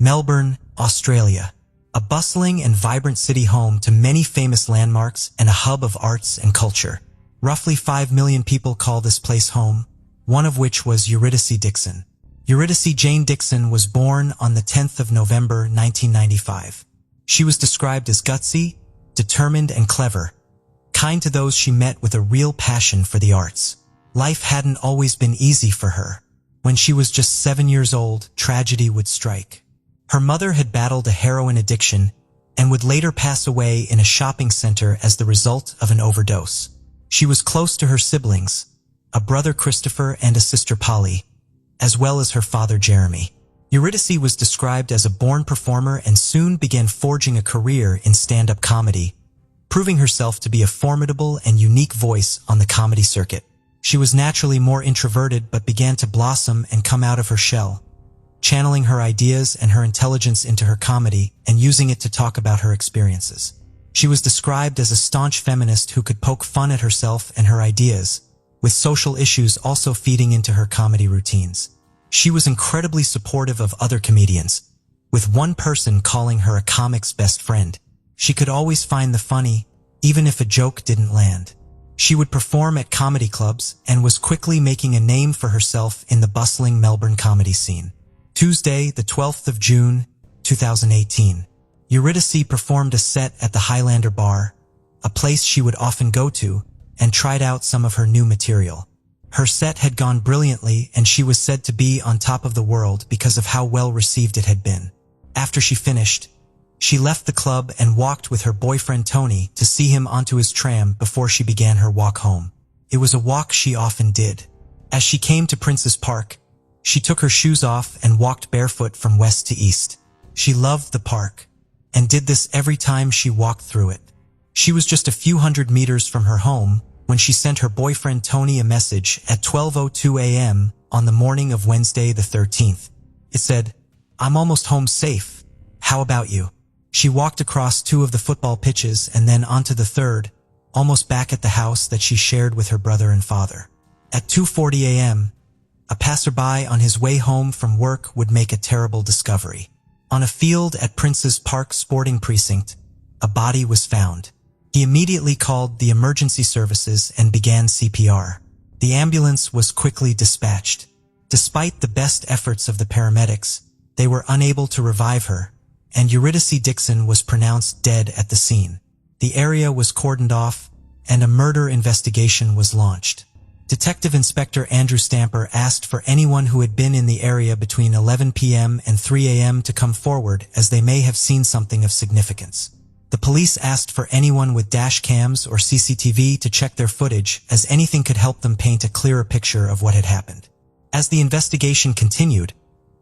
Melbourne, Australia. A bustling and vibrant city home to many famous landmarks and a hub of arts and culture. Roughly 5 million people call this place home, one of which was Eurydice Dixon. Eurydice Jane Dixon was born on the 10th of November 1995. She was described as gutsy, determined and clever, kind to those she met with a real passion for the arts. Life hadn't always been easy for her. When she was just 7 years old, tragedy would strike. Her mother had battled a heroin addiction and would later pass away in a shopping center as the result of an overdose. She was close to her siblings, a brother Christopher and a sister Polly, as well as her father Jeremy. Eurydice was described as a born performer and soon began forging a career in stand-up comedy, proving herself to be a formidable and unique voice on the comedy circuit. She was naturally more introverted but began to blossom and come out of her shell, channeling her ideas and her intelligence into her comedy and using it to talk about her experiences. She was described as a staunch feminist who could poke fun at herself and her ideas, with social issues also feeding into her comedy routines. She was incredibly supportive of other comedians, with one person calling her a comic's best friend. She could always find the funny, even if a joke didn't land. She would perform at comedy clubs and was quickly making a name for herself in the bustling Melbourne comedy scene. Tuesday, the 12th of June, 2018. Eurydice performed a set at the Highlander Bar, a place she would often go to, and tried out some of her new material. Her set had gone brilliantly and she was said to be on top of the world because of how well received it had been. After she finished, she left the club and walked with her boyfriend Tony to see him onto his tram before she began her walk home. It was a walk she often did. As she came to Prince's Park, she took her shoes off and walked barefoot from west to east. She loved the park, and did this every time she walked through it. She was just a few hundred meters from her home when she sent her boyfriend Tony a message at 12:02 a.m. on the morning of Wednesday the 13th. It said, "I'm almost home safe. How about you?" She walked across 2 of the football pitches and then onto the 3rd, almost back at the house that she shared with her brother and father. At 2:40 a.m., a passerby on his way home from work would make a terrible discovery. On a field at Prince's Park Sporting Precinct, a body was found. He immediately called the emergency services and began CPR. The ambulance was quickly dispatched. Despite the best efforts of the paramedics, they were unable to revive her, and Eurydice Dixon was pronounced dead at the scene. The area was cordoned off, and a murder investigation was launched. Detective Inspector Andrew Stamper asked for anyone who had been in the area between 11 p.m. and 3 a.m. to come forward as they may have seen something of significance. The police asked for anyone with dash cams or CCTV to check their footage, as anything could help them paint a clearer picture of what had happened. As the investigation continued,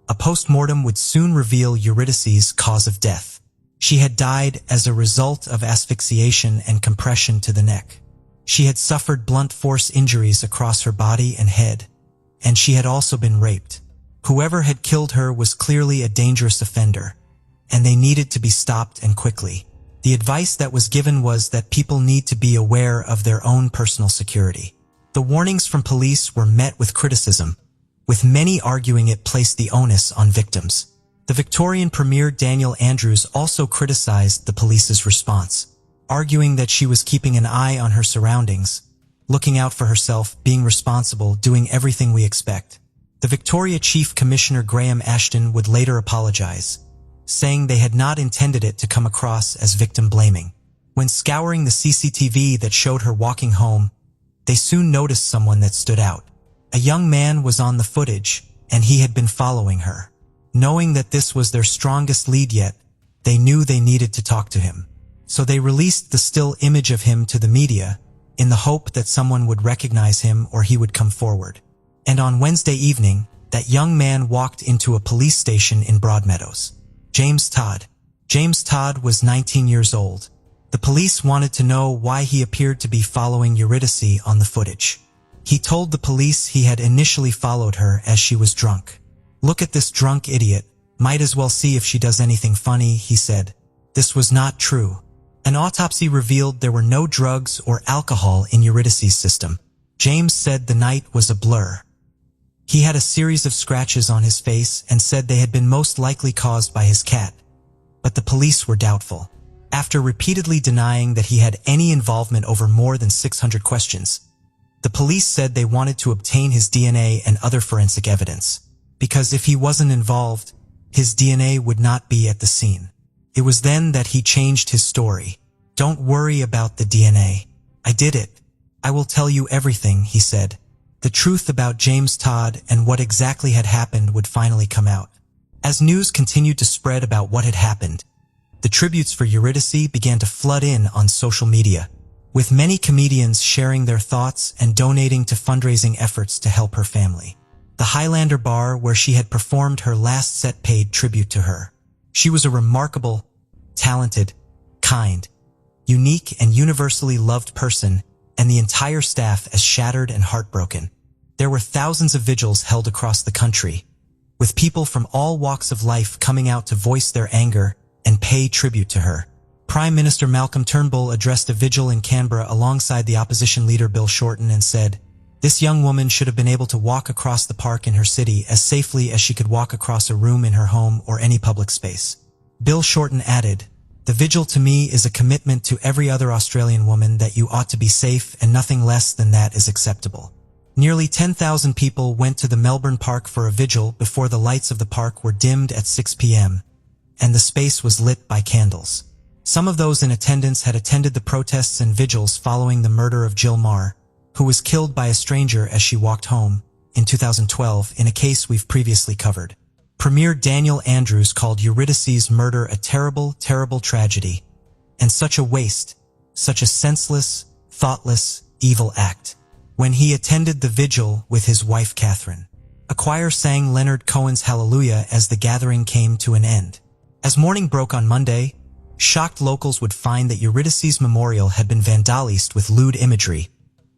a post-mortem would soon reveal Eurydice's cause of death. She had died as a result of asphyxiation and compression to the neck. She had suffered blunt force injuries across her body and head, and she had also been raped. Whoever had killed her was clearly a dangerous offender, and they needed to be stopped and quickly. The advice that was given was that people need to be aware of their own personal security. The warnings from police were met with criticism, with many arguing it placed the onus on victims. The Victorian Premier Daniel Andrews also criticized the police's response, arguing that she was keeping an eye on her surroundings, looking out for herself, being responsible, doing everything we expect. The Victoria Chief Commissioner Graham Ashton would later apologize, saying they had not intended it to come across as victim-blaming. When scouring the CCTV that showed her walking home, they soon noticed someone that stood out. A young man was on the footage, and he had been following her. Knowing that this was their strongest lead yet, they knew they needed to talk to him. So they released the still image of him to the media, in the hope that someone would recognize him or he would come forward. And on Wednesday evening, that young man walked into a police station in Broadmeadows. James Todd. James Todd was 19 years old. The police wanted to know why he appeared to be following Eurydice on the footage. He told the police he had initially followed her as she was drunk. "Look at this drunk idiot. Might as well see if she does anything funny," he said. This was not true. An autopsy revealed there were no drugs or alcohol in Eurydice's system. James said the night was a blur. He had a series of scratches on his face and said they had been most likely caused by his cat, but the police were doubtful. After repeatedly denying that he had any involvement over more than 600 questions, the police said they wanted to obtain his DNA and other forensic evidence, because if he wasn't involved, his DNA would not be at the scene. It was then that he changed his story. "Don't worry about the DNA. I did it. I will tell you everything," he said. The truth about James Todd and what exactly had happened would finally come out. As news continued to spread about what had happened, the tributes for Eurydice began to flood in on social media, with many comedians sharing their thoughts and donating to fundraising efforts to help her family. The Highlander bar where she had performed her last set paid tribute to her. She was a remarkable, talented, kind, unique and universally loved person, and the entire staff as shattered and heartbroken. There were thousands of vigils held across the country, with people from all walks of life coming out to voice their anger and pay tribute to her. Prime Minister Malcolm Turnbull addressed a vigil in Canberra alongside the opposition leader Bill Shorten and said, "This young woman should have been able to walk across the park in her city as safely as she could walk across a room in her home or any public space." Bill Shorten added, "The vigil to me is a commitment to every other Australian woman that you ought to be safe and nothing less than that is acceptable." Nearly 10,000 people went to the Melbourne Park for a vigil before the lights of the park were dimmed at 6 p.m., and the space was lit by candles. Some of those in attendance had attended the protests and vigils following the murder of Jill Marr, who was killed by a stranger as she walked home, in 2012 in a case we've previously covered. Premier Daniel Andrews called Eurydice's murder a terrible, terrible tragedy, and such a waste, such a senseless, thoughtless, evil act. When he attended the vigil with his wife Catherine, a choir sang Leonard Cohen's Hallelujah as the gathering came to an end. As morning broke on Monday, shocked locals would find that Eurydice's memorial had been vandalized with lewd imagery,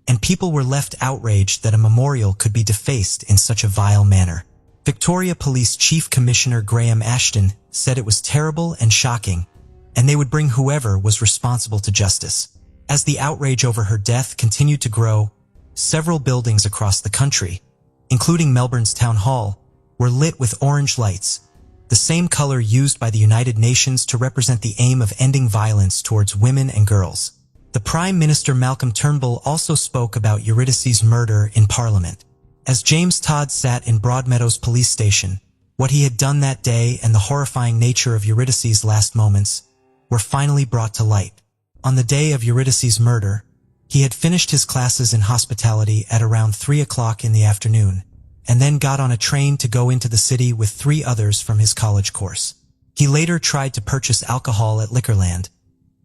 and people were left outraged that a memorial could be defaced in such a vile manner. Victoria Police Chief Commissioner Graham Ashton said it was terrible and shocking, and they would bring whoever was responsible to justice. As the outrage over her death continued to grow, several buildings across the country, including Melbourne's Town Hall, were lit with orange lights, the same color used by the United Nations to represent the aim of ending violence towards women and girls. The Prime Minister Malcolm Turnbull also spoke about Eurydice's murder in Parliament. As James Todd sat in Broadmeadows police station, what he had done that day and the horrifying nature of Eurydice's last moments were finally brought to light. On the day of Eurydice's murder, he had finished his classes in hospitality at around 3 o'clock in the afternoon, and then got on a train to go into the city with 3 others from his college course. He later tried to purchase alcohol at Liquorland,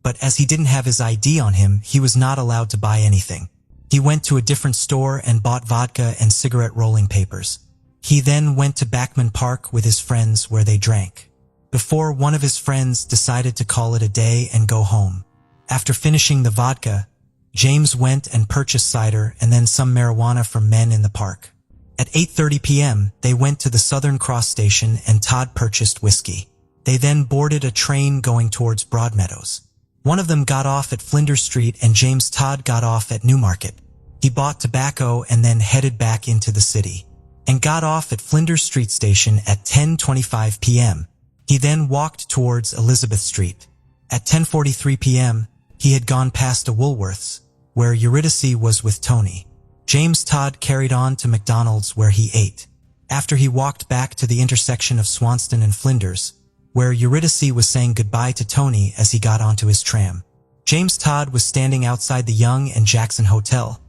but as he didn't have his ID on him, he was not allowed to buy anything. He went to a different store and bought vodka and cigarette rolling papers. He then went to Backman Park with his friends where they drank, before one of his friends decided to call it a day and go home. After finishing the vodka, James went and purchased cider and then some marijuana from men in the park. At 8:30 p.m., they went to the Southern Cross station and Todd purchased whiskey. They then boarded a train going towards Broadmeadows. One of them got off at Flinders Street and James Todd got off at Newmarket. He bought tobacco and then headed back into the city, and got off at Flinders Street station at 10:25 p.m. He then walked towards Elizabeth Street. At 10:43 p.m., he had gone past a Woolworths, where Eurydice was with Tony. James Todd carried on to McDonald's where he ate. After he walked back to the intersection of Swanston and Flinders, where Eurydice was saying goodbye to Tony as he got onto his tram. James Todd was standing outside the Young and Jackson Hotel,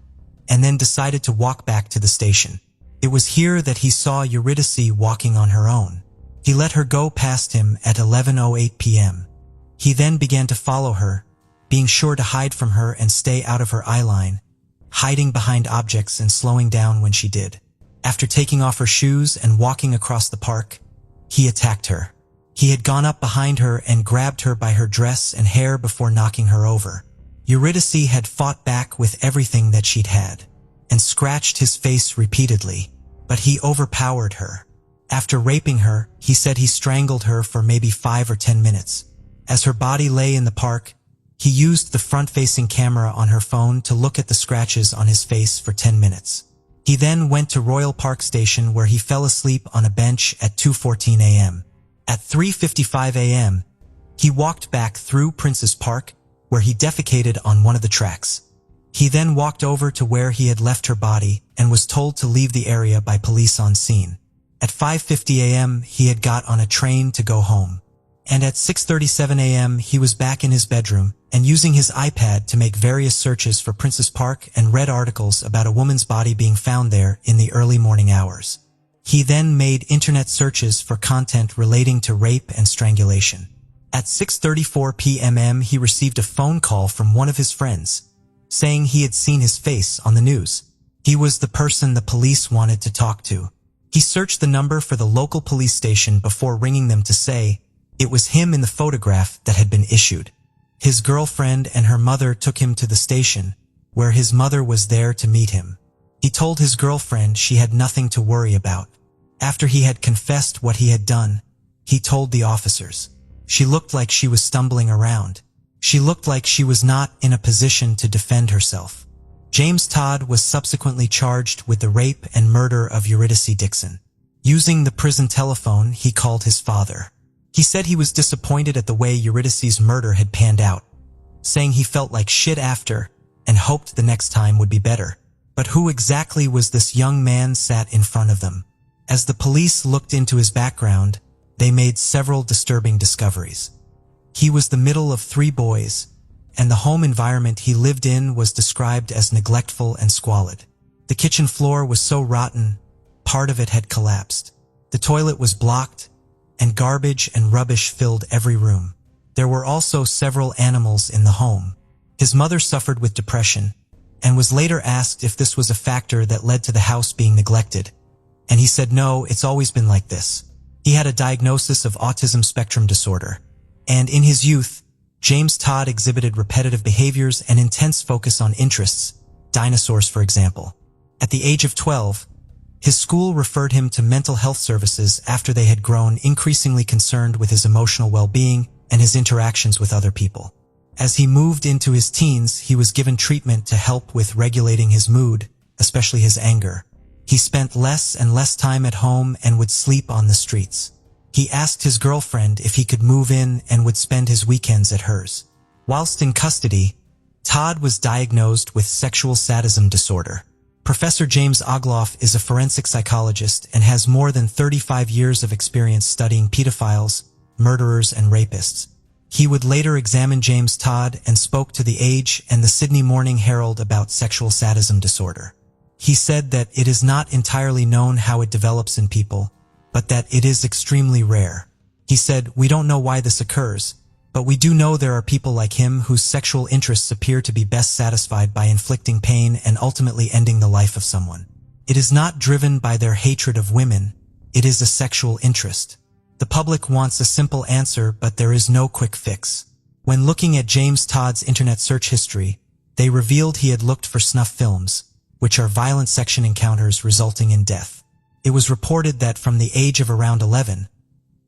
and then decided to walk back to the station. It was here that he saw Eurydice walking on her own. He let her go past him at 11:08 p.m. He then began to follow her, being sure to hide from her and stay out of her eye line, hiding behind objects and slowing down when she did. After taking off her shoes and walking across the park, he attacked her. He had gone up behind her and grabbed her by her dress and hair before knocking her over. Eurydice had fought back with everything that she'd had, and scratched his face repeatedly, but he overpowered her. After raping her, he said he strangled her for maybe 5 or 10 minutes. As her body lay in the park, he used the front-facing camera on her phone to look at the scratches on his face for 10 minutes. He then went to Royal Park Station where he fell asleep on a bench at 2:14 a.m. At 3:55 a.m., he walked back through Prince's Park, where he defecated on one of the tracks. He then walked over to where he had left her body and was told to leave the area by police on scene. At 5:50 a.m., he had got on a train to go home. And at 6:37 a.m., he was back in his bedroom and using his iPad to make various searches for Prince's Park and read articles about a woman's body being found there in the early morning hours. He then made internet searches for content relating to rape and strangulation. At 6:34 p.m. he received a phone call from one of his friends, saying he had seen his face on the news. He was the person the police wanted to talk to. He searched the number for the local police station before ringing them to say it was him in the photograph that had been issued. His girlfriend and her mother took him to the station, where his mother was there to meet him. He told his girlfriend she had nothing to worry about. After he had confessed what he had done, he told the officers. She looked like she was stumbling around. She looked like she was not in a position to defend herself. James Todd was subsequently charged with the rape and murder of Eurydice Dixon. Using the prison telephone, he called his father. He said he was disappointed at the way Eurydice's murder had panned out, saying he felt like shit after and hoped the next time would be better. But who exactly was this young man sat in front of them? As the police looked into his background, they made several disturbing discoveries. He was the middle of 3 boys, and the home environment he lived in was described as neglectful and squalid. The kitchen floor was so rotten, part of it had collapsed. The toilet was blocked, and garbage and rubbish filled every room. There were also several animals in the home. His mother suffered with depression, and was later asked if this was a factor that led to the house being neglected. And he said no, it's always been like this. He had a diagnosis of autism spectrum disorder. And in his youth, James Todd exhibited repetitive behaviors and intense focus on interests, dinosaurs for example. At the age of 12, his school referred him to mental health services after they had grown increasingly concerned with his emotional well-being and his interactions with other people. As he moved into his teens, he was given treatment to help with regulating his mood, especially his anger. He spent less and less time at home and would sleep on the streets. He asked his girlfriend if he could move in and would spend his weekends at hers. Whilst in custody, Todd was diagnosed with sexual sadism disorder. Professor James Ogloff is a forensic psychologist and has more than 35 years of experience studying pedophiles, murderers, and rapists. He would later examine James Todd and spoke to The Age and the Sydney Morning Herald about sexual sadism disorder. He said that it is not entirely known how it develops in people, but that it is extremely rare. He said, "We don't know why this occurs, but we do know there are people like him whose sexual interests appear to be best satisfied by inflicting pain and ultimately ending the life of someone. It is not driven by their hatred of women, it is a sexual interest." The public wants a simple answer, but there is no quick fix. When looking at James Todd's internet search history, they revealed he had looked for snuff films, which are violent sex encounters resulting in death. It was reported that from the age of around 11,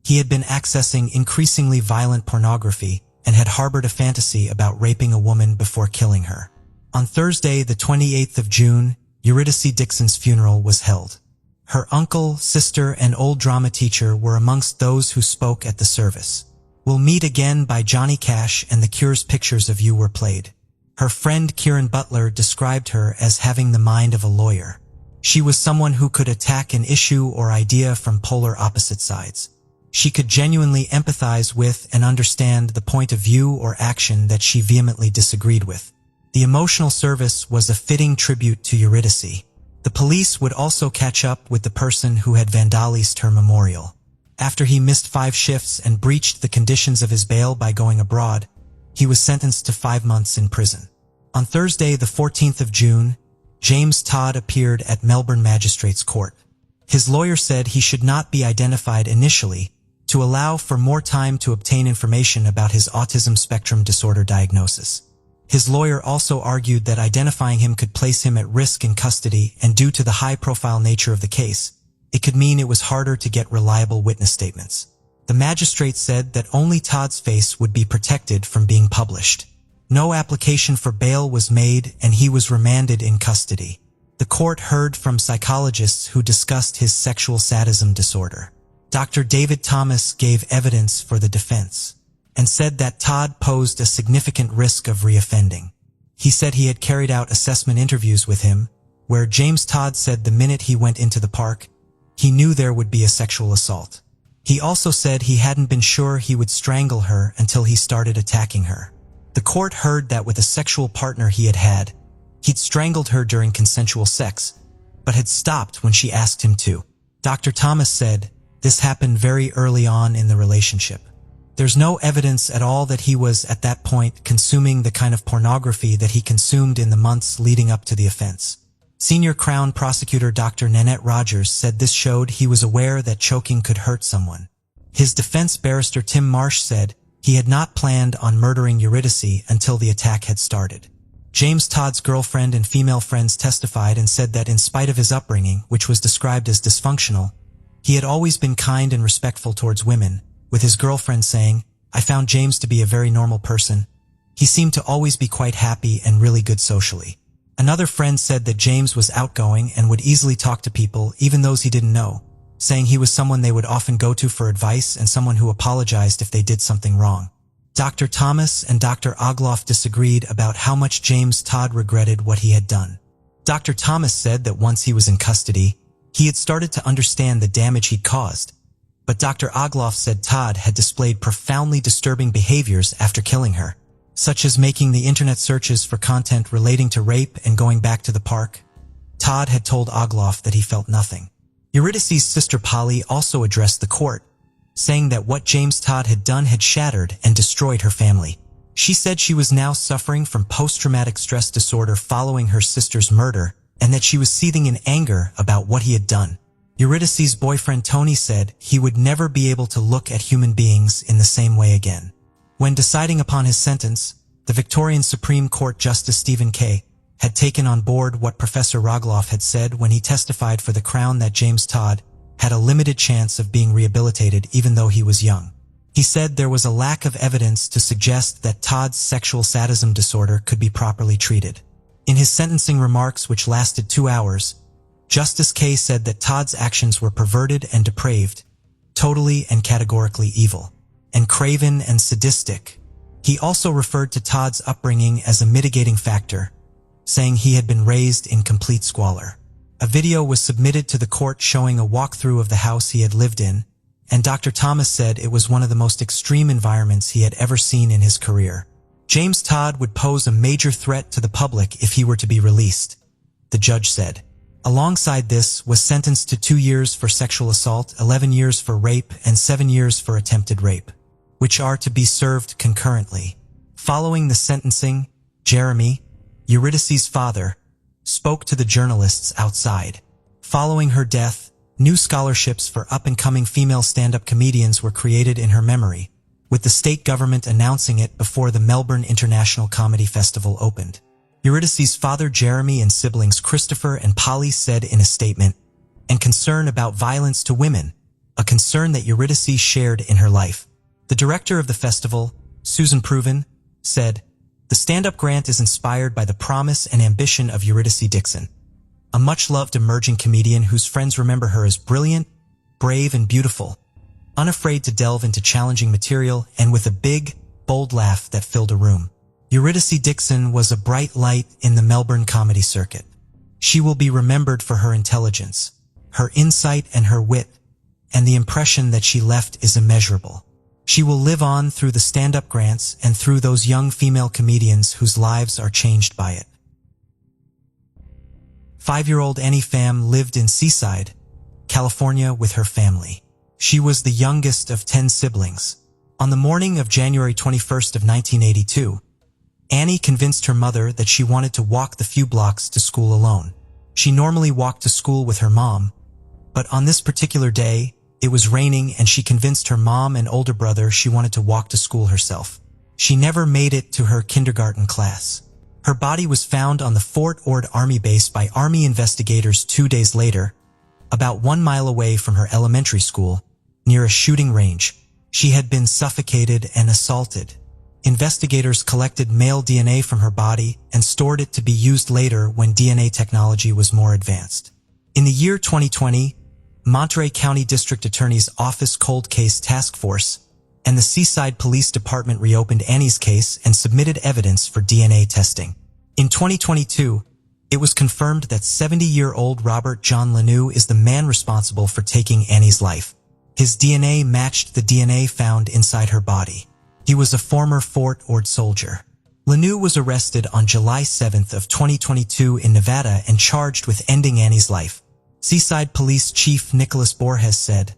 he had been accessing increasingly violent pornography and had harbored a fantasy about raping a woman before killing her. On Thursday, the 28th of June, Eurydice Dixon's funeral was held. Her uncle, sister, and old drama teacher were amongst those who spoke at the service. "We'll Meet Again" by Johnny Cash and The Cure's Pictures of You were played. Her friend Kieran Butler described her as having the mind of a lawyer. She was someone who could attack an issue or idea from polar opposite sides. She could genuinely empathize with and understand the point of view or action that she vehemently disagreed with. The emotional service was a fitting tribute to Eurydice. The police would also catch up with the person who had vandalized her memorial. After he missed 5 shifts and breached the conditions of his bail by going abroad, he was sentenced to 5 months in prison. On Thursday, the 14th of June, James Todd appeared at Melbourne Magistrates Court. His lawyer said he should not be identified initially to allow for more time to obtain information about his autism spectrum disorder diagnosis. His lawyer also argued that identifying him could place him at risk in custody, and due to the high-profile nature of the case, it could mean it was harder to get reliable witness statements. The magistrate said that only Todd's face would be protected from being published. No application for bail was made, and he was remanded in custody. The court heard from psychologists who discussed his sexual sadism disorder. Dr. David Thomas gave evidence for the defense and said that Todd posed a significant risk of reoffending. He said he had carried out assessment interviews with him, where James Todd said the minute he went into the park, he knew there would be a sexual assault. He also said he hadn't been sure he would strangle her until he started attacking her. The court heard that with a sexual partner he had, he'd strangled her during consensual sex, but had stopped when she asked him to. Dr. Thomas said this happened very early on in the relationship. There's no evidence at all that he was, at that point, consuming the kind of pornography that he consumed in the months leading up to the offense. Senior Crown Prosecutor Dr. Nanette Rogers said this showed he was aware that choking could hurt someone. His defense barrister Tim Marsh said he had not planned on murdering Eurydice until the attack had started. James Todd's girlfriend and female friends testified and said that in spite of his upbringing, which was described as dysfunctional, he had always been kind and respectful towards women, with his girlfriend saying, "I found James to be a very normal person. He seemed to always be quite happy and really good socially." Another friend said that James was outgoing and would easily talk to people, even those he didn't know, saying he was someone they would often go to for advice and someone who apologized if they did something wrong. Dr. Thomas and Dr. Ogloff disagreed about how much James Todd regretted what he had done. Dr. Thomas said that once he was in custody, he had started to understand the damage he'd caused, but Dr. Ogloff said Todd had displayed profoundly disturbing behaviors after killing her, such as making the internet searches for content relating to rape and going back to the park. Todd had told Ogloff that he felt nothing. Eurydice's sister Polly also addressed the court, saying that what James Todd had done had shattered and destroyed her family. She said she was now suffering from post-traumatic stress disorder following her sister's murder, and that she was seething in anger about what he had done. Eurydice's boyfriend Tony said he would never be able to look at human beings in the same way again. When deciding upon his sentence, the Victorian Supreme Court Justice Stephen Kay had taken on board what Professor Rogloff had said when he testified for the Crown that James Todd had a limited chance of being rehabilitated even though he was young. He said there was a lack of evidence to suggest that Todd's sexual sadism disorder could be properly treated. In his sentencing remarks, which lasted 2 hours, Justice Kay said that Todd's actions were perverted and depraved, totally and categorically evil, and craven and sadistic. He also referred to Todd's upbringing as a mitigating factor, saying he had been raised in complete squalor. A video was submitted to the court showing a walkthrough of the house he had lived in, and Dr. Thomas said it was one of the most extreme environments he had ever seen in his career. James Todd would pose a major threat to the public if he were to be released, the judge said. Alongside this was sentenced to 2 years for sexual assault, 11 years for rape, and 7 years for attempted rape, which are to be served concurrently. Following the sentencing, Jeremy, Eurydice's father, spoke to the journalists outside. Following her death, new scholarships for up-and-coming female stand-up comedians were created in her memory, with the state government announcing it before the Melbourne International Comedy Festival opened. Eurydice's father Jeremy and siblings Christopher and Polly said in a statement, "And concern about violence to women, a concern that Eurydice shared in her life." The director of the festival, Susan Proven, said, "The stand-up grant is inspired by the promise and ambition of Eurydice Dixon, a much-loved emerging comedian whose friends remember her as brilliant, brave, and beautiful, unafraid to delve into challenging material and with a big, bold laugh that filled a room. Eurydice Dixon was a bright light in the Melbourne comedy circuit. She will be remembered for her intelligence, her insight and her wit, and the impression that she left is immeasurable. She will live on through the stand-up grants and through those young female comedians whose lives are changed by it." 5-year-old Annie Pham lived in Seaside, California with her family. She was the youngest of 10 siblings. On the morning of January 21st of 1982, Annie convinced her mother that she wanted to walk the few blocks to school alone. She normally walked to school with her mom, but on this particular day, it was raining and she convinced her mom and older brother she wanted to walk to school herself. She never made it to her kindergarten class. Her body was found on the Fort Ord Army base by Army investigators 2 days later, about 1 mile away from her elementary school, near a shooting range. She had been suffocated and assaulted. Investigators collected male DNA from her body and stored it to be used later when DNA technology was more advanced. In the year 2020, Monterey County District Attorney's Office Cold Case Task Force and the Seaside Police Department reopened Annie's case and submitted evidence for DNA testing. In 2022, it was confirmed that 70-year-old Robert John Lanou is the man responsible for taking Annie's life. His DNA matched the DNA found inside her body. He was a former Fort Ord soldier. Lanou was arrested on July 7th of 2022 in Nevada and charged with ending Annie's life. Seaside Police Chief Nicholas Borges said,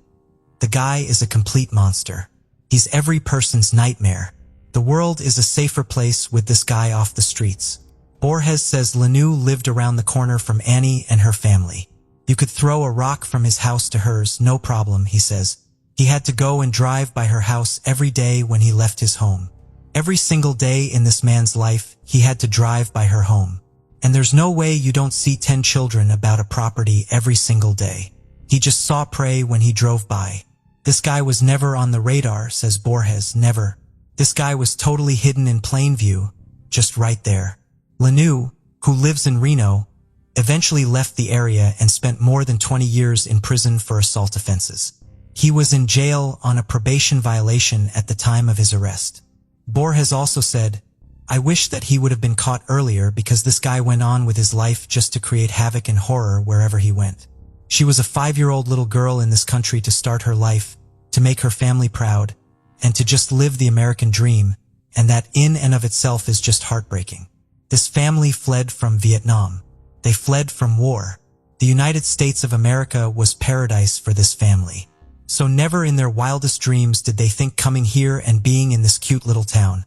"The guy is a complete monster. He's every person's nightmare. The world is a safer place with this guy off the streets." Borges says Lanou lived around the corner from Annie and her family. "You could throw a rock from his house to hers, no problem," he says. He had to go and drive by her house every day when he left his home. Every single day in this man's life, he had to drive by her home. And there's no way you don't see 10 children about a property every single day. He just saw prey when he drove by. This guy was never on the radar, says Borges, never. This guy was totally hidden in plain view, just right there. Lanou, who lives in Reno, eventually left the area and spent more than 20 years in prison for assault offenses. He was in jail on a probation violation at the time of his arrest. Borges also said, "I wish that he would have been caught earlier because this guy went on with his life just to create havoc and horror wherever he went. She was a 5-year-old little girl in this country to start her life, to make her family proud, and to just live the American dream, and that in and of itself is just heartbreaking. This family fled from Vietnam. They fled from war. The United States of America was paradise for this family. So never in their wildest dreams did they think coming here and being in this cute little town,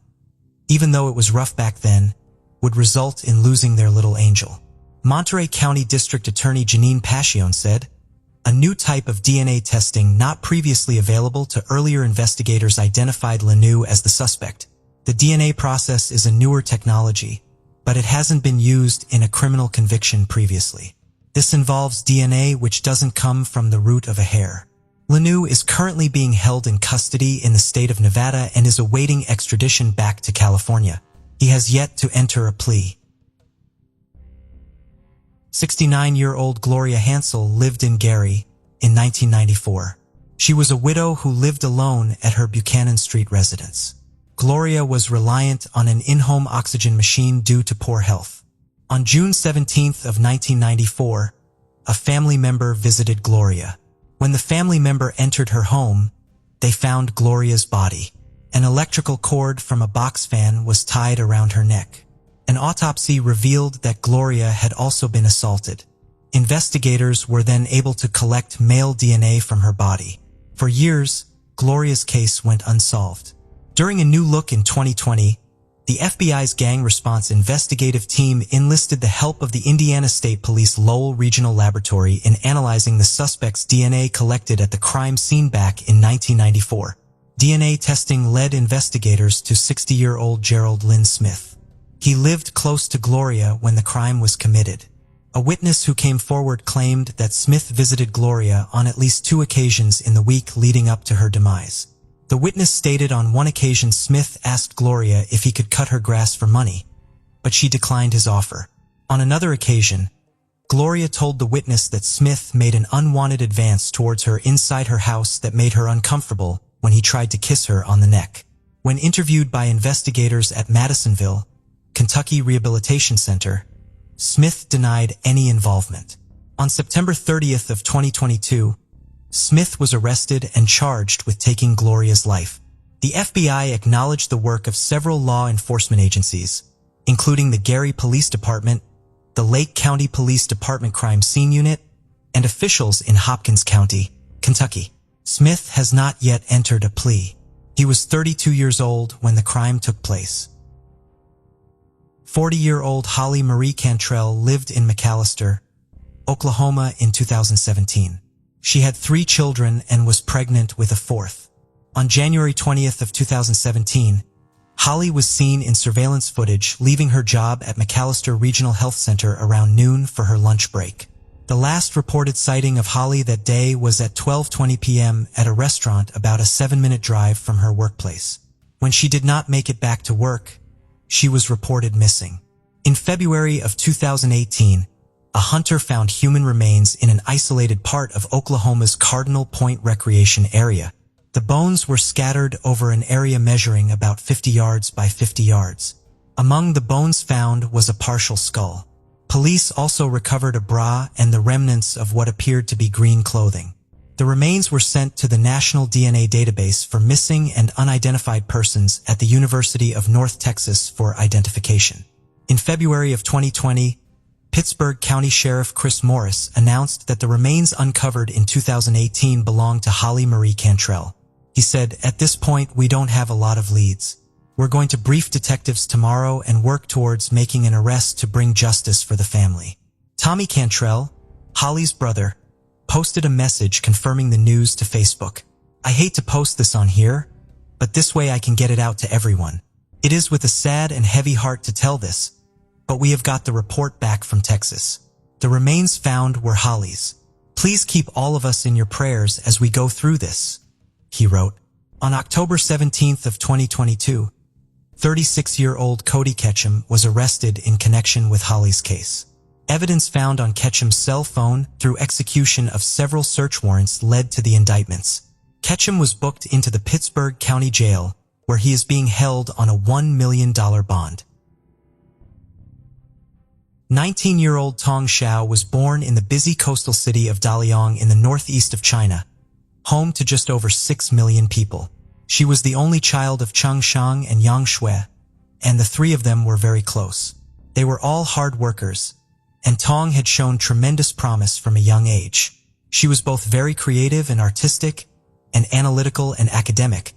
even though it was rough back then, would result in losing their little angel." Monterey County District Attorney Janine Passion said, "A new type of DNA testing not previously available to earlier investigators identified Lanou as the suspect. The DNA process is a newer technology, but it hasn't been used in a criminal conviction previously. This involves DNA which doesn't come from the root of a hair." Lanou is currently being held in custody in the state of Nevada and is awaiting extradition back to California. He has yet to enter a plea. 69-year-old Gloria Hansel lived in Gary in 1994. She was a widow who lived alone at her Buchanan Street residence. Gloria was reliant on an in-home oxygen machine due to poor health. On June 17th of 1994, a family member visited Gloria. When the family member entered her home, they found Gloria's body. An electrical cord from a box fan was tied around her neck. An autopsy revealed that Gloria had also been assaulted. Investigators were then able to collect male DNA from her body. For years, Gloria's case went unsolved. During a new look in 2020, the FBI's Gang Response Investigative Team enlisted the help of the Indiana State Police Lowell Regional Laboratory in analyzing the suspect's DNA collected at the crime scene back in 1994. DNA testing led investigators to 60-year-old Gerald Lynn Smith. He lived close to Gloria when the crime was committed. A witness who came forward claimed that Smith visited Gloria on at least 2 occasions in the week leading up to her demise. The witness stated on one occasion Smith asked Gloria if he could cut her grass for money, but she declined his offer. On another occasion, Gloria told the witness that Smith made an unwanted advance towards her inside her house that made her uncomfortable when he tried to kiss her on the neck. When interviewed by investigators at Madisonville, Kentucky Rehabilitation Center, Smith denied any involvement. On September 30th of 2022, Smith was arrested and charged with taking Gloria's life. The FBI acknowledged the work of several law enforcement agencies, including the Gary Police Department, the Lake County Police Department Crime Scene Unit, and officials in Hopkins County, Kentucky. Smith has not yet entered a plea. He was 32 years old when the crime took place. 40-year-old Holly Marie Cantrell lived in McAlester, Oklahoma in 2017. She had 3 children and was pregnant with a 4th. On January 20th of 2017, Holly was seen in surveillance footage leaving her job at McAlester Regional Health Center around noon for her lunch break. The last reported sighting of Holly that day was at 12:20 p.m. at a restaurant about a 7-minute drive from her workplace. When she did not make it back to work, she was reported missing. In February of 2018, a hunter found human remains in an isolated part of Oklahoma's Cardinal Point Recreation Area. The bones were scattered over an area measuring about 50 yards by 50 yards. Among the bones found was a partial skull. Police also recovered a bra and the remnants of what appeared to be green clothing. The remains were sent to the National DNA Database for Missing and Unidentified Persons at the University of North Texas for identification. In February of 2020, Pittsburgh County Sheriff Chris Morris announced that the remains uncovered in 2018 belonged to Holly Marie Cantrell. He said, "At this point, we don't have a lot of leads. We're going to brief detectives tomorrow and work towards making an arrest to bring justice for the family." Tommy Cantrell, Holly's brother, posted a message confirming the news to Facebook. "I hate to post this on here, but this way I can get it out to everyone. It is with a sad and heavy heart to tell this, but we have got the report back from Texas. The remains found were Holly's. Please keep all of us in your prayers as we go through this," he wrote. On October 17th of 2022, 36-year-old Cody Ketchum was arrested in connection with Holly's case. Evidence found on Ketchum's cell phone through execution of several search warrants led to the indictments. Ketchum was booked into the Pittsburgh County Jail, where he is being held on a $1 million bond. 19-year-old Tong Xiao was born in the busy coastal city of Dalian in the northeast of China, home to just over 6 million people. She was the only child of Cheng Shang and Yang Shui, and the three of them were very close. They were all hard workers, and Tong had shown tremendous promise from a young age. She was both very creative and artistic, and analytical and academic,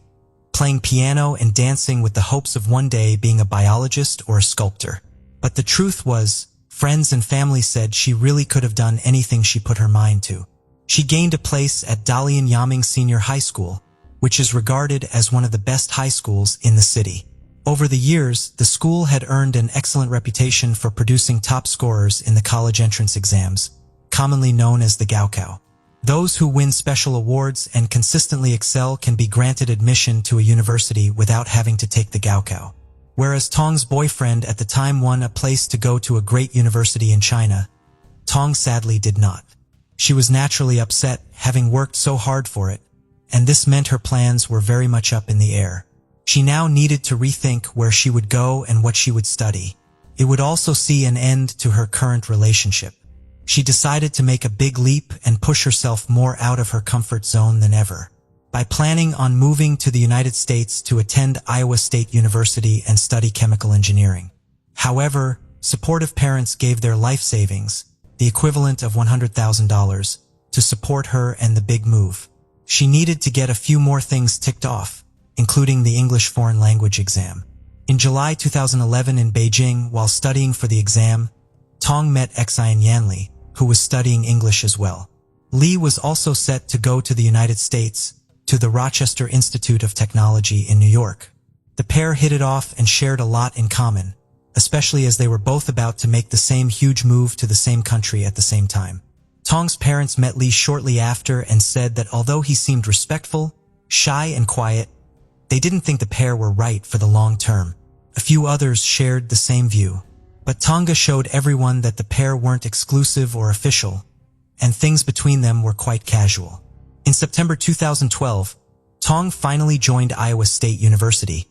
playing piano and dancing with the hopes of one day being a biologist or a sculptor. But the truth was, friends and family said she really could have done anything she put her mind to. She gained a place at Dalian Yaming Senior High School, which is regarded as one of the best high schools in the city. Over the years, the school had earned an excellent reputation for producing top scorers in the college entrance exams, commonly known as the Gaokao. Those who win special awards and consistently excel can be granted admission to a university without having to take the Gaokao. Whereas Tong's boyfriend at the time won a place to go to a great university in China, Tong sadly did not. She was naturally upset, having worked so hard for it, and this meant her plans were very much up in the air. She now needed to rethink where she would go and what she would study. It would also see an end to her current relationship. She decided to make a big leap and push herself more out of her comfort zone than ever, by planning on moving to the United States to attend Iowa State University and study chemical engineering. However, supportive parents gave their life savings, the equivalent of $100,000, to support her and the big move. She needed to get a few more things ticked off, including the English foreign language exam. In July 2011 in Beijing, while studying for the exam, Tong met Xian Yanli, who was studying English as well. Li was also set to go to the United States, to the Rochester Institute of Technology in New York. The pair hit it off and shared a lot in common, especially as they were both about to make the same huge move to the same country at the same time. Tong's parents met Li shortly after and said that although he seemed respectful, shy and quiet, they didn't think the pair were right for the long term. A few others shared the same view. But Tonga showed everyone that the pair weren't exclusive or official, and things between them were quite casual. In September 2012, Tong finally joined Iowa State University,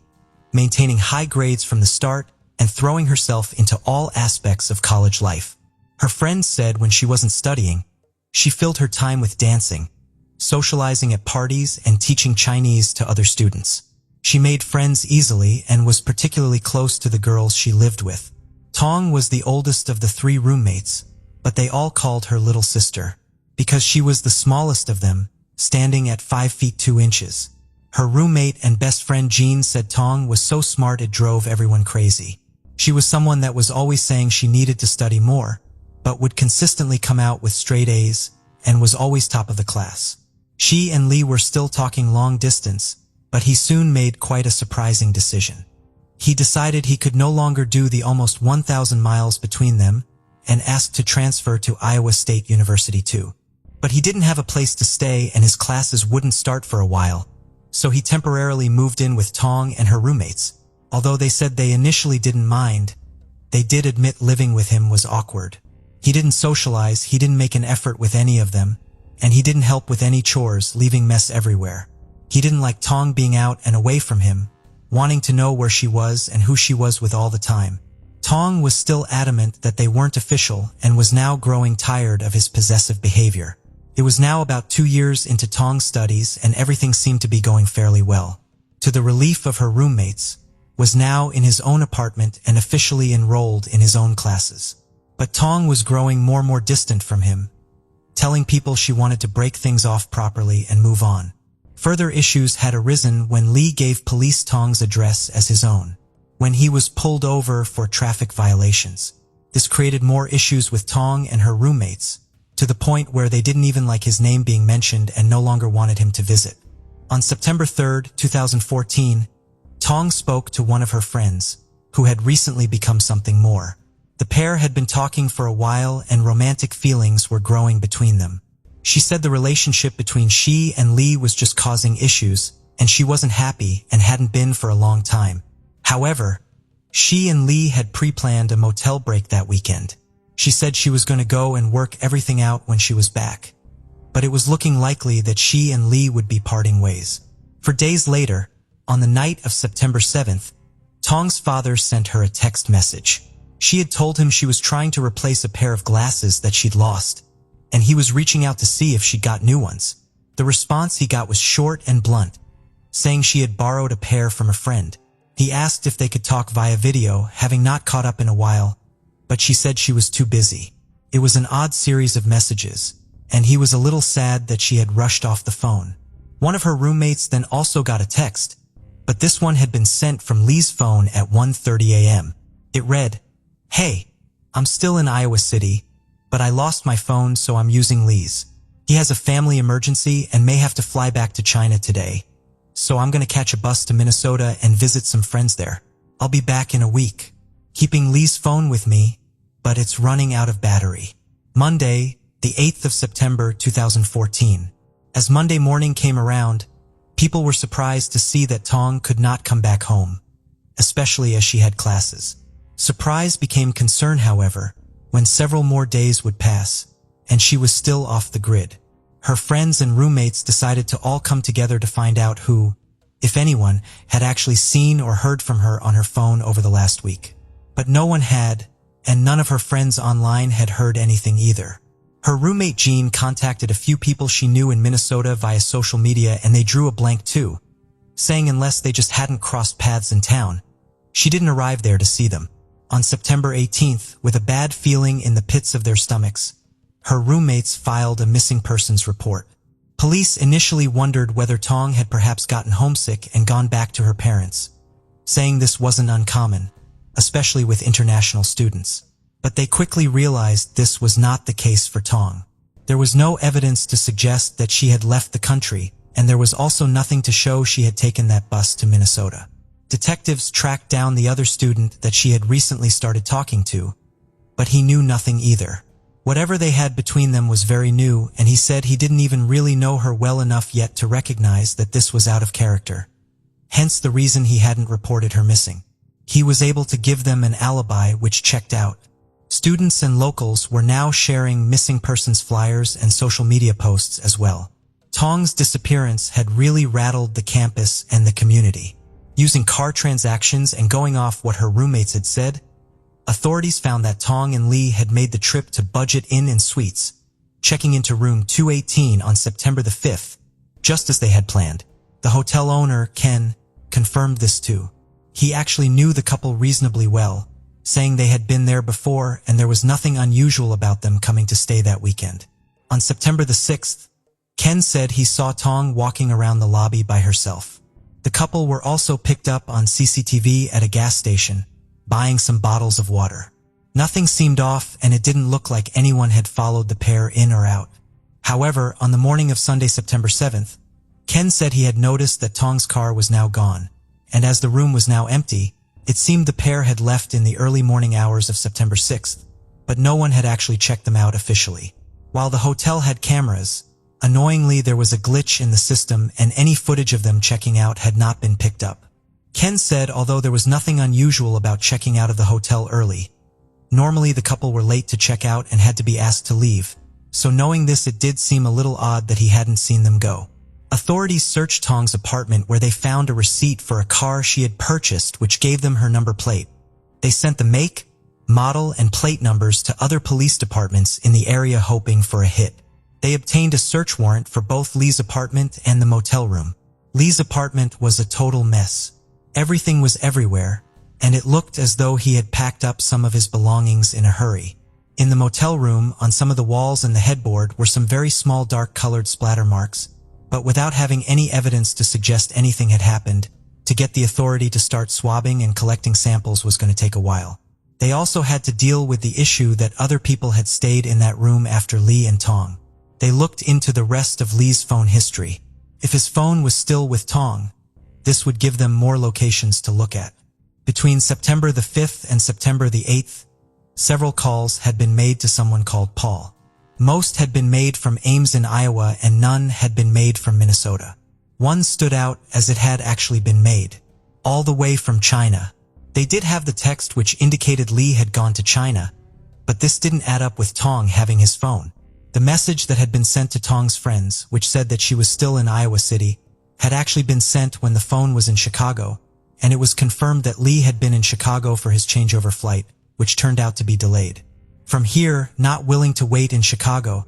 maintaining high grades from the start and throwing herself into all aspects of college life. Her friends said when she wasn't studying, she filled her time with dancing, socializing at parties, and teaching Chinese to other students. She made friends easily and was particularly close to the girls she lived with. Tong was the oldest of the three roommates, but they all called her little sister, because she was the smallest of them, standing at 5 feet 2 inches. Her roommate and best friend Jean said Tong was so smart it drove everyone crazy. She was someone that was always saying she needed to study more, but would consistently come out with straight A's and was always top of the class. She and Li were still talking long distance, but he soon made quite a surprising decision. He decided he could no longer do the almost 1,000 miles between them and asked to transfer to Iowa State University too. But he didn't have a place to stay and his classes wouldn't start for a while, so he temporarily moved in with Tong and her roommates. Although they said they initially didn't mind, they did admit living with him was awkward. He didn't socialize, he didn't make an effort with any of them, and he didn't help with any chores, leaving mess everywhere. He didn't like Tong being out and away from him, wanting to know where she was and who she was with all the time. Tong was still adamant that they weren't official and was now growing tired of his possessive behavior. It was now about 2 years into Tong's studies and everything seemed to be going fairly well. To the relief of her roommates, was now in his own apartment and officially enrolled in his own classes. But Tong was growing more and more distant from him, telling people she wanted to break things off properly and move on. Further issues had arisen when Lee gave police Tong's address as his own, when he was pulled over for traffic violations. This created more issues with Tong and her roommates, to the point where they didn't even like his name being mentioned and no longer wanted him to visit. On September 3, 2014, Tong spoke to one of her friends, who had recently become something more. The pair had been talking for a while and romantic feelings were growing between them. She said the relationship between she and Lee was just causing issues, and she wasn't happy and hadn't been for a long time. However, she and Lee had pre-planned a motel break that weekend. She said she was going to go and work everything out when she was back, but it was looking likely that she and Lee would be parting ways. For days later, on the night of September 7th, Tong's father sent her a text message. She had told him she was trying to replace a pair of glasses that she'd lost, and he was reaching out to see if she got new ones. The response he got was short and blunt, saying she had borrowed a pair from a friend. He asked if they could talk via video, having not caught up in a while, but she said she was too busy. It was an odd series of messages, and he was a little sad that she had rushed off the phone. One of her roommates then also got a text, but this one had been sent from Lee's phone at 1:30 a.m. It read, "Hey, I'm still in Iowa City, but I lost my phone so I'm using Lee's. He has a family emergency and may have to fly back to China today, so I'm going to catch a bus to Minnesota and visit some friends there. I'll be back in a week. Keeping Lee's phone with me, but it's running out of battery." Monday, the 8th of September 2014. As Monday morning came around, people were surprised to see that Tong could not come back home, especially as she had classes. Surprise became concern, however, when several more days would pass, and she was still off the grid. Her friends and roommates decided to all come together to find out who, if anyone, had actually seen or heard from her on her phone over the last week. But no one had, and none of her friends online had heard anything either. Her roommate Jean contacted a few people she knew in Minnesota via social media and they drew a blank too, saying unless they just hadn't crossed paths in town, she didn't arrive there to see them. On September 18th, with a bad feeling in the pits of their stomachs, her roommates filed a missing persons report. Police initially wondered whether Tong had perhaps gotten homesick and gone back to her parents, saying this wasn't uncommon, especially with international students. But they quickly realized this was not the case for Tong. There was no evidence to suggest that she had left the country, and there was also nothing to show she had taken that bus to Minnesota. Detectives tracked down the other student that she had recently started talking to, but he knew nothing either. Whatever they had between them was very new, and he said he didn't even really know her well enough yet to recognize that this was out of character. Hence the reason he hadn't reported her missing. He was able to give them an alibi which checked out. Students and locals were now sharing missing persons flyers and social media posts as well. Tong's disappearance had really rattled the campus and the community. Using car transactions and going off what her roommates had said, authorities found that Tong and Lee had made the trip to Budget Inn and Suites, checking into room 218 on September the 5th, just as they had planned. The hotel owner, Ken, confirmed this too. He actually knew the couple reasonably well, saying they had been there before and there was nothing unusual about them coming to stay that weekend. On September the 6th, Ken said he saw Tong walking around the lobby by herself. The couple were also picked up on CCTV at a gas station, buying some bottles of water. Nothing seemed off and it didn't look like anyone had followed the pair in or out. However, on the morning of Sunday, September 7th, Ken said he had noticed that Tong's car was now gone, and as the room was now empty, it seemed the pair had left in the early morning hours of September 6th, but no one had actually checked them out officially. While the hotel had cameras, Annoyingly, there was a glitch in the system and any footage of them checking out had not been picked up. Ken said although there was nothing unusual about checking out of the hotel early, normally the couple were late to check out and had to be asked to leave, so knowing this it did seem a little odd that he hadn't seen them go. Authorities searched Tong's apartment where they found a receipt for a car she had purchased which gave them her number plate. They sent the make, model, and plate numbers to other police departments in the area hoping for a hit. They obtained a search warrant for both Lee's apartment and the motel room. Lee's apartment was a total mess. Everything was everywhere, and it looked as though he had packed up some of his belongings in a hurry. In the motel room, on some of the walls and the headboard were some very small dark-colored splatter marks, but without having any evidence to suggest anything had happened, to get the authority to start swabbing and collecting samples was going to take a while. They also had to deal with the issue that other people had stayed in that room after Lee and Tong. They looked into the rest of Lee's phone history. If his phone was still with Tong, this would give them more locations to look at. Between September the 5th and September the 8th, several calls had been made to someone called Paul. Most had been made from Ames in Iowa and none had been made from Minnesota. One stood out as it had actually been made, all the way from China. They did have the text which indicated Lee had gone to China, but this didn't add up with Tong having his phone. The message that had been sent to Tong's friends, which said that she was still in Iowa City, had actually been sent when the phone was in Chicago, and it was confirmed that Lee had been in Chicago for his changeover flight, which turned out to be delayed. From here, not willing to wait in Chicago,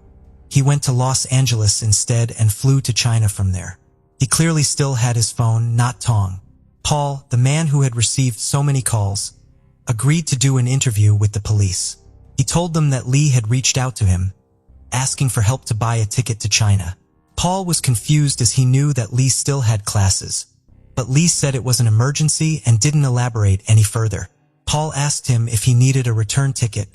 he went to Los Angeles instead and flew to China from there. He clearly still had his phone, not Tong. Paul, the man who had received so many calls, agreed to do an interview with the police. He told them that Lee had reached out to him, asking for help to buy a ticket to China. Paul was confused as he knew that Lee still had classes, but Lee said it was an emergency and didn't elaborate any further. Paul asked him if he needed a return ticket,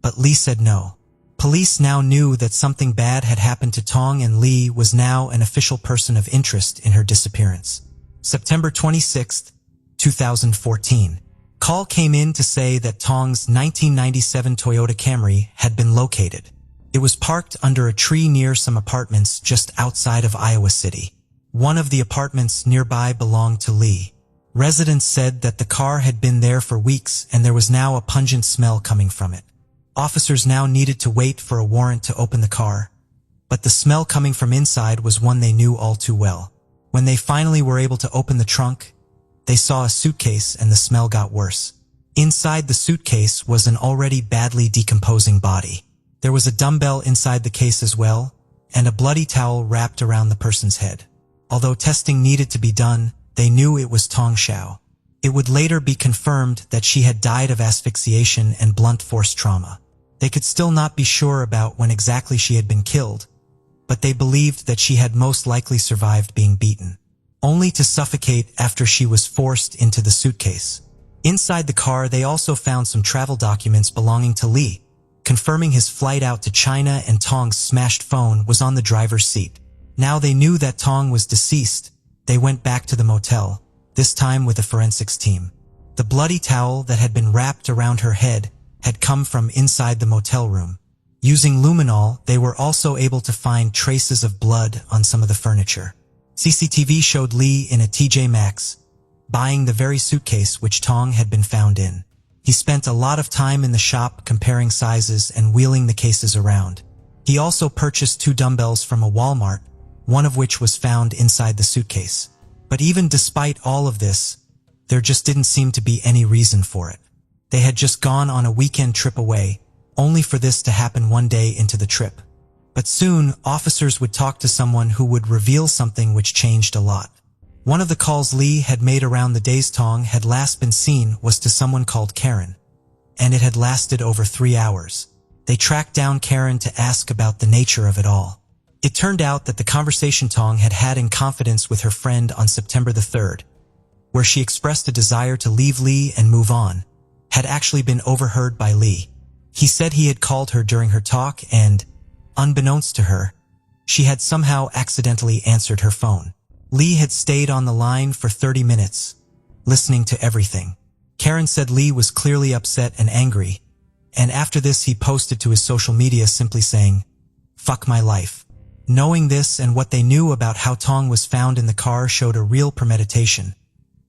but Lee said no. Police now knew that something bad had happened to Tong and Lee was now an official person of interest in her disappearance. September 26, 2014. Call came in to say that Tong's 1997 Toyota Camry had been located. It was parked under a tree near some apartments just outside of Iowa City. One of the apartments nearby belonged to Lee. Residents said that the car had been there for weeks and there was now a pungent smell coming from it. Officers now needed to wait for a warrant to open the car, but the smell coming from inside was one they knew all too well. When they finally were able to open the trunk, they saw a suitcase and the smell got worse. Inside the suitcase was an already badly decomposing body. There was a dumbbell inside the case as well, and a bloody towel wrapped around the person's head. Although testing needed to be done, they knew it was Tong Xiao. It would later be confirmed that she had died of asphyxiation and blunt force trauma. They could still not be sure about when exactly she had been killed, but they believed that she had most likely survived being beaten, only to suffocate after she was forced into the suitcase. Inside the car, they also found some travel documents belonging to Lee, confirming his flight out to China, and Tong's smashed phone was on the driver's seat. Now they knew that Tong was deceased. They went back to the motel, this time with a forensics team. The bloody towel that had been wrapped around her head had come from inside the motel room. Using luminol, they were also able to find traces of blood on some of the furniture. CCTV showed Lee in a TJ Maxx, buying the very suitcase which Tong had been found in. He spent a lot of time in the shop comparing sizes and wheeling the cases around. He also purchased 2 dumbbells from a Walmart, one of which was found inside the suitcase. But even despite all of this, there just didn't seem to be any reason for it. They had just gone on a weekend trip away, only for this to happen one day into the trip. But soon, officers would talk to someone who would reveal something which changed a lot. One of the calls Lee had made around the days Tong had last been seen was to someone called Karen, and it had lasted over 3 hours. They tracked down Karen to ask about the nature of it all. It turned out that the conversation Tong had had in confidence with her friend on September the 3rd, where she expressed a desire to leave Lee and move on, had actually been overheard by Lee. He said he had called her during her talk and, unbeknownst to her, she had somehow accidentally answered her phone. Lee had stayed on the line for 30 minutes, listening to everything. Karen said Lee was clearly upset and angry, and after this he posted to his social media simply saying, "Fuck my life." Knowing this and what they knew about how Tong was found in the car showed a real premeditation,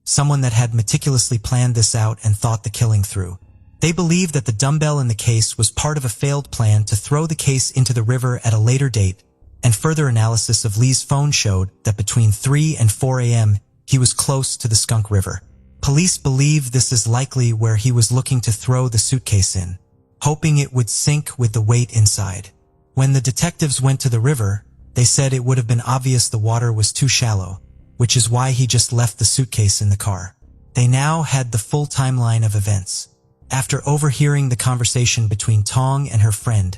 someone that had meticulously planned this out and thought the killing through. They believed that the dumbbell in the case was part of a failed plan to throw the case into the river at a later date, and further analysis of Lee's phone showed that between 3 and 4 a.m. he was close to the Skunk River. Police believe this is likely where he was looking to throw the suitcase in, hoping it would sink with the weight inside. When the detectives went to the river, they said it would have been obvious the water was too shallow, which is why he just left the suitcase in the car. They now had the full timeline of events. After overhearing the conversation between Tong and her friend,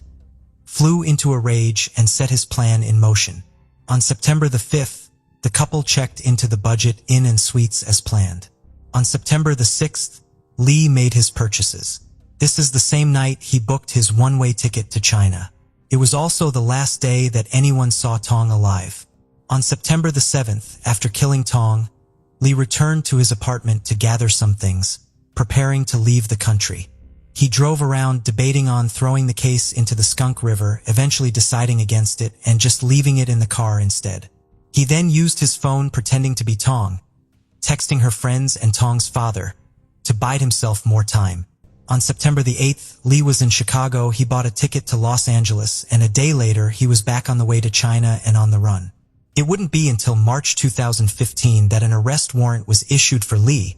flew into a rage and set his plan in motion. On September the 5th, the couple checked into the budget inn and suites as planned. On September the 6th, Lee made his purchases. This is the same night he booked his one-way ticket to China. It was also the last day that anyone saw Tong alive. On September the 7th, after killing Tong, Lee returned to his apartment to gather some things, preparing to leave the country. He drove around debating on throwing the case into the Skunk River, eventually deciding against it and just leaving it in the car instead. He then used his phone pretending to be Tong, texting her friends and Tong's father, to bide himself more time. On September the 8th, Lee was in Chicago. He bought a ticket to Los Angeles, and a day later he was back on the way to China and on the run. It wouldn't be until March 2015 that an arrest warrant was issued for Lee,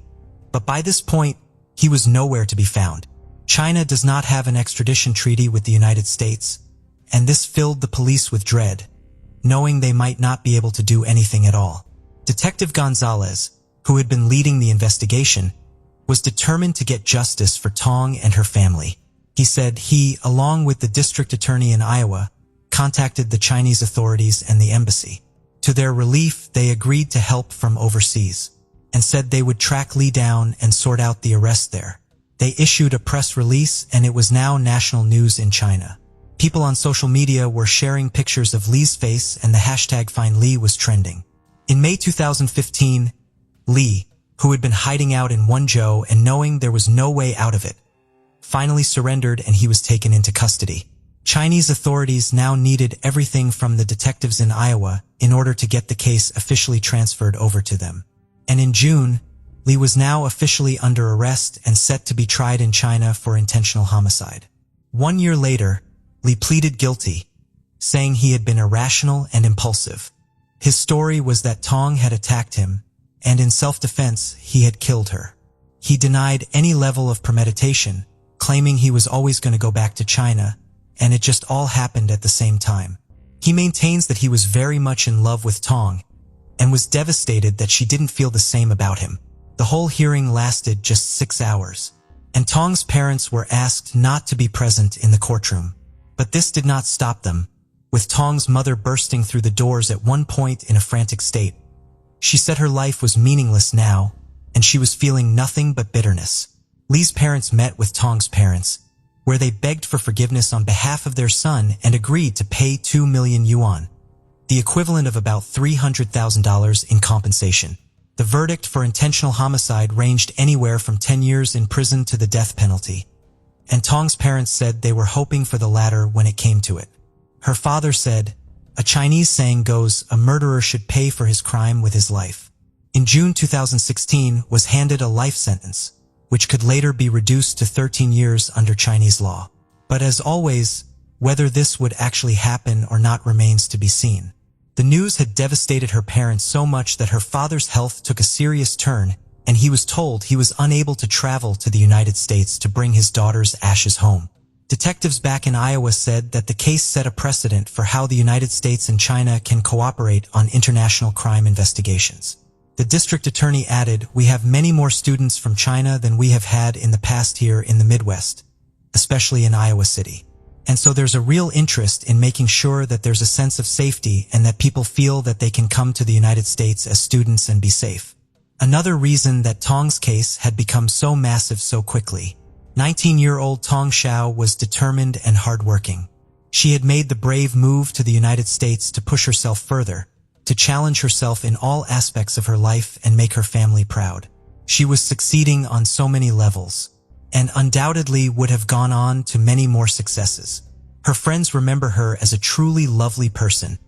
but by this point, he was nowhere to be found. China does not have an extradition treaty with the United States, and this filled the police with dread, knowing they might not be able to do anything at all. Detective Gonzalez, who had been leading the investigation, was determined to get justice for Tong and her family. He said he, along with the district attorney in Iowa, contacted the Chinese authorities and the embassy. To their relief, they agreed to help from overseas, and said they would track Lee down and sort out the arrest there. They issued a press release, and it was now national news in China. People on social media were sharing pictures of Lee's face, and the hashtag #FindLee was trending. In May 2015, Lee, who had been hiding out in Wenzhou and knowing there was no way out of it, finally surrendered and he was taken into custody. Chinese authorities now needed everything from the detectives in Iowa in order to get the case officially transferred over to them. And in June, Lee was now officially under arrest and set to be tried in China for intentional homicide. 1 year later, Lee pleaded guilty, saying he had been irrational and impulsive. His story was that Tong had attacked him, and in self-defense, he had killed her. He denied any level of premeditation, claiming he was always going to go back to China, and it just all happened at the same time. He maintains that he was very much in love with Tong, and was devastated that she didn't feel the same about him. The whole hearing lasted just 6 hours, and Tong's parents were asked not to be present in the courtroom. But this did not stop them, with Tong's mother bursting through the doors at one point in a frantic state. She said her life was meaningless now, and she was feeling nothing but bitterness. Lee's parents met with Tong's parents, where they begged for forgiveness on behalf of their son and agreed to pay 2 million yuan, the equivalent of about $300,000 in compensation. The verdict for intentional homicide ranged anywhere from 10 years in prison to the death penalty, and Tong's parents said they were hoping for the latter when it came to it. Her father said, "A Chinese saying goes, a murderer should pay for his crime with his life." In June 2016 was handed a life sentence, which could later be reduced to 13 years under Chinese law. But as always, whether this would actually happen or not remains to be seen. The news had devastated her parents so much that her father's health took a serious turn, and he was told he was unable to travel to the United States to bring his daughter's ashes home. Detectives back in Iowa said that the case set a precedent for how the United States and China can cooperate on international crime investigations. The district attorney added, "We have many more students from China than we have had in the past here in the Midwest, especially in Iowa City. And so there's a real interest in making sure that there's a sense of safety and that people feel that they can come to the United States as students and be safe." Another reason that Tong's case had become so massive so quickly. 19-year-old Tong Xiao was determined and hardworking. She had made the brave move to the United States to push herself further, to challenge herself in all aspects of her life and make her family proud. She was succeeding on so many levels, and undoubtedly would have gone on to many more successes. Her friends remember her as a truly lovely person,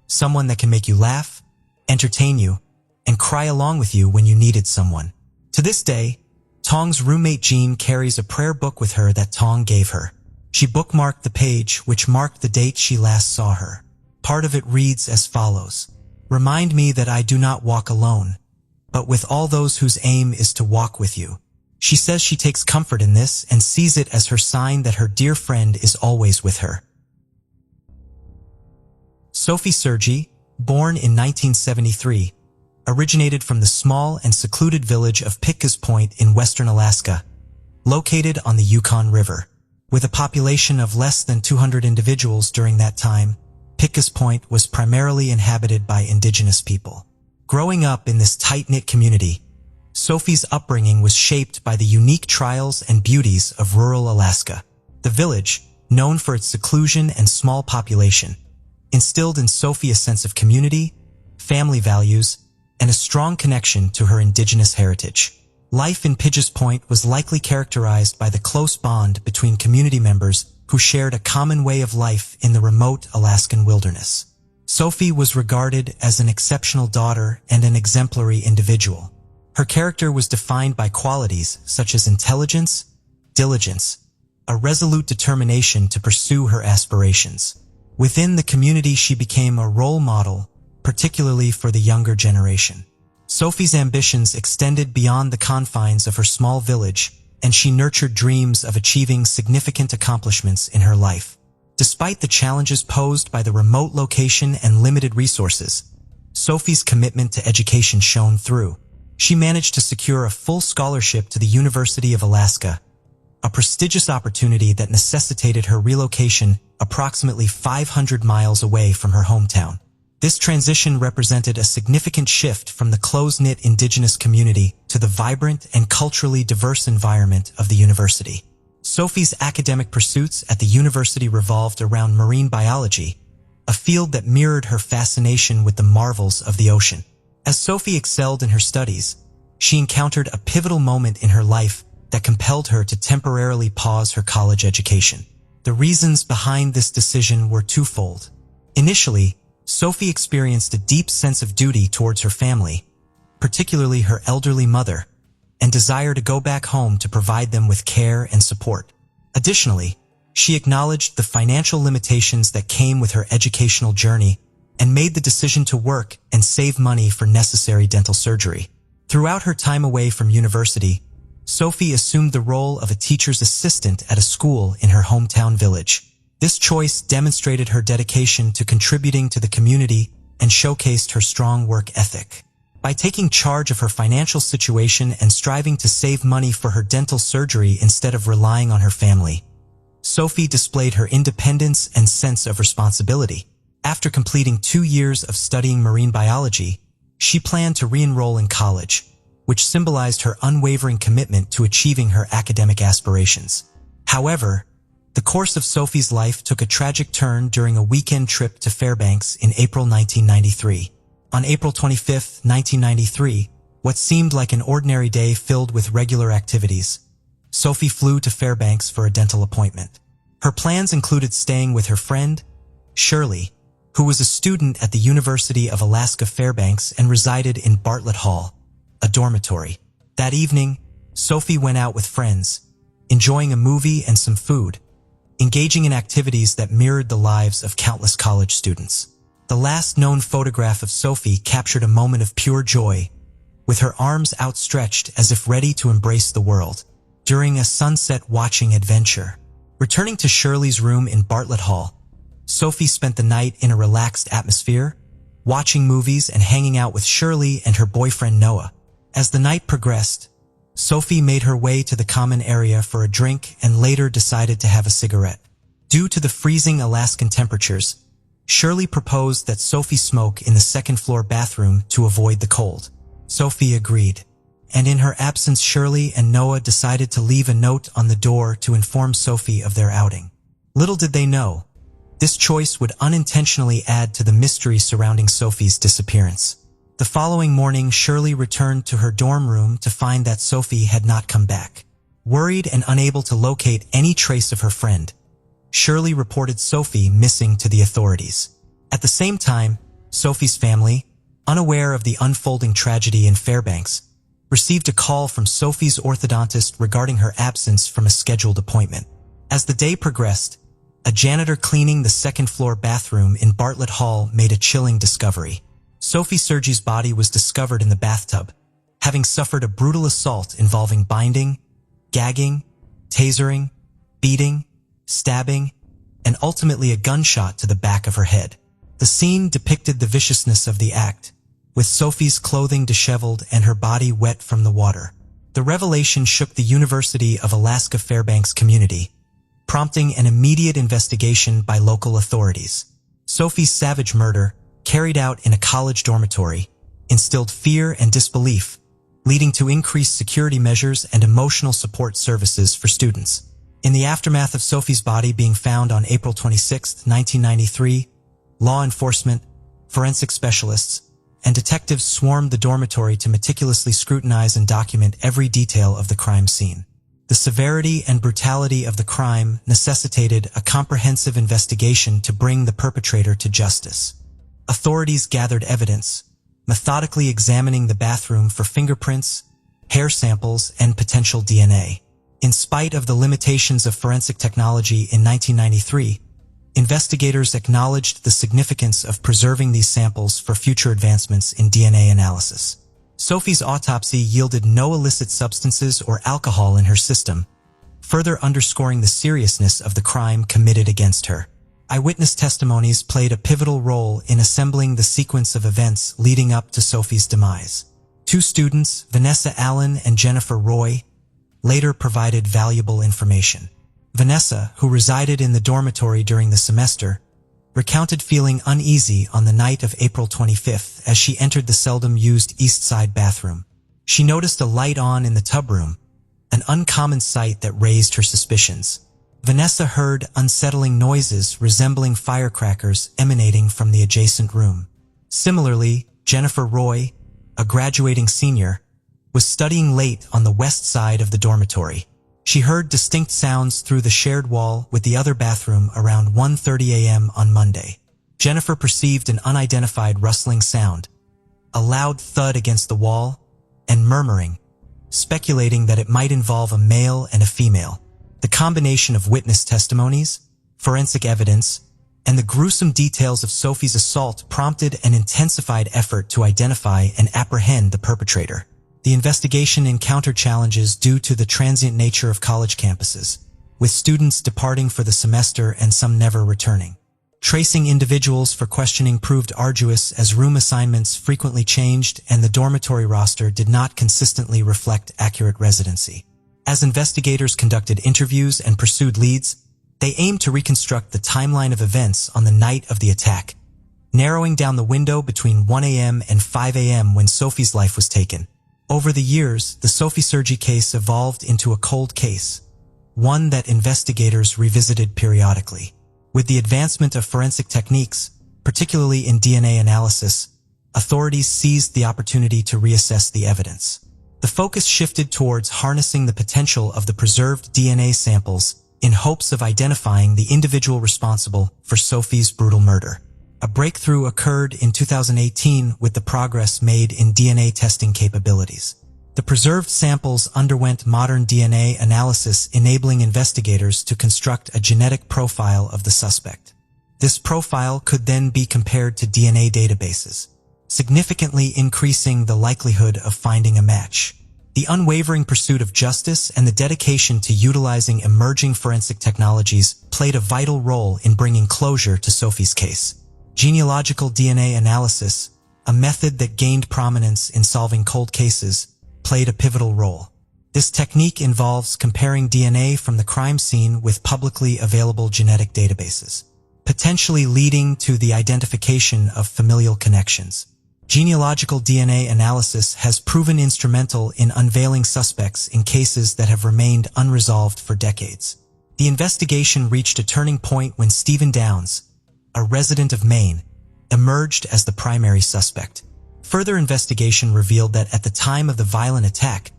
someone that can make you laugh, entertain you, and cry along with you when you needed someone. To this day, Tong's roommate Jean carries a prayer book with her that Tong gave her. She bookmarked the page which marked the date she last saw her. Part of it reads as follows: "Remind me that I do not walk alone, but with all those whose aim is to walk with you." She says she takes comfort in this and sees it as her sign that her dear friend is always with her. Sophie Sergi, born in 1973, originated from the small and secluded village of Pitcairn Point in western Alaska, located on the Yukon River. With a population of less than 200 individuals during that time, Pitcairn Point was primarily inhabited by indigenous people. Growing up in this tight-knit community, Sophie's upbringing was shaped by the unique trials and beauties of rural Alaska. The village, known for its seclusion and small population, instilled in Sophie a sense of community, family values, and a strong connection to her indigenous heritage. Life in Pitcairn Point was likely characterized by the close bond between community members who shared a common way of life in the remote Alaskan wilderness. Sophie was regarded as an exceptional daughter and an exemplary individual. Her character was defined by qualities such as intelligence, diligence, a resolute determination to pursue her aspirations. Within the community, she became a role model, particularly for the younger generation. Sophie's ambitions extended beyond the confines of her small village, and she nurtured dreams of achieving significant accomplishments in her life. Despite the challenges posed by the remote location and limited resources, Sophie's commitment to education shone through. She managed to secure a full scholarship to the University of Alaska, a prestigious opportunity that necessitated her relocation approximately 500 miles away from her hometown. This transition represented a significant shift from the close-knit indigenous community to the vibrant and culturally diverse environment of the university. Sophie's academic pursuits at the university revolved around marine biology, a field that mirrored her fascination with the marvels of the ocean. As Sophie excelled in her studies, she encountered a pivotal moment in her life that compelled her to temporarily pause her college education. The reasons behind this decision were twofold. Initially, Sophie experienced a deep sense of duty towards her family, particularly her elderly mother, and desire to go back home to provide them with care and support. Additionally, she acknowledged the financial limitations that came with her educational journey and made the decision to work and save money for necessary dental surgery. Throughout her time away from university, Sophie assumed the role of a teacher's assistant at a school in her hometown village. This choice demonstrated her dedication to contributing to the community and showcased her strong work ethic. By taking charge of her financial situation and striving to save money for her dental surgery instead of relying on her family, Sophie displayed her independence and sense of responsibility. After completing 2 years of studying marine biology, she planned to re-enroll in college, which symbolized her unwavering commitment to achieving her academic aspirations. However, the course of Sophie's life took a tragic turn during a weekend trip to Fairbanks in April 1993. On April 25, 1993, what seemed like an ordinary day filled with regular activities, Sophie flew to Fairbanks for a dental appointment. Her plans included staying with her friend, Shirley, who was a student at the University of Alaska Fairbanks and resided in Bartlett Hall, a dormitory. That evening, Sophie went out with friends, enjoying a movie and some food, engaging in activities that mirrored the lives of countless college students. The last known photograph of Sophie captured a moment of pure joy, with her arms outstretched as if ready to embrace the world, during a sunset-watching adventure. Returning to Shirley's room in Bartlett Hall, Sophie spent the night in a relaxed atmosphere, watching movies and hanging out with Shirley and her boyfriend Noah. As the night progressed, Sophie made her way to the common area for a drink and later decided to have a cigarette. Due to the freezing Alaskan temperatures, Shirley proposed that Sophie smoke in the second-floor bathroom to avoid the cold. Sophie agreed, and in her absence Shirley and Noah decided to leave a note on the door to inform Sophie of their outing. Little did they know, this choice would unintentionally add to the mystery surrounding Sophie's disappearance. The following morning, Shirley returned to her dorm room to find that Sophie had not come back. Worried and unable to locate any trace of her friend, Shirley reported Sophie missing to the authorities. At the same time, Sophie's family, unaware of the unfolding tragedy in Fairbanks, received a call from Sophie's orthodontist regarding her absence from a scheduled appointment. As the day progressed, a janitor cleaning the second-floor bathroom in Bartlett Hall made a chilling discovery. Sophie Sergi's body was discovered in the bathtub, having suffered a brutal assault involving binding, gagging, tasering, beating, stabbing, and ultimately a gunshot to the back of her head. The scene depicted the viciousness of the act, with Sophie's clothing disheveled and her body wet from the water. The revelation shook the University of Alaska Fairbanks community, prompting an immediate investigation by local authorities. Sophie's savage murder, carried out in a college dormitory, instilled fear and disbelief, leading to increased security measures and emotional support services for students. In the aftermath of Sophie's body being found on April 26, 1993, law enforcement, forensic specialists, and detectives swarmed the dormitory to meticulously scrutinize and document every detail of the crime scene. The severity and brutality of the crime necessitated a comprehensive investigation to bring the perpetrator to justice. Authorities gathered evidence, methodically examining the bathroom for fingerprints, hair samples, and potential DNA. In spite of the limitations of forensic technology in 1993, investigators acknowledged the significance of preserving these samples for future advancements in DNA analysis. Sophie's autopsy yielded no illicit substances or alcohol in her system, further underscoring the seriousness of the crime committed against her. Eyewitness testimonies played a pivotal role in assembling the sequence of events leading up to Sophie's demise. Two students, Vanessa Allen and Jennifer Roy, later provided valuable information. Vanessa, who resided in the dormitory during the semester, recounted feeling uneasy on the night of April 25th as she entered the seldom-used east side bathroom. She noticed a light on in the tub room, an uncommon sight that raised her suspicions. Vanessa heard unsettling noises resembling firecrackers emanating from the adjacent room. Similarly, Jennifer Roy, a graduating senior, was studying late on the west side of the dormitory. She heard distinct sounds through the shared wall with the other bathroom around 1:30 a.m. on Monday. Jennifer perceived an unidentified rustling sound, a loud thud against the wall, and murmuring, speculating that it might involve a male and a female. The combination of witness testimonies, forensic evidence, and the gruesome details of Sophie's assault prompted an intensified effort to identify and apprehend the perpetrator. The investigation encountered challenges due to the transient nature of college campuses, with students departing for the semester and some never returning. Tracing individuals for questioning proved arduous as room assignments frequently changed and the dormitory roster did not consistently reflect accurate residency. As investigators conducted interviews and pursued leads, they aimed to reconstruct the timeline of events on the night of the attack, narrowing down the window between 1 a.m. and 5 a.m. when Sophie's life was taken. Over the years, the Sophie Sergi case evolved into a cold case, one that investigators revisited periodically. With the advancement of forensic techniques, particularly in DNA analysis, authorities seized the opportunity to reassess the evidence. The focus shifted towards harnessing the potential of the preserved DNA samples in hopes of identifying the individual responsible for Sophie's brutal murder. A breakthrough occurred in 2018 with the progress made in DNA testing capabilities. The preserved samples underwent modern DNA analysis, enabling investigators to construct a genetic profile of the suspect. This profile could then be compared to DNA databases, significantly increasing the likelihood of finding a match. The unwavering pursuit of justice and the dedication to utilizing emerging forensic technologies played a vital role in bringing closure to Sophie's case. Genealogical DNA analysis, a method that gained prominence in solving cold cases, played a pivotal role. This technique involves comparing DNA from the crime scene with publicly available genetic databases, potentially leading to the identification of familial connections. Genealogical DNA analysis has proven instrumental in unveiling suspects in cases that have remained unresolved for decades. The investigation reached a turning point when Stephen Downs, a resident of Maine, emerged as the primary suspect. Further investigation revealed that at the time of the violent attack,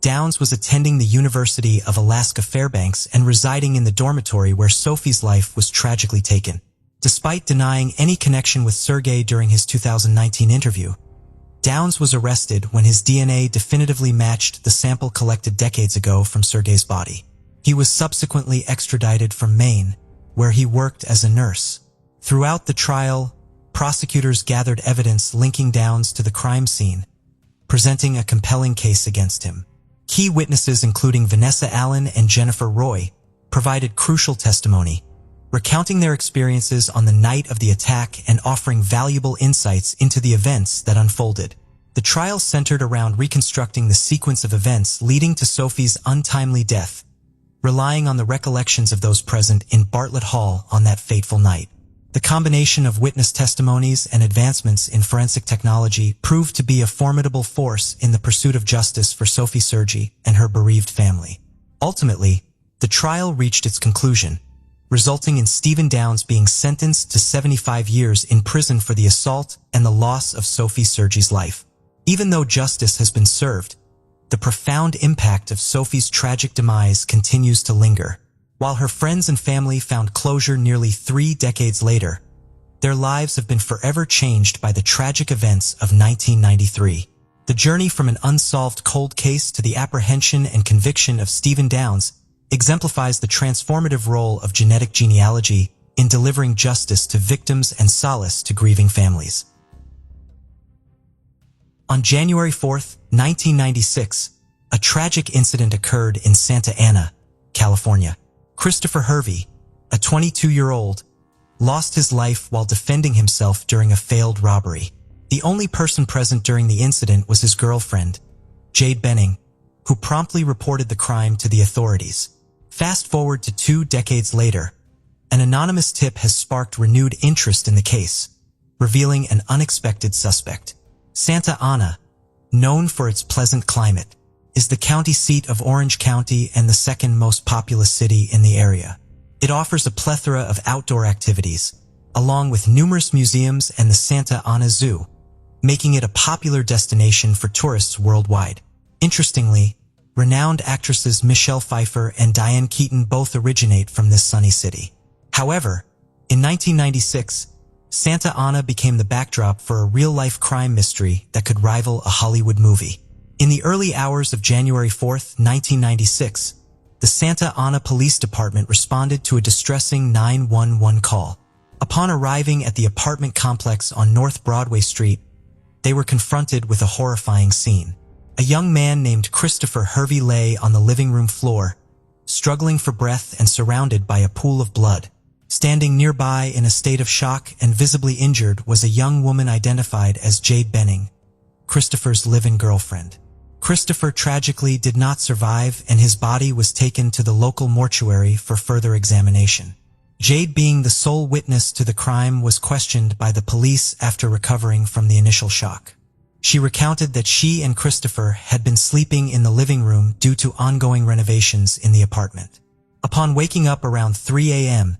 Downs was attending the University of Alaska Fairbanks and residing in the dormitory where Sophie's life was tragically taken. Despite denying any connection with Sergei during his 2019 interview, Downs was arrested when his DNA definitively matched the sample collected decades ago from Sergei's body. He was subsequently extradited from Maine, where he worked as a nurse. Throughout the trial, prosecutors gathered evidence linking Downs to the crime scene, presenting a compelling case against him. Key witnesses including Vanessa Allen and Jennifer Roy provided crucial testimony, recounting their experiences on the night of the attack and offering valuable insights into the events that unfolded. The trial centered around reconstructing the sequence of events leading to Sophie's untimely death, relying on the recollections of those present in Bartlett Hall on that fateful night. The combination of witness testimonies and advancements in forensic technology proved to be a formidable force in the pursuit of justice for Sophie Sergei and her bereaved family. Ultimately, the trial reached its conclusion, resulting in Stephen Downs being sentenced to 75 years in prison for the assault and the loss of Sophie Sergei's life. Even though justice has been served, the profound impact of Sophie's tragic demise continues to linger. While her friends and family found closure nearly 3 decades later, their lives have been forever changed by the tragic events of 1993. The journey from an unsolved cold case to the apprehension and conviction of Stephen Downs exemplifies the transformative role of genetic genealogy in delivering justice to victims and solace to grieving families. On January 4, 1996, a tragic incident occurred in Santa Ana, California. Christopher Hervey, a 22-year-old, lost his life while defending himself during a failed robbery. The only person present during the incident was his girlfriend, Jade Benning, who promptly reported the crime to the authorities. Fast forward to 2 decades later, an anonymous tip has sparked renewed interest in the case, revealing an unexpected suspect. Santa Ana, known for its pleasant climate, is the county seat of Orange County and the second most populous city in the area. It offers a plethora of outdoor activities, along with numerous museums and the Santa Ana Zoo, making it a popular destination for tourists worldwide. Interestingly, renowned actresses Michelle Pfeiffer and Diane Keaton both originate from this sunny city. However, in 1996, Santa Ana became the backdrop for a real-life crime mystery that could rival a Hollywood movie. In the early hours of January 4, 1996, the Santa Ana Police Department responded to a distressing 911 call. Upon arriving at the apartment complex on North Broadway Street, they were confronted with a horrifying scene. A young man named Christopher Hervey lay on the living room floor, struggling for breath and surrounded by a pool of blood. Standing nearby in a state of shock and visibly injured was a young woman identified as Jade Benning, Christopher's live-in girlfriend. Christopher tragically did not survive, and his body was taken to the local mortuary for further examination. Jade, being the sole witness to the crime, was questioned by the police after recovering from the initial shock. She recounted that she and Christopher had been sleeping in the living room due to ongoing renovations in the apartment. Upon waking up around 3 a.m.,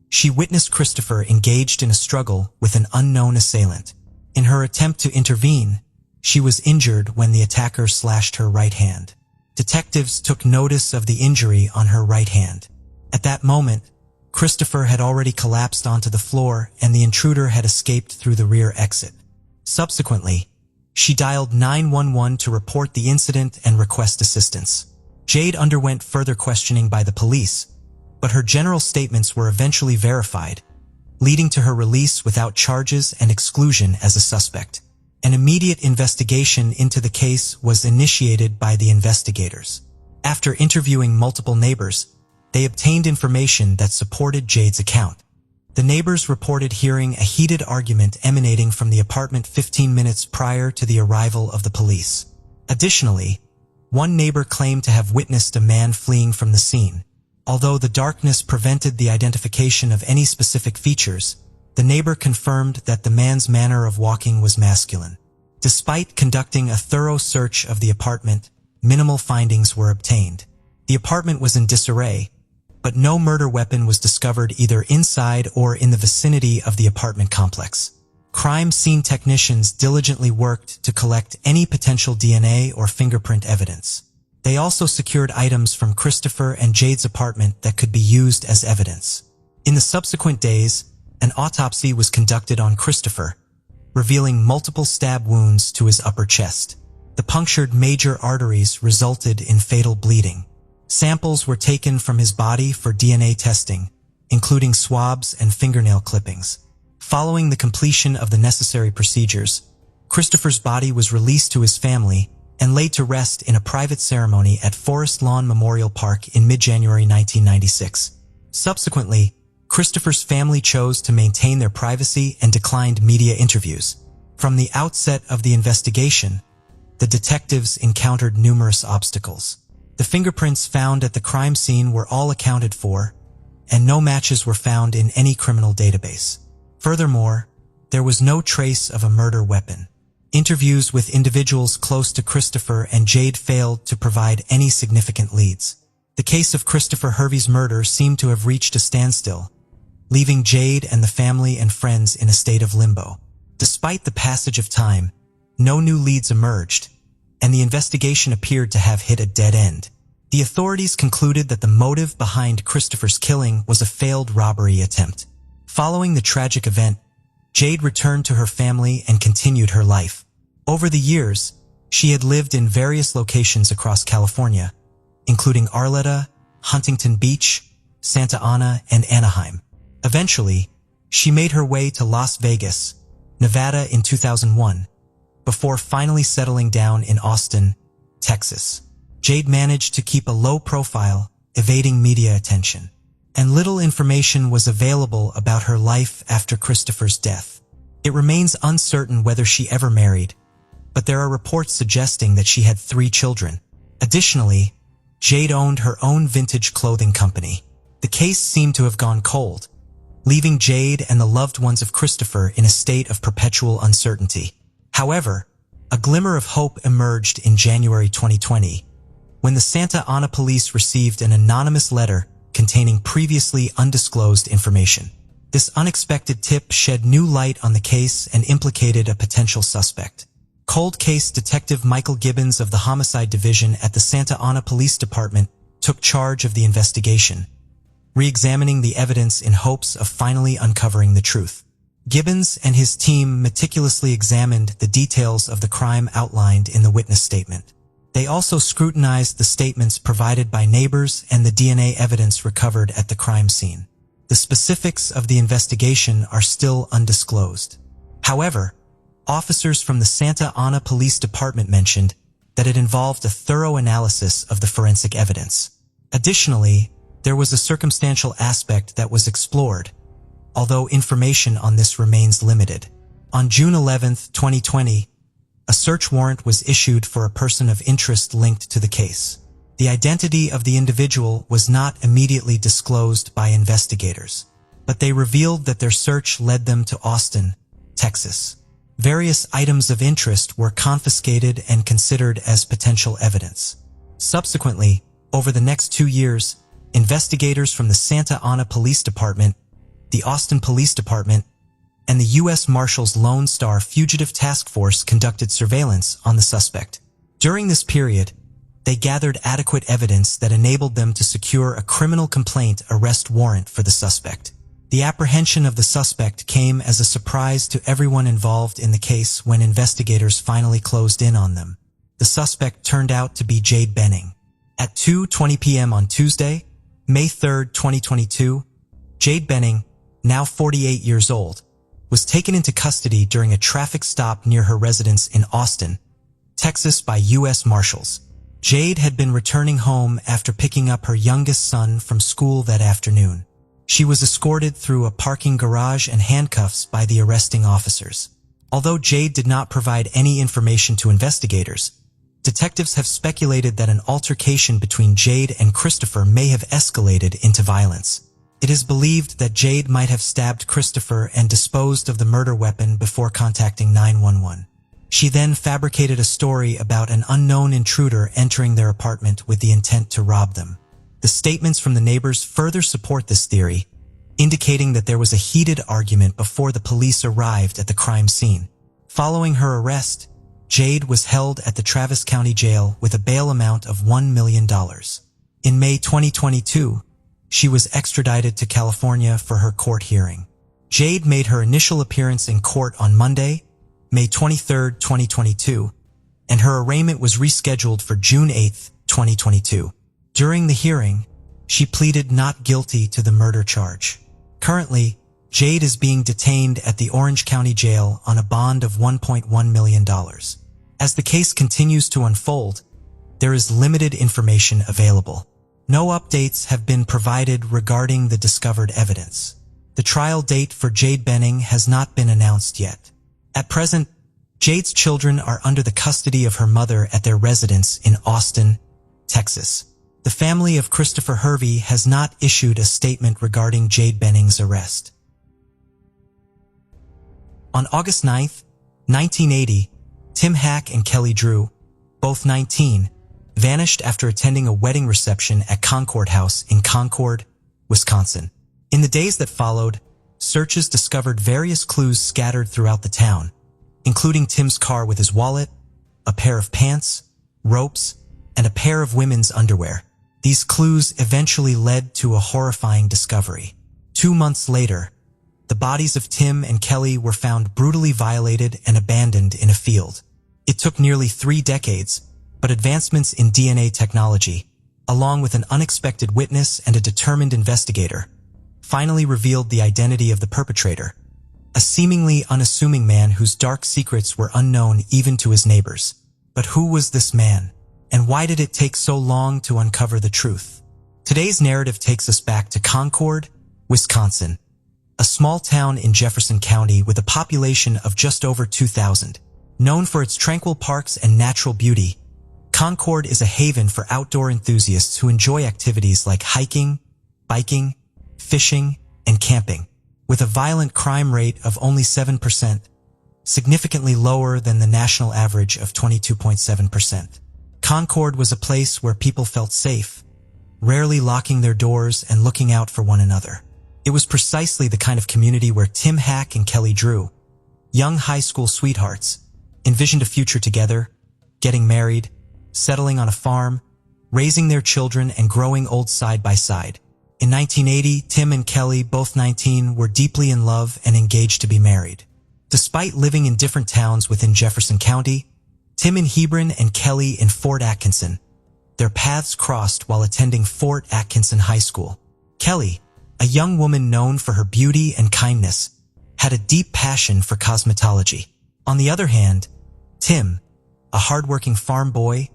she witnessed Christopher engaged in a struggle with an unknown assailant. In her attempt to intervene, she was injured when the attacker slashed her right hand. Detectives took notice of the injury on her right hand. At that moment, Christopher had already collapsed onto the floor and the intruder had escaped through the rear exit. Subsequently, she dialed 911 to report the incident and request assistance. Jade underwent further questioning by the police, but her general statements were eventually verified, leading to her release without charges and exclusion as a suspect. An immediate investigation into the case was initiated by the investigators. After interviewing multiple neighbors, they obtained information that supported Jade's account. The neighbors reported hearing a heated argument emanating from the apartment 15 minutes prior to the arrival of the police. Additionally, one neighbor claimed to have witnessed a man fleeing from the scene. Although the darkness prevented the identification of any specific features, the neighbor confirmed that the man's manner of walking was masculine. Despite conducting a thorough search of the apartment, minimal findings were obtained. The apartment was in disarray, but no murder weapon was discovered either inside or in the vicinity of the apartment complex. Crime scene technicians diligently worked to collect any potential DNA or fingerprint evidence. They also secured items from Christopher and Jade's apartment that could be used as evidence. In the subsequent days, An autopsy was conducted on Christopher, revealing multiple stab wounds to his upper chest. The punctured major arteries resulted in fatal bleeding. Samples were taken from his body for DNA testing, including swabs and fingernail clippings. Following the completion of the necessary procedures, Christopher's body was released to his family and laid to rest in a private ceremony at Forest Lawn Memorial Park in mid-January 1996. Subsequently, Christopher's family chose to maintain their privacy and declined media interviews. From the outset of the investigation, the detectives encountered numerous obstacles. The fingerprints found at the crime scene were all accounted for, and no matches were found in any criminal database. Furthermore, there was no trace of a murder weapon. Interviews with individuals close to Christopher and Jade failed to provide any significant leads. The case of Christopher Hervey's murder seemed to have reached a standstill, leaving Jade and the family and friends in a state of limbo. Despite the passage of time, no new leads emerged, and the investigation appeared to have hit a dead end. The authorities concluded that the motive behind Christopher's killing was a failed robbery attempt. Following the tragic event, Jade returned to her family and continued her life. Over the years, she had lived in various locations across California, including Arleta, Huntington Beach, Santa Ana, and Anaheim. Eventually, she made her way to Las Vegas, Nevada in 2001, before finally settling down in Austin, Texas. Jade managed to keep a low profile, evading media attention, and little information was available about her life after Christopher's death. It remains uncertain whether she ever married, but there are reports suggesting that she had 3 children. Additionally, Jade owned her own vintage clothing company. The case seemed to have gone cold, leaving Jade and the loved ones of Christopher in a state of perpetual uncertainty. However, a glimmer of hope emerged in January 2020, when the Santa Ana police received an anonymous letter containing previously undisclosed information. This unexpected tip shed new light on the case and implicated a potential suspect. Cold case detective Michael Gibbons of the Homicide Division at the Santa Ana Police Department took charge of the investigation, re-examining the evidence in hopes of finally uncovering the truth. Gibbons and his team meticulously examined the details of the crime outlined in the witness statement. They also scrutinized the statements provided by neighbors and the DNA evidence recovered at the crime scene. The specifics of the investigation are still undisclosed. However, officers from the Santa Ana Police Department mentioned that it involved a thorough analysis of the forensic evidence. Additionally, there was a circumstantial aspect that was explored, although information on this remains limited. On June 11, 2020, a search warrant was issued for a person of interest linked to the case. The identity of the individual was not immediately disclosed by investigators, but they revealed that their search led them to Austin, Texas. Various items of interest were confiscated and considered as potential evidence. Subsequently, over the next 2 years, investigators from the Santa Ana Police Department, the Austin Police Department, and the U.S. Marshals Lone Star Fugitive Task Force conducted surveillance on the suspect. During this period, they gathered adequate evidence that enabled them to secure a criminal complaint arrest warrant for the suspect. The apprehension of the suspect came as a surprise to everyone involved in the case when investigators finally closed in on them. The suspect turned out to be Jade Benning. At 2:20 p.m. on Tuesday, May 3, 2022, Jade Benning, now 48 years old, was taken into custody during a traffic stop near her residence in Austin, Texas by U.S. Marshals. Jade had been returning home after picking up her youngest son from school that afternoon. She was escorted through a parking garage and handcuffs by the arresting officers. Although Jade did not provide any information to investigators, detectives have speculated that an altercation between Jade and Christopher may have escalated into violence. It is believed that Jade might have stabbed Christopher and disposed of the murder weapon before contacting 911. She then fabricated a story about an unknown intruder entering their apartment with the intent to rob them. The statements from the neighbors further support this theory, indicating that there was a heated argument before the police arrived at the crime scene. Following her arrest, Jade was held at the Travis County Jail with a bail amount of $1 million. In May 2022, she was extradited to California for her court hearing. Jade made her initial appearance in court on Monday, May 23, 2022, and her arraignment was rescheduled for June 8, 2022. During the hearing, she pleaded not guilty to the murder charge. Currently, Jade is being detained at the Orange County Jail on a bond of $1.1 million. As the case continues to unfold, there is limited information available. No updates have been provided regarding the discovered evidence. The trial date for Jade Benning has not been announced yet. At present, Jade's children are under the custody of her mother at their residence in Austin, Texas. The family of Christopher Hervey has not issued a statement regarding Jade Benning's arrest. On August 9, 1980, Tim Hack and Kelly Drew, both 19, vanished after attending a wedding reception at Concord House in Concord, Wisconsin. In the days that followed, searches discovered various clues scattered throughout the town, including Tim's car with his wallet, a pair of pants, ropes, and a pair of women's underwear. These clues eventually led to a horrifying discovery. 2 months later, the bodies of Tim and Kelly were found brutally violated and abandoned in a field. It took nearly 3 decades, but advancements in DNA technology, along with an unexpected witness and a determined investigator, finally revealed the identity of the perpetrator, a seemingly unassuming man whose dark secrets were unknown even to his neighbors. But who was this man? And why did it take so long to uncover the truth? Today's narrative takes us back to Concord, Wisconsin, a small town in Jefferson County with a population of just over 2,000. Known for its tranquil parks and natural beauty, Concord is a haven for outdoor enthusiasts who enjoy activities like hiking, biking, fishing, and camping. With a violent crime rate of only 7%, significantly lower than the national average of 22.7%. Concord was a place where people felt safe, rarely locking their doors and looking out for one another. It was precisely the kind of community where Tim Hack and Kelly Drew, young high school sweethearts, envisioned a future together, getting married, settling on a farm, raising their children, and growing old side by side. In 1980, Tim and Kelly, both 19, were deeply in love and engaged to be married. Despite living in different towns within Jefferson County, Tim in Hebron and Kelly in Fort Atkinson, their paths crossed while attending Fort Atkinson High School. Kelly, a young woman known for her beauty and kindness, had a deep passion for cosmetology. On the other hand, Tim, a hardworking farm boy,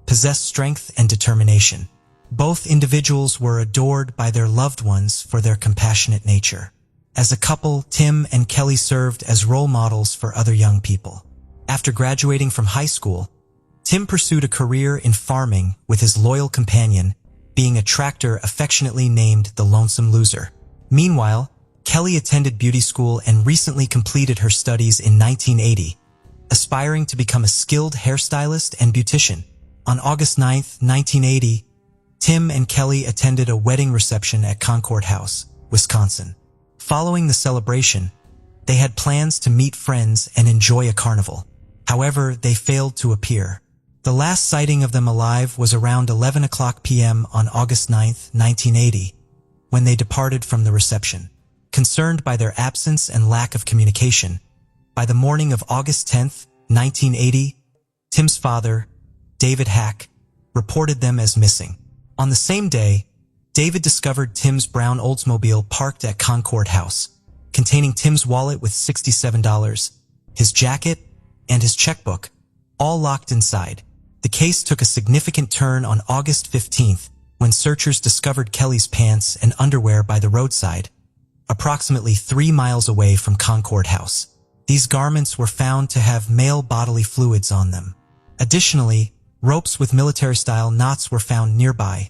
possessed strength and determination. Both individuals were adored by their loved ones for their compassionate nature. As a couple, Tim and Kelly served as role models for other young people. After graduating from high school, Tim pursued a career in farming with his loyal companion, being a tractor affectionately named the Lonesome Loser. Meanwhile, Kelly attended beauty school and recently completed her studies in 1980, aspiring to become a skilled hairstylist and beautician. On August 9, 1980, Tim and Kelly attended a wedding reception at Concord House, Wisconsin. Following the celebration, they had plans to meet friends and enjoy a carnival. However, they failed to appear. The last sighting of them alive was around 11 o'clock p.m. on August 9, 1980, when they departed from the reception. Concerned by their absence and lack of communication, by the morning of August 10, 1980, Tim's father, David Hack, reported them as missing. On the same day, David discovered Tim's brown Oldsmobile parked at Concord House, containing Tim's wallet with $67, his jacket, and his checkbook, all locked inside. The case took a significant turn on August 15th when searchers discovered Kelly's pants and underwear by the roadside, approximately 3 miles away from Concord House. These garments were found to have male bodily fluids on them. Additionally, ropes with military-style knots were found nearby,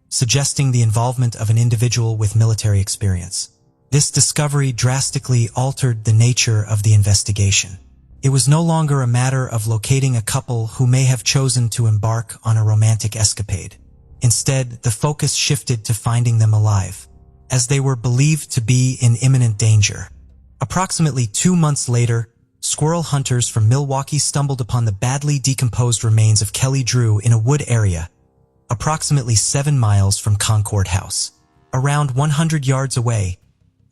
suggesting the involvement of an individual with military experience. This discovery drastically altered the nature of the investigation. It was no longer a matter of locating a couple who may have chosen to embark on a romantic escapade. Instead, the focus shifted to finding them alive, as they were believed to be in imminent danger. Approximately 2 months later, squirrel hunters from Milwaukee stumbled upon the badly decomposed remains of Kelly Drew in a wood area, approximately 7 miles from Concord House. Around 100 yards away,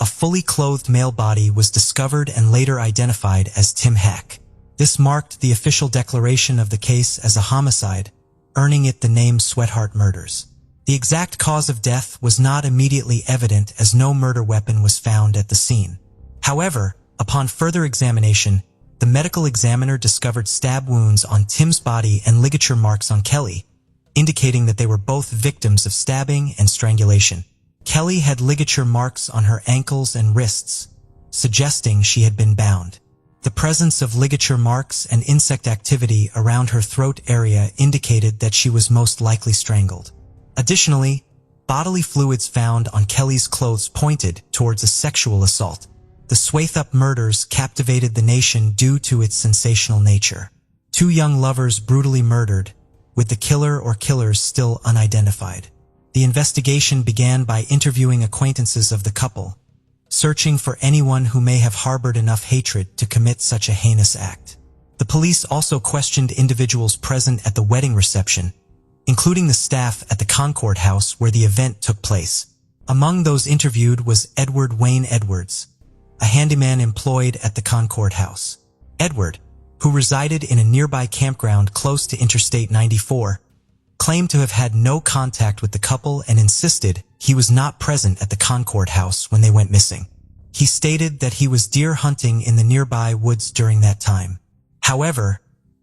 a fully clothed male body was discovered and later identified as Tim Hack. This marked the official declaration of the case as a homicide, earning it the name Sweatheart Murders. The exact cause of death was not immediately evident as no murder weapon was found at the scene. However, upon further examination, the medical examiner discovered stab wounds on Tim's body and ligature marks on Kelly, indicating that they were both victims of stabbing and strangulation. Kelly had ligature marks on her ankles and wrists, suggesting she had been bound. The presence of ligature marks and insect activity around her throat area indicated that she was most likely strangled. Additionally, bodily fluids found on Kelly's clothes pointed towards a sexual assault. The Swaithup murders captivated the nation due to its sensational nature. 2 young lovers brutally murdered, with the killer or killers still unidentified. The investigation began by interviewing acquaintances of the couple, searching for anyone who may have harbored enough hatred to commit such a heinous act. The police also questioned individuals present at the wedding reception, including the staff at the Concord House where the event took place. Among those interviewed was Edward Wayne Edwards, a handyman employed at the Concord House. Edward, who resided in a nearby campground close to Interstate 94, claimed to have had no contact with the couple and insisted he was not present at the Concord House when they went missing. He stated that he was deer hunting in the nearby woods during that time. However,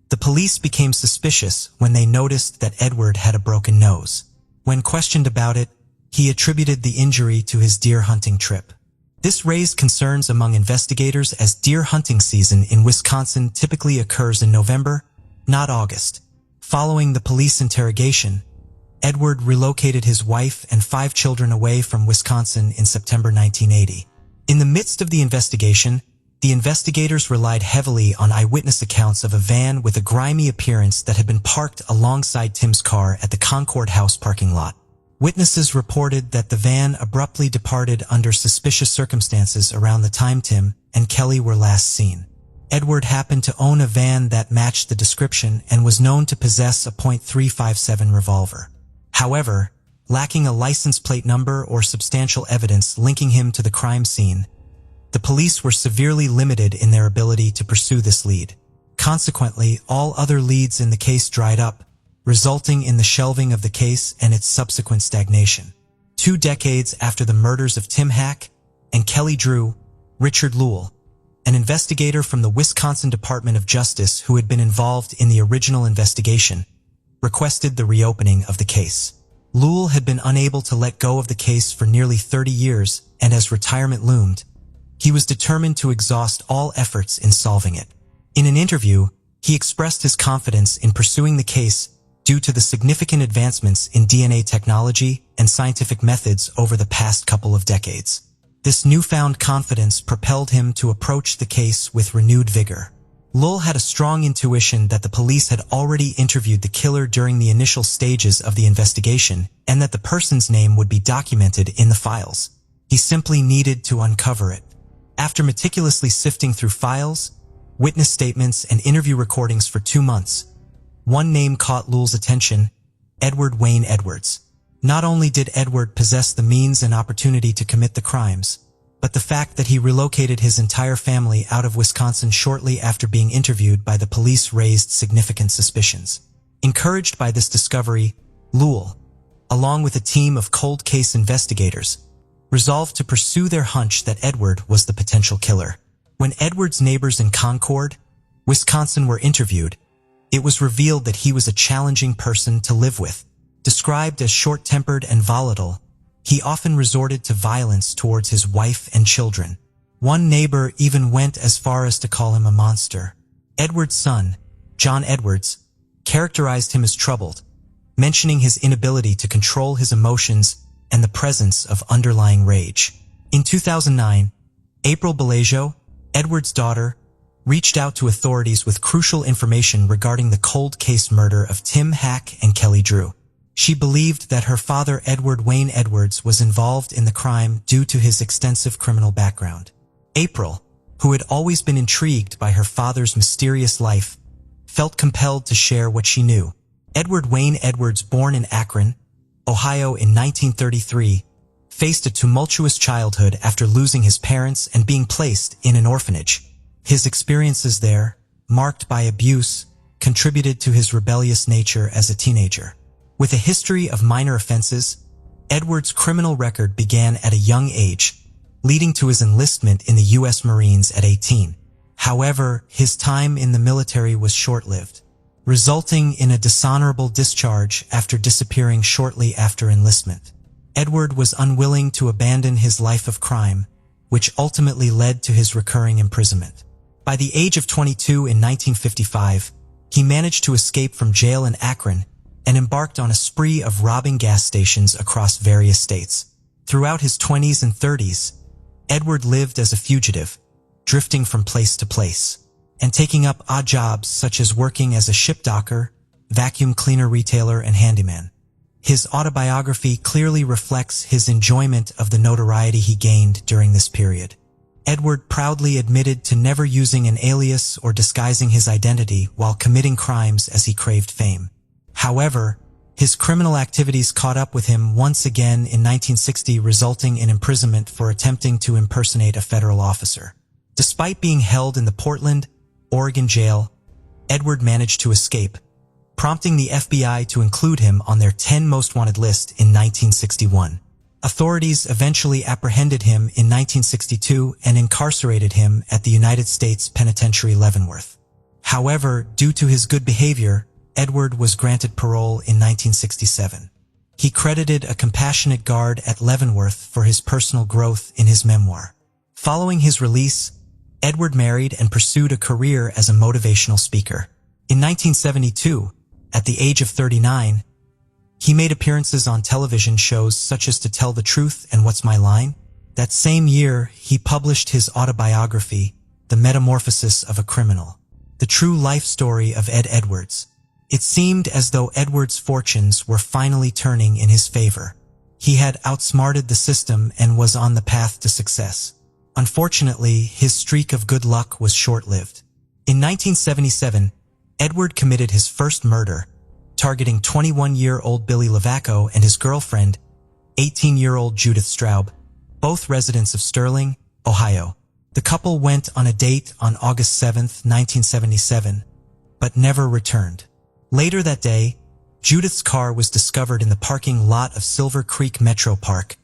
the police became suspicious when they noticed that Edward had a broken nose. When questioned about it, he attributed the injury to his deer hunting trip. This raised concerns among investigators as deer hunting season in Wisconsin typically occurs in November, not August. Following the police interrogation, Edward relocated his wife and 5 children away from Wisconsin in September 1980. In the midst of the investigation, the investigators relied heavily on eyewitness accounts of a van with a grimy appearance that had been parked alongside Tim's car at the Concord House parking lot. Witnesses reported that the van abruptly departed under suspicious circumstances around the time Tim and Kelly were last seen. Edward happened to own a van that matched the description and was known to possess a .357 revolver. However, lacking a license plate number or substantial evidence linking him to the crime scene, the police were severely limited in their ability to pursue this lead. Consequently, all other leads in the case dried up, resulting in the shelving of the case and its subsequent stagnation. 2 decades after the murders of Tim Hack and Kelly Drew, Richard Lewell, an investigator from the Wisconsin Department of Justice who had been involved in the original investigation, requested the reopening of the case. Lewell had been unable to let go of the case for nearly 30 years, and as retirement loomed, he was determined to exhaust all efforts in solving it. In an interview, he expressed his confidence in pursuing the case due to the significant advancements in DNA technology and scientific methods over the past couple of decades. This newfound confidence propelled him to approach the case with renewed vigor. Lowell had a strong intuition that the police had already interviewed the killer during the initial stages of the investigation and that the person's name would be documented in the files. He simply needed to uncover it. After meticulously sifting through files, witness statements, and interview recordings for 2 months, one name caught Lowell's attention: Edward Wayne Edwards. Not only did Edward possess the means and opportunity to commit the crimes, but the fact that he relocated his entire family out of Wisconsin shortly after being interviewed by the police raised significant suspicions. Encouraged by this discovery, Lowell, along with a team of cold case investigators, resolved to pursue their hunch that Edward was the potential killer. When Edward's neighbors in Concord, Wisconsin were interviewed, it was revealed that he was a challenging person to live with. Described as short-tempered and volatile, he often resorted to violence towards his wife and children. One neighbor even went as far as to call him a monster. Edward's son, John Edwards, characterized him as troubled, mentioning his inability to control his emotions and the presence of underlying rage. In 2009, April Bellagio, Edward's daughter, reached out to authorities with crucial information regarding the cold case murder of Tim Hack and Kelly Drew. She believed that her father, Edward Wayne Edwards, was involved in the crime due to his extensive criminal background. April, who had always been intrigued by her father's mysterious life, felt compelled to share what she knew. Edward Wayne Edwards, born in Akron, Ohio in 1933, faced a tumultuous childhood after losing his parents and being placed in an orphanage. His experiences there, marked by abuse, contributed to his rebellious nature as a teenager. With a history of minor offenses, Edward's criminal record began at a young age, leading to his enlistment in the U.S. Marines at 18. However, his time in the military was short-lived, resulting in a dishonorable discharge after disappearing shortly after enlistment. Edward was unwilling to abandon his life of crime, which ultimately led to his recurring imprisonment. By the age of 22 in 1955, he managed to escape from jail in Akron and embarked on a spree of robbing gas stations across various states. Throughout his 20s and 30s, Edward lived as a fugitive, drifting from place to place, and taking up odd jobs such as working as a ship docker, vacuum cleaner retailer, and handyman. His autobiography clearly reflects his enjoyment of the notoriety he gained during this period. Edward proudly admitted to never using an alias or disguising his identity while committing crimes as he craved fame. However, his criminal activities caught up with him once again in 1960, resulting in imprisonment for attempting to impersonate a federal officer. Despite being held in the Portland, Oregon jail, Edward managed to escape, prompting the FBI to include him on their 10 most wanted list in 1961. Authorities eventually apprehended him in 1962 and incarcerated him at the United States Penitentiary Leavenworth. However, due to his good behavior, Edward was granted parole in 1967. He credited a compassionate guard at Leavenworth for his personal growth in his memoir. Following his release, Edward married and pursued a career as a motivational speaker. In 1972, at the age of 39, he made appearances on television shows such as To Tell the Truth and What's My Line? That same year, he published his autobiography, The Metamorphosis of a Criminal, the true life story of Ed Edwards. It seemed as though Edwards' fortunes were finally turning in his favor. He had outsmarted the system and was on the path to success. Unfortunately, his streak of good luck was short-lived. In 1977, Edward committed his first murder, targeting 21-year-old Billy Lavaco and his girlfriend, 18-year-old Judith Straub, both residents of Sterling, Ohio. The couple went on a date on August 7, 1977, but never returned. Later that day, Judith's car was discovered in the parking lot of Silver Creek Metro Park,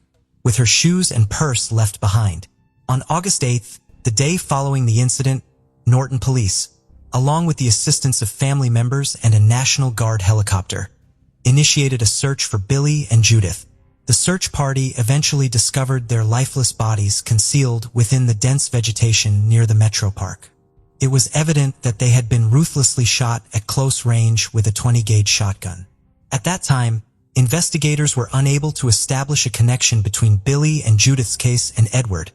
with her shoes and purse left behind. On August 8th, the day following the incident, Norton Police, along with the assistance of family members and a National Guard helicopter, initiated a search for Billy and Judith. The search party eventually discovered their lifeless bodies concealed within the dense vegetation near the Metro Park. It was evident that they had been ruthlessly shot at close range with a 20-gauge shotgun. At that time, investigators were unable to establish a connection between Billy and Judith's case and Edward,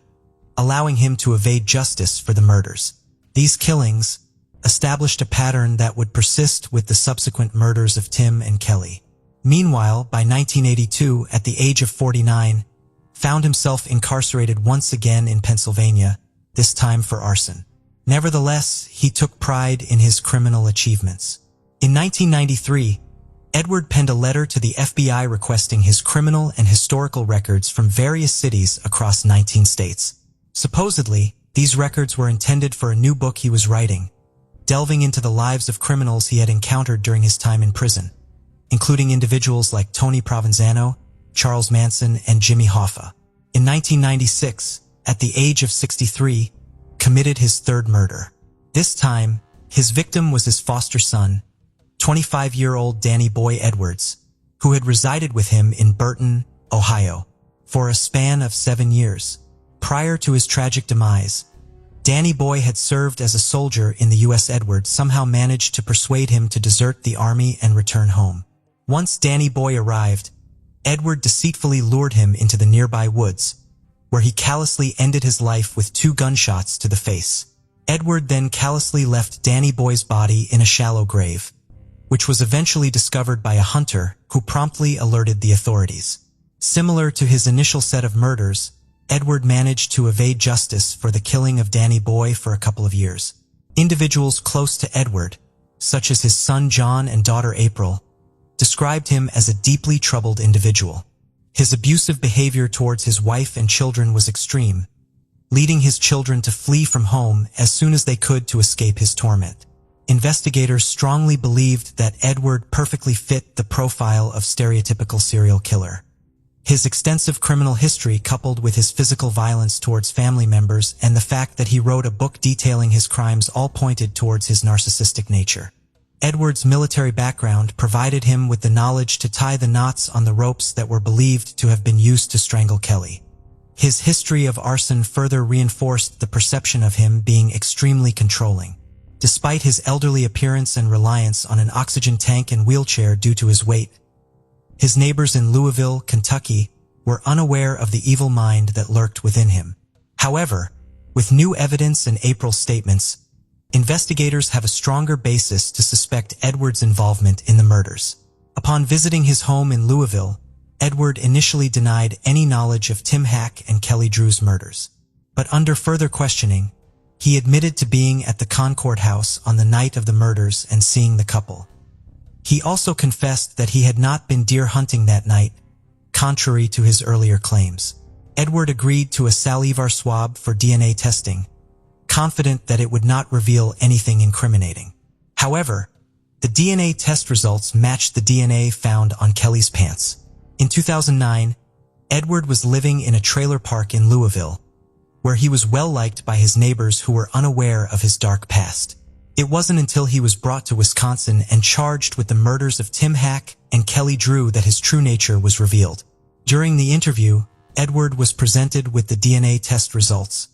allowing him to evade justice for the murders. These killings established a pattern that would persist with the subsequent murders of Tim and Kelly. Meanwhile, by 1982, at the age of 49, found himself incarcerated once again in Pennsylvania, this time for arson. Nevertheless, he took pride in his criminal achievements. In 1993, Edward penned a letter to the FBI requesting his criminal and historical records from various cities across 19 states. Supposedly, these records were intended for a new book he was writing, delving into the lives of criminals he had encountered during his time in prison, including individuals like Tony Provenzano, Charles Manson, and Jimmy Hoffa. In 1996, at the age of 63, committed his third murder. This time, his victim was his foster son, 25-year-old Danny Boy Edwards, who had resided with him in Burton, Ohio, for a span of 7 years. Prior to his tragic demise, Danny Boy had served as a soldier in the U.S. Edward somehow managed to persuade him to desert the army and return home. Once Danny Boy arrived, Edward deceitfully lured him into the nearby woods, where he callously ended his life with 2 gunshots to the face. Edward then callously left Danny Boy's body in a shallow grave, which was eventually discovered by a hunter who promptly alerted the authorities. Similar to his initial set of murders, Edward managed to evade justice for the killing of Danny Boy for a couple of years. Individuals close to Edward, such as his son John and daughter April, described him as a deeply troubled individual. His abusive behavior towards his wife and children was extreme, leading his children to flee from home as soon as they could to escape his torment. Investigators strongly believed that Edward perfectly fit the profile of stereotypical serial killer. His extensive criminal history, coupled with his physical violence towards family members and the fact that he wrote a book detailing his crimes, all pointed towards his narcissistic nature. Edward's military background provided him with the knowledge to tie the knots on the ropes that were believed to have been used to strangle Kelly. His history of arson further reinforced the perception of him being extremely controlling. Despite his elderly appearance and reliance on an oxygen tank and wheelchair due to his weight, his neighbors in Louisville, Kentucky, were unaware of the evil mind that lurked within him. However, with new evidence and April's statements, investigators have a stronger basis to suspect Edward's involvement in the murders. Upon visiting his home in Louisville, Edward initially denied any knowledge of Tim Hack and Kelly Drew's murders. But under further questioning, he admitted to being at the Concord house on the night of the murders and seeing the couple. He also confessed that he had not been deer hunting that night, contrary to his earlier claims. Edward agreed to a salivar swab for DNA testing, confident that it would not reveal anything incriminating. However, the DNA test results matched the DNA found on Kelly's pants. In 2009, Edward was living in a trailer park in Louisville, where he was well-liked by his neighbors who were unaware of his dark past. It wasn't until he was brought to Wisconsin and charged with the murders of Tim Hack and Kelly Drew that his true nature was revealed. During the interview, Edward was presented with the DNA test results,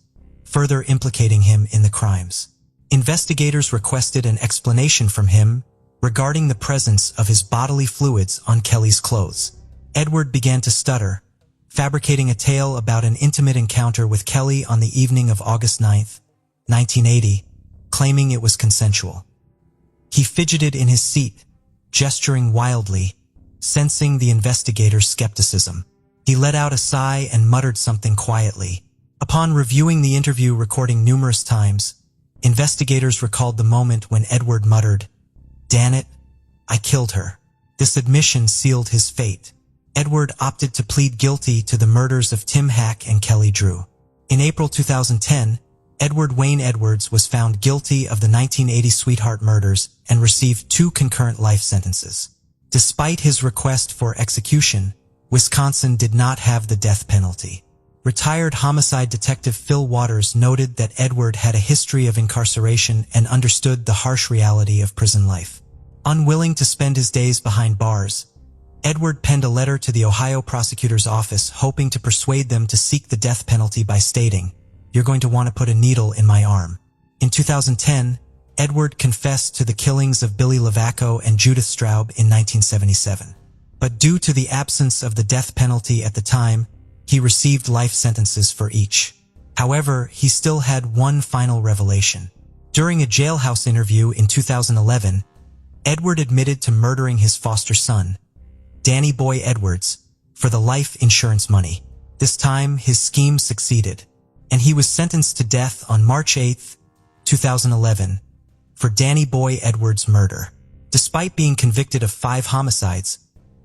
further implicating him in the crimes. Investigators requested an explanation from him regarding the presence of his bodily fluids on Kelly's clothes. Edward began to stutter, fabricating a tale about an intimate encounter with Kelly on the evening of August 9, 1980, claiming it was consensual. He fidgeted in his seat, gesturing wildly, sensing the investigator's skepticism. He let out a sigh and muttered something quietly. Upon reviewing the interview recording numerous times, investigators recalled the moment when Edward muttered, "Damn it, I killed her." This admission sealed his fate. Edward opted to plead guilty to the murders of Tim Hack and Kelly Drew. In April 2010, Edward Wayne Edwards was found guilty of the 1980 Sweetheart murders and received 2 concurrent life sentences. Despite his request for execution, Wisconsin did not have the death penalty. Retired homicide detective Phil Waters noted that Edward had a history of incarceration and understood the harsh reality of prison life. Unwilling to spend his days behind bars, Edward penned a letter to the Ohio prosecutor's office hoping to persuade them to seek the death penalty by stating, "You're going to want to put a needle in my arm." In 2010, Edward confessed to the killings of Billy Lavaco and Judith Straub in 1977. But due to the absence of the death penalty at the time, he received life sentences for each. However, he still had one final revelation. During a jailhouse interview in 2011, Edward admitted to murdering his foster son, Danny Boy Edwards, for the life insurance money. This time, his scheme succeeded, and he was sentenced to death on March 8, 2011, for Danny Boy Edwards' murder. Despite being convicted of 5 homicides,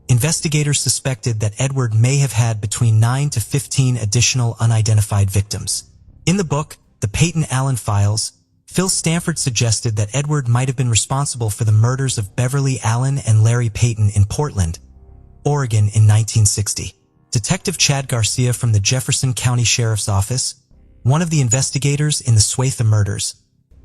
investigators suspected that Edward may have had between 9 to 15 additional unidentified victims. In the book, The Peyton Allen Files, Phil Stanford suggested that Edward might have been responsible for the murders of Beverly Allen and Larry Peyton in Portland, Oregon in 1960. Detective Chad Garcia from the Jefferson County Sheriff's Office, one of the investigators in the Swatha murders,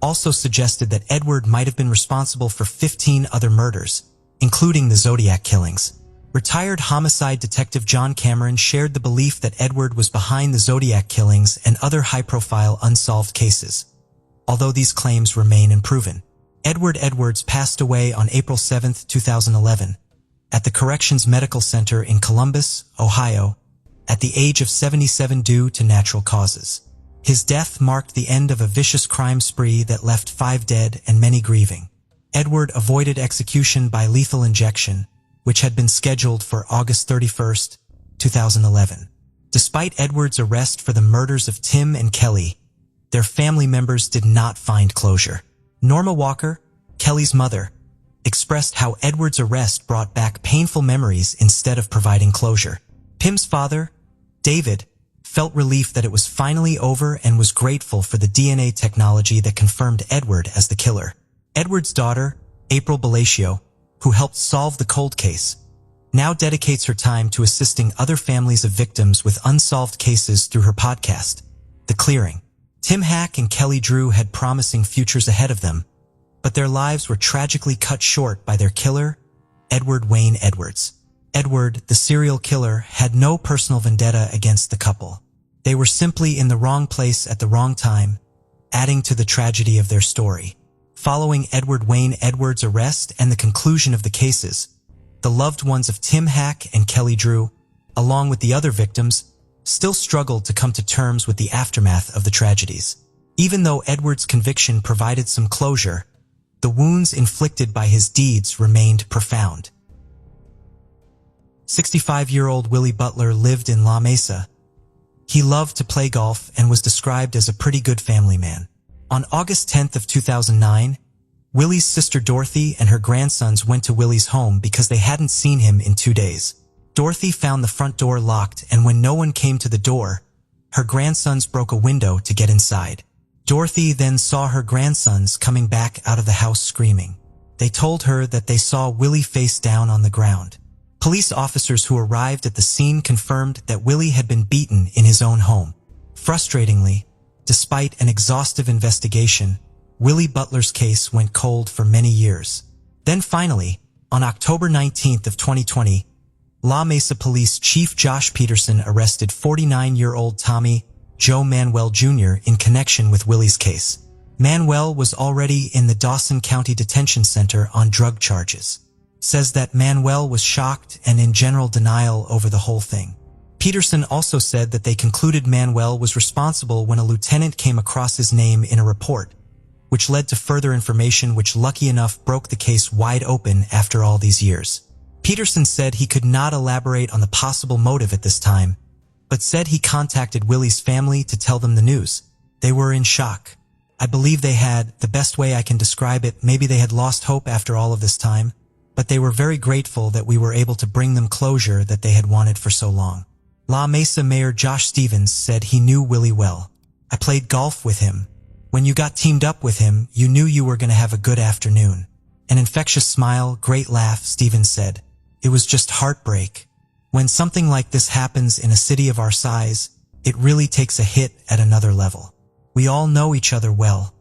also suggested that Edward might have been responsible for 15 other murders, including the Zodiac killings. Retired homicide detective John Cameron shared the belief that Edward was behind the Zodiac killings and other high-profile unsolved cases, although these claims remain unproven. Edward Edwards passed away on April 7, 2011, at the Corrections Medical Center in Columbus, Ohio, at the age of 77 due to natural causes. His death marked the end of a vicious crime spree that left 5 dead and many grieving. Edward avoided execution by lethal injection, which had been scheduled for August 31, 2011. Despite Edward's arrest for the murders of Tim and Kelly, their family members did not find closure. Norma Walker, Kelly's mother, expressed how Edward's arrest brought back painful memories instead of providing closure. Pim's father, David, felt relief that it was finally over and was grateful for the DNA technology that confirmed Edward as the killer. Edward's daughter, April Bellaccio, who helped solve the cold case, now dedicates her time to assisting other families of victims with unsolved cases through her podcast, The Clearing. Tim Hack and Kelly Drew had promising futures ahead of them, but their lives were tragically cut short by their killer, Edward Wayne Edwards. Edward, the serial killer, had no personal vendetta against the couple. They were simply in the wrong place at the wrong time, adding to the tragedy of their story. Following Edward Wayne Edwards' arrest and the conclusion of the cases, the loved ones of Tim Hack and Kelly Drew, along with the other victims, still struggled to come to terms with the aftermath of the tragedies. Even though Edward's conviction provided some closure, the wounds inflicted by his deeds remained profound. 65-year-old Willie Butler lived in La Mesa. He loved to play golf and was described as a pretty good family man. On August 10th of 2009, Willie's sister Dorothy and her grandsons went to Willie's home because they hadn't seen him in 2 days. Dorothy found the front door locked, and when no one came to the door, her grandsons broke a window to get inside. Dorothy then saw her grandsons coming back out of the house screaming. They told her that they saw Willie face down on the ground. Police officers who arrived at the scene confirmed that Willie had been beaten in his own home. Frustratingly, despite an exhaustive investigation, Willie Butler's case went cold for many years. Then finally, on October 19th of 2020, La Mesa Police Chief Josh Peterson arrested 49-year-old Tommy Joe Manuel Jr. in connection with Willie's case. Manuel was already in the Dawson County Detention Center on drug charges. Says that Manuel was shocked and in general denial over the whole thing. Peterson also said that they concluded Manuel was responsible when a lieutenant came across his name in a report, which led to further information which lucky enough broke the case wide open after all these years. Peterson said he could not elaborate on the possible motive at this time, but said he contacted Willie's family to tell them the news. They were in shock. I believe they had, the best way I can describe it, maybe they had lost hope after all of this time, but they were very grateful that we were able to bring them closure that they had wanted for so long. La Mesa Mayor Josh Stevens said he knew Willie well. I played golf with him. When you got teamed up with him, you knew you were going to have a good afternoon. An infectious smile, great laugh, Stevens said. It was just heartbreak. When something like this happens in a city of our size, it really takes a hit at another level. We all know each other well.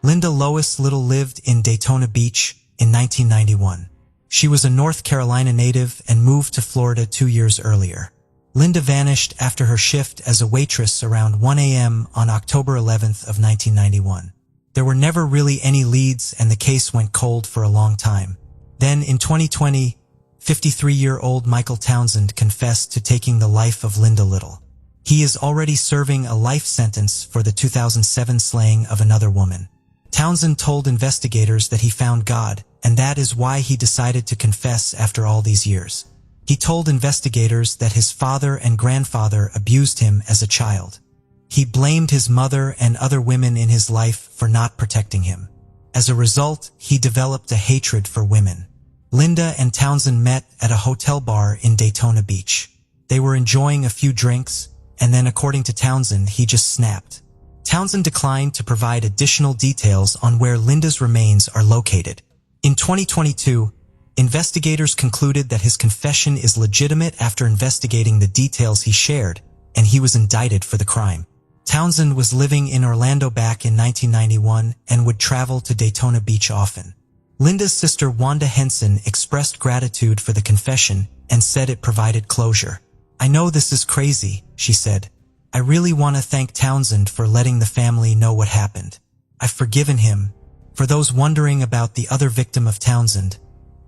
Linda Lois Little lived in Daytona Beach in 1991. She was a North Carolina native and moved to Florida 2 years earlier. Linda vanished after her shift as a waitress around 1 a.m. on October 11th of 1991. There were never really any leads and the case went cold for a long time. Then in 2020, 53-year-old Michael Townsend confessed to taking the life of Linda Little. He is already serving a life sentence for the 2007 slaying of another woman. Townsend told investigators that he found God, and that is why he decided to confess after all these years. He told investigators that his father and grandfather abused him as a child. He blamed his mother and other women in his life for not protecting him. As a result, he developed a hatred for women. Linda and Townsend met at a hotel bar in Daytona Beach. They were enjoying a few drinks, and then according to Townsend, he just snapped. Townsend declined to provide additional details on where Linda's remains are located. In 2022, investigators concluded that his confession is legitimate after investigating the details he shared, and he was indicted for the crime. Townsend was living in Orlando back in 1991 and would travel to Daytona Beach often. Linda's sister Wanda Henson expressed gratitude for the confession and said it provided closure. "I know this is crazy," she said. "I really want to thank Townsend for letting the family know what happened. I've forgiven him." For those wondering about the other victim of Townsend,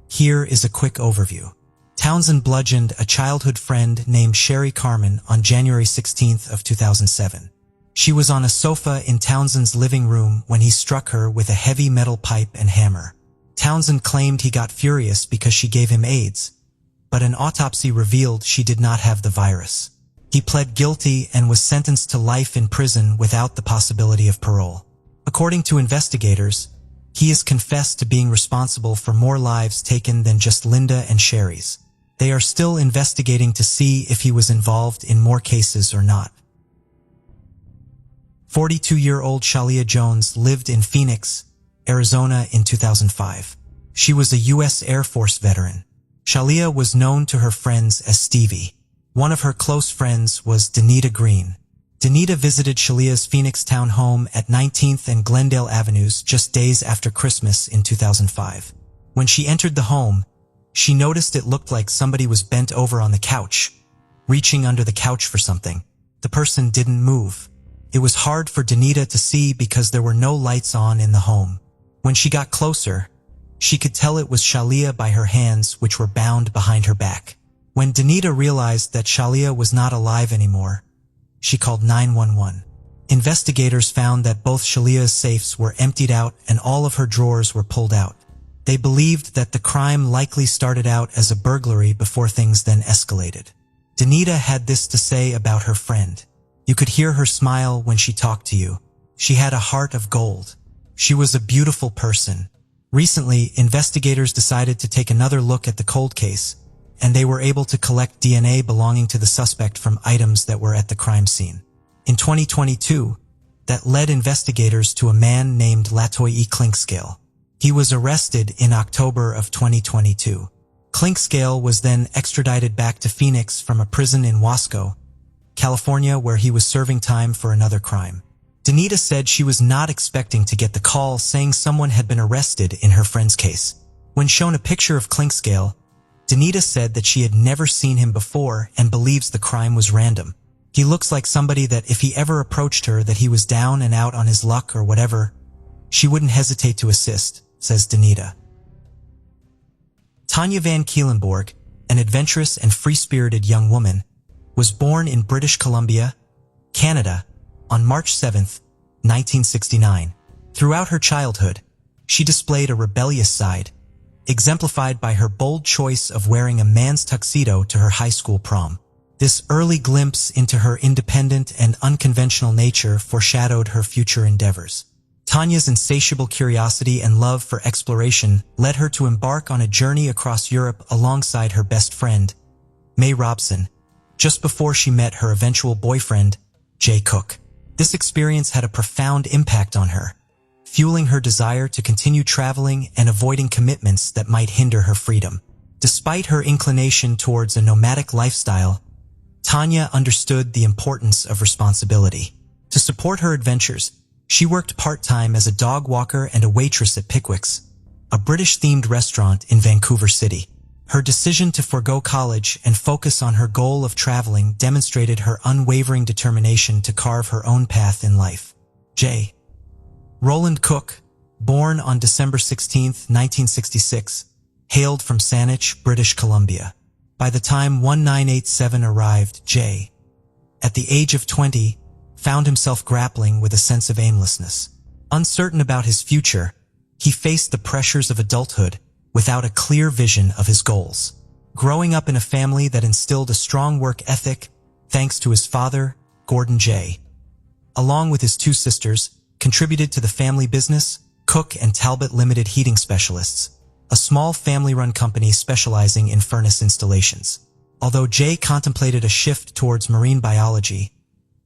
here is a quick overview. Townsend bludgeoned a childhood friend named Sherry Carmen on January 16th of 2007. She was on a sofa in Townsend's living room when he struck her with a heavy metal pipe and hammer. Townsend claimed he got furious because she gave him AIDS, but an autopsy revealed she did not have the virus. He pled guilty and was sentenced to life in prison without the possibility of parole. According to investigators, he has confessed to being responsible for more lives taken than just Linda and Sherry's. They are still investigating to see if he was involved in more cases or not. 42-year-old Shalia Jones lived in Phoenix, Arizona in 2005. She was a U.S. Air Force veteran. Shalia was known to her friends as Stevie. One of her close friends was Danita Green. Danita visited Shalia's Phoenix town home at 19th and Glendale Avenues just days after Christmas in 2005. When she entered the home, she noticed it looked like somebody was bent over on the couch, reaching under the couch for something. The person didn't move. It was hard for Danita to see because there were no lights on in the home. When she got closer, she could tell it was Shalia by her hands, which were bound behind her back. When Danita realized that Shalia was not alive anymore, she called 911. Investigators found that both Shalia's safes were emptied out and all of her drawers were pulled out. They believed that the crime likely started out as a burglary before things then escalated. Danita had this to say about her friend. You could hear her smile when she talked to you. She had a heart of gold. She was a beautiful person. Recently, investigators decided to take another look at the cold case, and they were able to collect DNA belonging to the suspect from items that were at the crime scene. In 2022, that led investigators to a man named Latoyi Clinkscale. He was arrested in October of 2022. Clinkscale was then extradited back to Phoenix from a prison in Wasco, California, where he was serving time for another crime. Danita said she was not expecting to get the call saying someone had been arrested in her friend's case. When shown a picture of Clinkscale, Danita said that she had never seen him before and believes the crime was random. He looks like somebody that if he ever approached her that he was down and out on his luck or whatever, she wouldn't hesitate to assist, says Danita. Tanya Van Keelenborg, an adventurous and free-spirited young woman, was born in British Columbia, Canada, on March 7, 1969. Throughout her childhood, she displayed a rebellious side, exemplified by her bold choice of wearing a man's tuxedo to her high school prom. This early glimpse into her independent and unconventional nature foreshadowed her future endeavors. Tanya's insatiable curiosity and love for exploration led her to embark on a journey across Europe alongside her best friend, May Robson, just before she met her eventual boyfriend, Jay Cook. This experience had a profound impact on her, fueling her desire to continue traveling and avoiding commitments that might hinder her freedom. Despite her inclination towards a nomadic lifestyle, Tanya understood the importance of responsibility. To support her adventures, she worked part-time as a dog walker and a waitress at Pickwick's, a British-themed restaurant in Vancouver City. Her decision to forego college and focus on her goal of traveling demonstrated her unwavering determination to carve her own path in life. J. Roland Cook, born on December 16, 1966, hailed from Saanich, British Columbia. By the time 1987 arrived, J., at the age of 20, found himself grappling with a sense of aimlessness. Uncertain about his future, he faced the pressures of adulthood without a clear vision of his goals. Growing up in a family that instilled a strong work ethic, thanks to his father, Gordon J., along with his two sisters, contributed to the family business, Cook and Talbot Limited Heating Specialists, a small family-run company specializing in furnace installations. Although Jay contemplated a shift towards marine biology,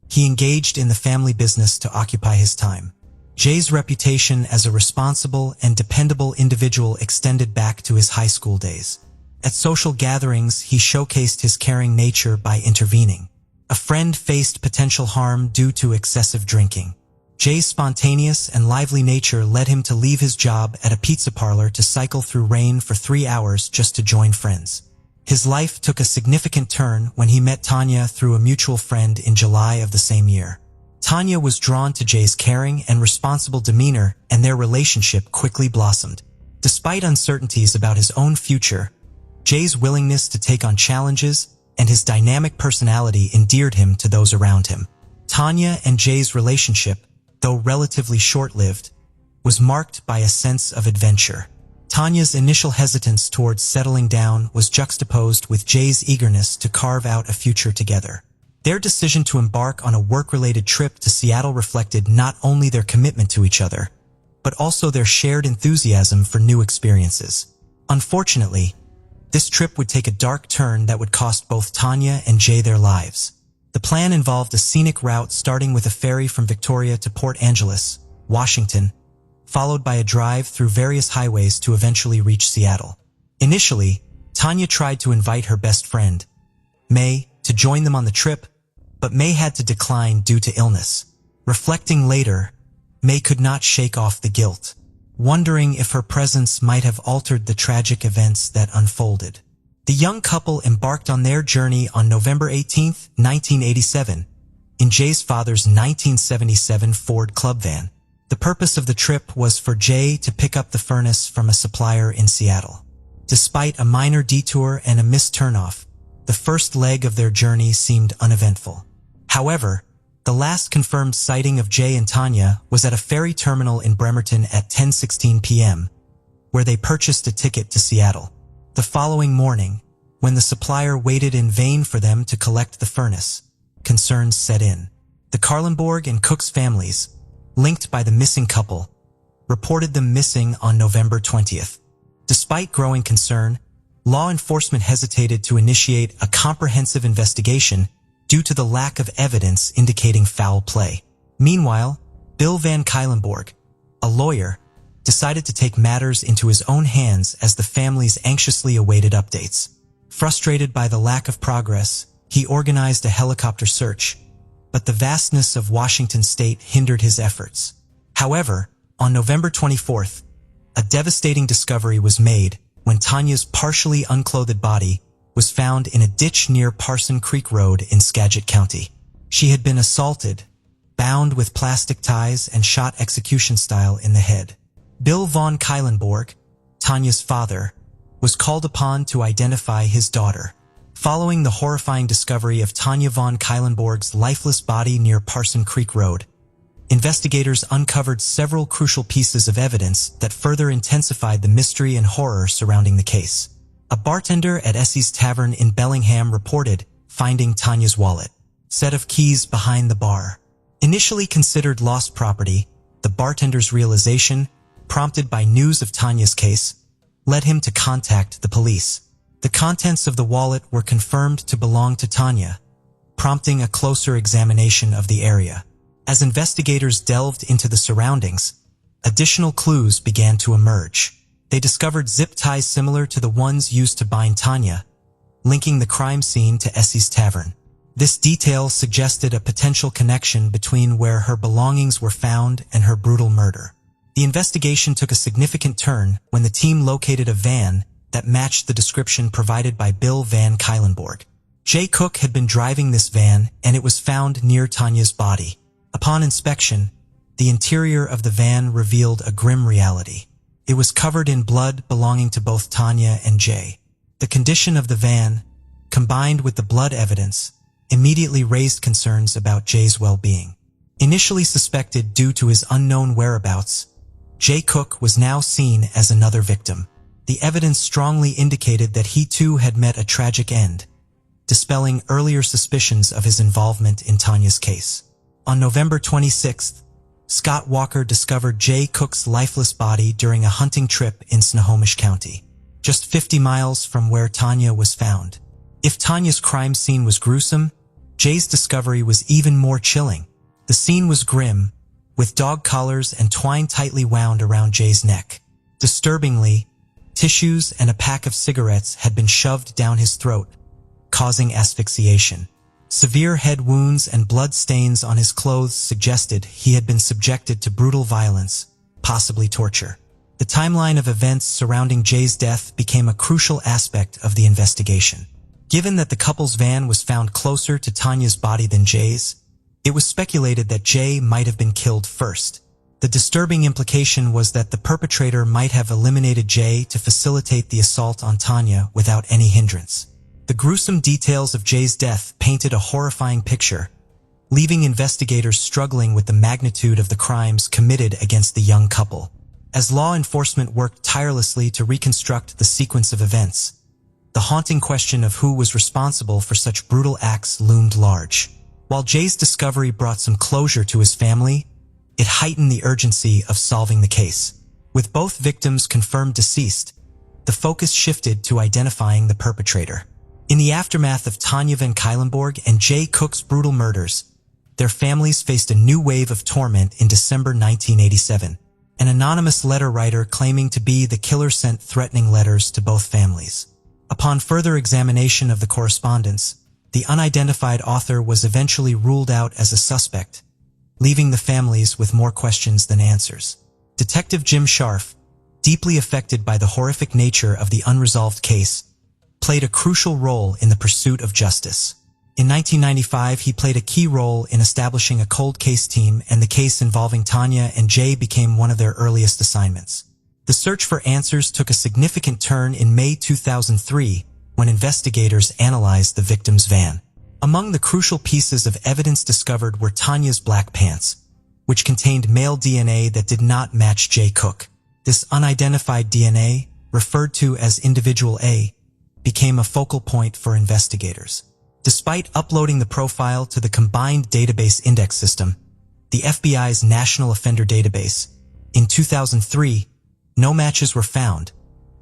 he engaged in the family business to occupy his time. Jay's reputation as a responsible and dependable individual extended back to his high school days. At social gatherings, he showcased his caring nature by intervening. A friend faced potential harm due to excessive drinking. Jay's spontaneous and lively nature led him to leave his job at a pizza parlor to cycle through rain for 3 hours just to join friends. His life took a significant turn when he met Tanya through a mutual friend in July of the same year. Tanya was drawn to Jay's caring and responsible demeanor, and their relationship quickly blossomed. Despite uncertainties about his own future, Jay's willingness to take on challenges and his dynamic personality endeared him to those around him. Tanya and Jay's relationship, though relatively short-lived, was marked by a sense of adventure. Tanya's initial hesitance towards settling down was juxtaposed with Jay's eagerness to carve out a future together. Their decision to embark on a work-related trip to Seattle reflected not only their commitment to each other, but also their shared enthusiasm for new experiences. Unfortunately, This trip would take a dark turn that would cost both Tanya and Jay their lives. The plan involved a scenic route starting with a ferry from Victoria to Port Angeles, Washington, followed by a drive through various highways to eventually reach Seattle. Initially, Tanya tried to invite her best friend, May, to join them on the trip, but May had to decline due to illness. Reflecting later, May could not shake off the guilt, wondering if her presence might have altered the tragic events that unfolded. The young couple embarked on their journey on November 18, 1987, in Jay's father's 1977 Ford Club van. The purpose of the trip was for Jay to pick up the furnace from a supplier in Seattle. Despite a minor detour and a missed turnoff, the first leg of their journey seemed uneventful. However, the last confirmed sighting of Jay and Tanya was at a ferry terminal in Bremerton at 10:16 p.m., where they purchased a ticket to Seattle. The following morning, when the supplier waited in vain for them to collect the furnace, concerns set in. The Carlenborg and Cook's families, linked by the missing couple, reported them missing on November 20th. Despite growing concern, law enforcement hesitated to initiate a comprehensive investigation due to the lack of evidence indicating foul play. Meanwhile, Bill Van Cuylenborg, a lawyer, decided to take matters into his own hands as the families anxiously awaited updates. Frustrated by the lack of progress, he organized a helicopter search, but the vastness of Washington state hindered his efforts. However, on November 24th, a devastating discovery was made when Tanya's partially unclothed body was found in a ditch near Parson Creek Road in Skagit County. She had been assaulted, bound with plastic ties and shot execution style in the head. Bill von Cuylenborg, Tanya's father, was called upon to identify his daughter. Following the horrifying discovery of Tanya von Cuylenborg's lifeless body near Parson Creek Road, investigators uncovered several crucial pieces of evidence that further intensified the mystery and horror surrounding the case. A bartender at Essie's Tavern in Bellingham reported finding Tanya's wallet, set of keys behind the bar. Initially considered lost property, the bartender's realization, prompted by news of Tanya's case, led him to contact the police. The contents of the wallet were confirmed to belong to Tanya, prompting a closer examination of the area. As investigators delved into the surroundings, additional clues began to emerge. They discovered zip ties similar to the ones used to bind Tanya, linking the crime scene to Essie's Tavern. This detail suggested a potential connection between where her belongings were found and her brutal murder. The investigation took a significant turn when the team located a van that matched the description provided by Bill Van Cuylenborg. Jay Cook had been driving this van, and it was found near Tanya's body. Upon inspection, the interior of the van revealed a grim reality. It was covered in blood belonging to both Tanya and Jay. The condition of the van, combined with the blood evidence, immediately raised concerns about Jay's well-being. Initially suspected due to his unknown whereabouts, Jay Cook was now seen as another victim. The evidence strongly indicated that he too had met a tragic end, dispelling earlier suspicions of his involvement in Tanya's case. On November 26th, Scott Walker discovered Jay Cook's lifeless body during a hunting trip in Snohomish County, just 50 miles from where Tanya was found. If Tanya's crime scene was gruesome, Jay's discovery was even more chilling. The scene was grim, with dog collars and twine tightly wound around Jay's neck. Disturbingly, tissues and a pack of cigarettes had been shoved down his throat, causing asphyxiation. Severe head wounds and blood stains on his clothes suggested he had been subjected to brutal violence, possibly torture. The timeline of events surrounding Jay's death became a crucial aspect of the investigation. Given that the couple's van was found closer to Tanya's body than Jay's, it was speculated that Jay might have been killed first. The disturbing implication was that the perpetrator might have eliminated Jay to facilitate the assault on Tanya without any hindrance. The gruesome details of Jay's death painted a horrifying picture, leaving investigators struggling with the magnitude of the crimes committed against the young couple. As law enforcement worked tirelessly to reconstruct the sequence of events, the haunting question of who was responsible for such brutal acts loomed large. While Jay's discovery brought some closure to his family, it heightened the urgency of solving the case. With both victims confirmed deceased, the focus shifted to identifying the perpetrator. In the aftermath of Tanya van Cuylenborg and Jay Cook's brutal murders, their families faced a new wave of torment in December 1987. An anonymous letter writer claiming to be the killer sent threatening letters to both families. Upon further examination of the correspondence, the unidentified author was eventually ruled out as a suspect, leaving the families with more questions than answers. Detective Jim Scharf, deeply affected by the horrific nature of the unresolved case, played a crucial role in the pursuit of justice. In 1995, he played a key role in establishing a cold case team, and the case involving Tanya and Jay became one of their earliest assignments. The search for answers took a significant turn in May 2003 when investigators analyzed the victim's van. Among the crucial pieces of evidence discovered were Tanya's black pants, which contained male DNA that did not match Jay Cook. This unidentified DNA, referred to as Individual A, became a focal point for investigators. Despite uploading the profile to the Combined Database Index System, the FBI's National Offender Database, in 2003, no matches were found,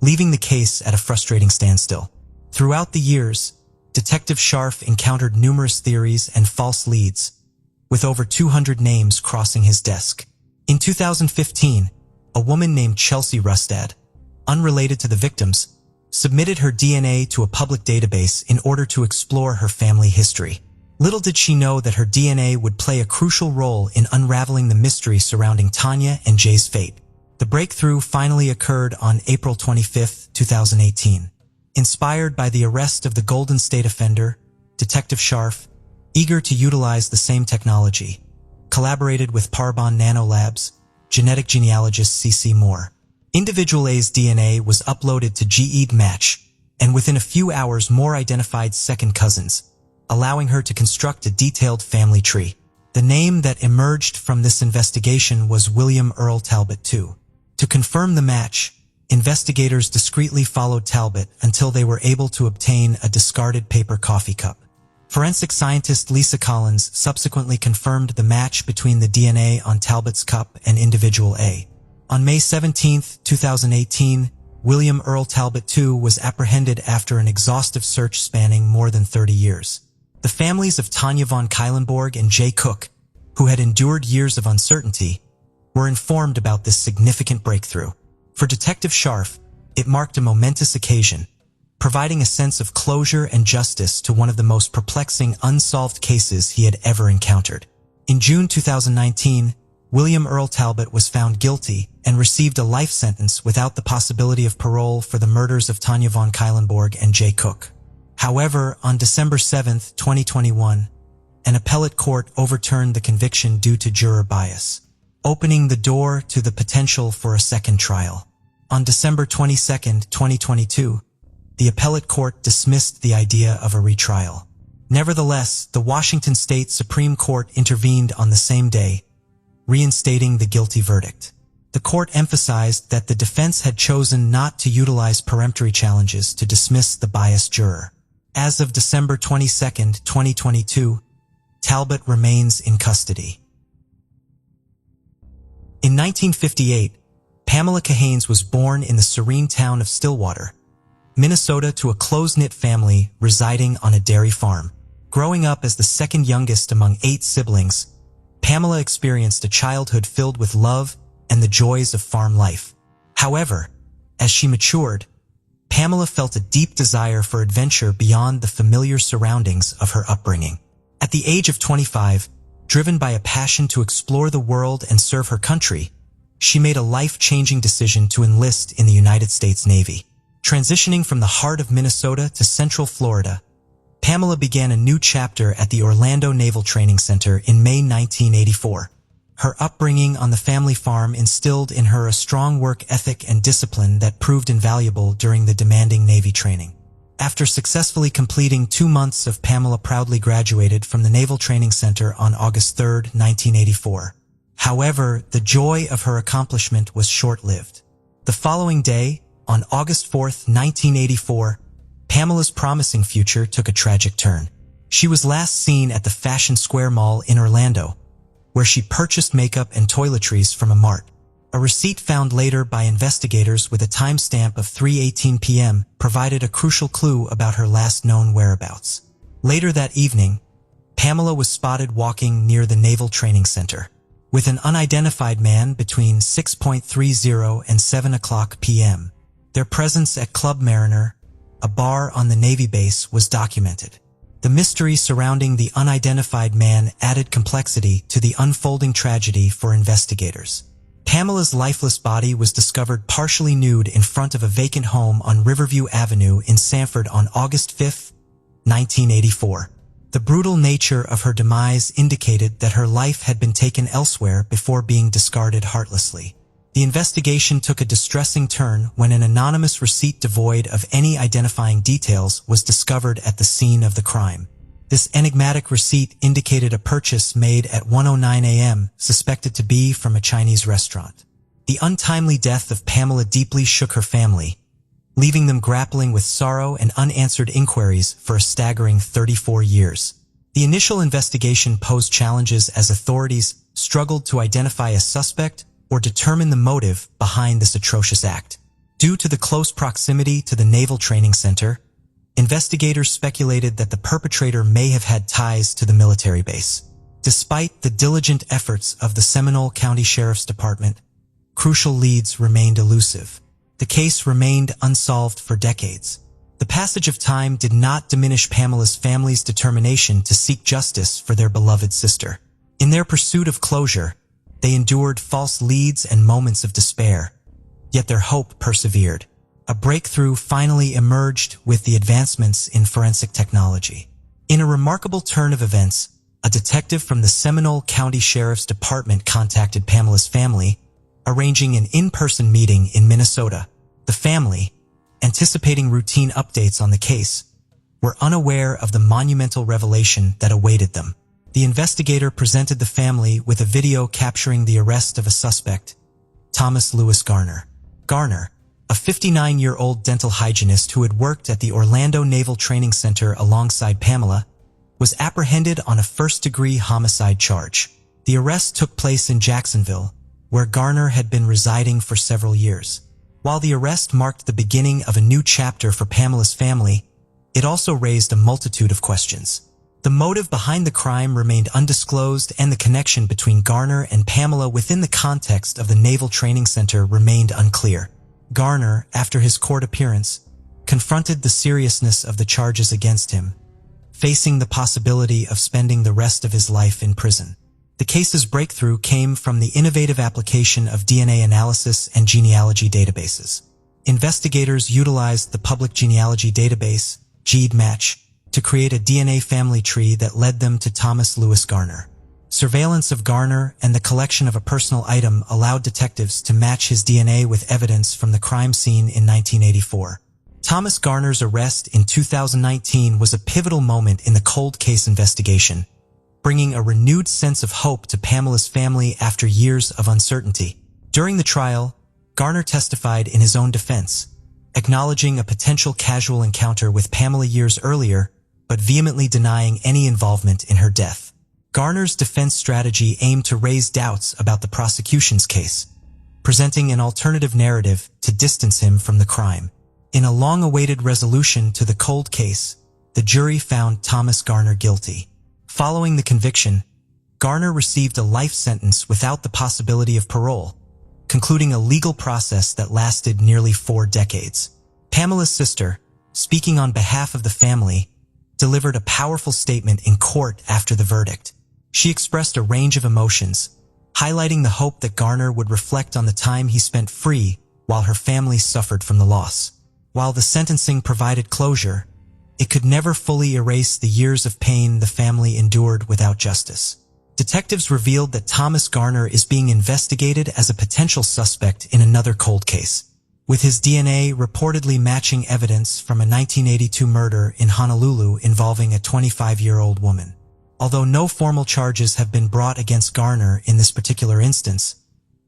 leaving the case at a frustrating standstill. Throughout the years, Detective Scharf encountered numerous theories and false leads, with over 200 names crossing his desk. In 2015, a woman named Chelsea Rustad, unrelated to the victims, submitted her DNA to a public database in order to explore her family history. Little did she know that her DNA would play a crucial role in unraveling the mystery surrounding Tanya and Jay's fate. The breakthrough finally occurred on April 25, 2018. Inspired by the arrest of the Golden State offender, Detective Scharf, eager to utilize the same technology, collaborated with Parabon Nanolabs, genetic genealogist C.C. Moore. Individual A's DNA was uploaded to GED Match, and within a few hours Moore identified second cousins, allowing her to construct a detailed family tree. The name that emerged from this investigation was William Earl Talbot II. To confirm the match, investigators discreetly followed Talbot until they were able to obtain a discarded paper coffee cup. Forensic scientist Lisa Collins subsequently confirmed the match between the DNA on Talbot's cup and Individual A. On May 17, 2018, William Earl Talbot II was apprehended after an exhaustive search spanning more than 30 years. The families of Tanya van Cuylenborg and Jay Cook, who had endured years of uncertainty, were informed about this significant breakthrough. For Detective Scharf, it marked a momentous occasion, providing a sense of closure and justice to one of the most perplexing unsolved cases he had ever encountered. In June 2019, William Earl Talbot was found guilty and received a life sentence without the possibility of parole for the murders of Tanya van Cuylenborg and Jay Cook. However, on December 7, 2021, an appellate court overturned the conviction due to juror bias, opening the door to the potential for a second trial. On December 22, 2022, the appellate court dismissed the idea of a retrial. Nevertheless, the Washington State Supreme Court intervened on the same day, reinstating the guilty verdict. The court emphasized that the defense had chosen not to utilize peremptory challenges to dismiss the biased juror. As of December 22, 2022, Talbot remains in custody. In 1958, Pamela Cahanes was born in the serene town of Stillwater, Minnesota, to a close-knit family residing on a dairy farm. Growing up as the second youngest among 8 siblings, Pamela experienced a childhood filled with love and the joys of farm life. However, as she matured, Pamela felt a deep desire for adventure beyond the familiar surroundings of her upbringing. At the age of 25, driven by a passion to explore the world and serve her country, she made a life-changing decision to enlist in the United States Navy. Transitioning from the heart of Minnesota to Central Florida, Pamela began a new chapter at the Orlando Naval Training Center in May 1984. Her upbringing on the family farm instilled in her a strong work ethic and discipline that proved invaluable during the demanding Navy training. After successfully completing 2 months of, Pamela proudly graduated from the Naval Training Center on August 3, 1984. However, the joy of her accomplishment was short-lived. The following day, on August 4, 1984, Pamela's promising future took a tragic turn. She was last seen at the Fashion Square Mall in Orlando, where she purchased makeup and toiletries from a mart. A receipt found later by investigators with a timestamp of 3:18 p.m. provided a crucial clue about her last known whereabouts. Later that evening, Pamela was spotted walking near the Naval Training Center with an unidentified man between 6:30 and 7 o'clock p.m. Their presence at Club Mariner, a bar on the Navy base, was documented. The mystery surrounding the unidentified man added complexity to the unfolding tragedy for investigators. Pamela's lifeless body was discovered partially nude in front of a vacant home on Riverview Avenue in Sanford on August 5, 1984. The brutal nature of her demise indicated that her life had been taken elsewhere before being discarded heartlessly. The investigation took a distressing turn when an anonymous receipt devoid of any identifying details was discovered at the scene of the crime. This enigmatic receipt indicated a purchase made at 1:09 a.m., suspected to be from a Chinese restaurant. The untimely death of Pamela deeply shook her family, leaving them grappling with sorrow and unanswered inquiries for a staggering 34 years. The initial investigation posed challenges as authorities struggled to identify a suspect or determine the motive behind this atrocious act. Due to the close proximity to the Naval Training Center, investigators speculated that the perpetrator may have had ties to the military base. Despite the diligent efforts of the Seminole County Sheriff's Department, crucial leads remained elusive. The case remained unsolved for decades. The passage of time did not diminish Pamela's family's determination to seek justice for their beloved sister. In their pursuit of closure, they endured false leads and moments of despair, yet their hope persevered. A breakthrough finally emerged with the advancements in forensic technology. In a remarkable turn of events, a detective from the Seminole County Sheriff's Department contacted Pamela's family, arranging an in-person meeting in Minnesota. The family, anticipating routine updates on the case, were unaware of the monumental revelation that awaited them. The investigator presented the family with a video capturing the arrest of a suspect, Thomas Lewis Garner. Garner, a 59-year-old dental hygienist who had worked at the Orlando Naval Training Center alongside Pamela, was apprehended on a first-degree homicide charge. The arrest took place in Jacksonville, where Garner had been residing for several years. While the arrest marked the beginning of a new chapter for Pamela's family, it also raised a multitude of questions. The motive behind the crime remained undisclosed, and the connection between Garner and Pamela within the context of the Naval Training Center remained unclear. Garner, after his court appearance, confronted the seriousness of the charges against him, facing the possibility of spending the rest of his life in prison. The case's breakthrough came from the innovative application of DNA analysis and genealogy databases. Investigators utilized the public genealogy database, GEDmatch, to create a DNA family tree that led them to Thomas Lewis Garner. Surveillance of Garner and the collection of a personal item allowed detectives to match his DNA with evidence from the crime scene in 1984. Thomas Garner's arrest in 2019 was a pivotal moment in the cold case investigation, bringing a renewed sense of hope to Pamela's family after years of uncertainty. During the trial, Garner testified in his own defense, acknowledging a potential casual encounter with Pamela years earlier, but vehemently denying any involvement in her death. Garner's defense strategy aimed to raise doubts about the prosecution's case, presenting an alternative narrative to distance him from the crime. In a long-awaited resolution to the cold case, the jury found Thomas Garner guilty. Following the conviction, Garner received a life sentence without the possibility of parole, concluding a legal process that lasted nearly 4 decades. Pamela's sister, speaking on behalf of the family, delivered a powerful statement in court after the verdict. She expressed a range of emotions, highlighting the hope that Garner would reflect on the time he spent free while her family suffered from the loss. While the sentencing provided closure, it could never fully erase the years of pain the family endured without justice. Detectives revealed that Thomas Garner is being investigated as a potential suspect in another cold case, with his DNA reportedly matching evidence from a 1982 murder in Honolulu involving a 25-year-old woman. Although no formal charges have been brought against Garner in this particular instance,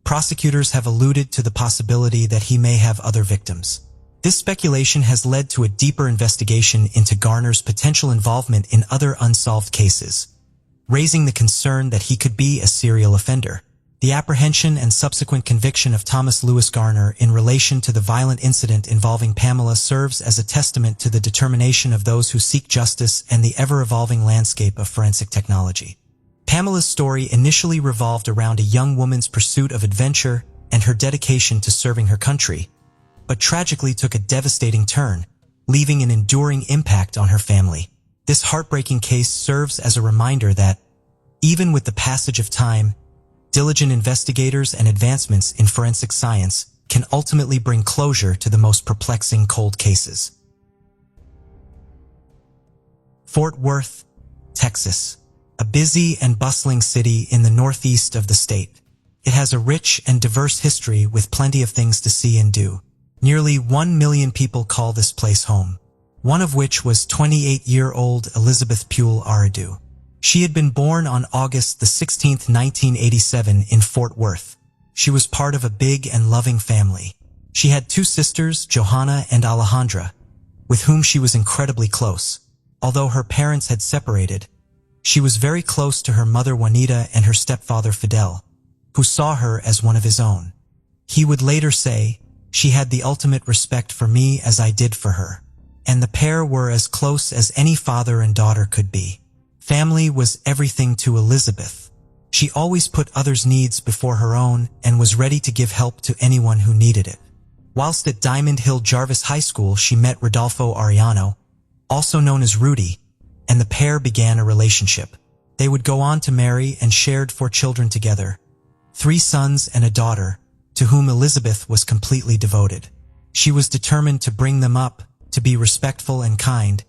prosecutors have alluded to the possibility that he may have other victims. This speculation has led to a deeper investigation into Garner's potential involvement in other unsolved cases, raising the concern that he could be a serial offender. The apprehension and subsequent conviction of Thomas Lewis Garner in relation to the violent incident involving Pamela serves as a testament to the determination of those who seek justice and the ever-evolving landscape of forensic technology. Pamela's story initially revolved around a young woman's pursuit of adventure and her dedication to serving her country, but tragically took a devastating turn, leaving an enduring impact on her family. This heartbreaking case serves as a reminder that, even with the passage of time, diligent investigators and advancements in forensic science can ultimately bring closure to the most perplexing cold cases. Fort Worth, Texas, a busy and bustling city in the northeast of the state. It has a rich and diverse history with plenty of things to see and do. Nearly 1 million people call this place home, one of which was 28-year-old Elizabeth Puel Aradu. She had been born on August the 16th, 1987 in Fort Worth. She was part of a big and loving family. She had 2 sisters, Johanna and Alejandra, with whom she was incredibly close. Although her parents had separated, she was very close to her mother Juanita and her stepfather Fidel, who saw her as one of his own. He would later say, "She had the ultimate respect for me as I did for her," and the pair were as close as any father and daughter could be. Family was everything to Elizabeth. She always put others' needs before her own and was ready to give help to anyone who needed it. Whilst at Diamond Hill Jarvis High School, she met Rodolfo Arellano, also known as Rudy, and the pair began a relationship. They would go on to marry and shared 4 children together, 3 sons and a daughter, to whom Elizabeth was completely devoted. She was determined to bring them up, to be respectful and kind,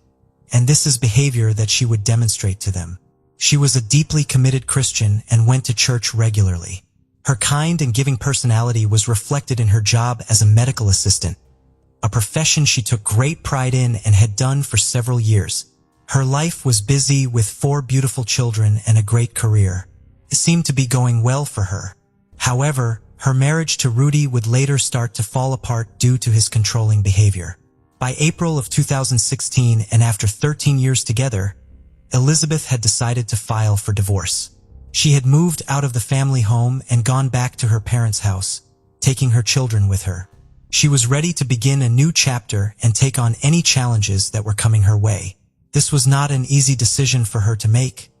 and this is behavior that she would demonstrate to them. She was a deeply committed Christian and went to church regularly. Her kind and giving personality was reflected in her job as a medical assistant, a profession she took great pride in and had done for several years. Her life was busy with 4 beautiful children and a great career. It seemed to be going well for her. However, her marriage to Rudy would later start to fall apart due to his controlling behavior. By April of 2016, and after 13 years together, Elizabeth had decided to file for divorce. She had moved out of the family home and gone back to her parents' house, taking her children with her. She was ready to begin a new chapter and take on any challenges that were coming her way. This was not an easy decision for her to make,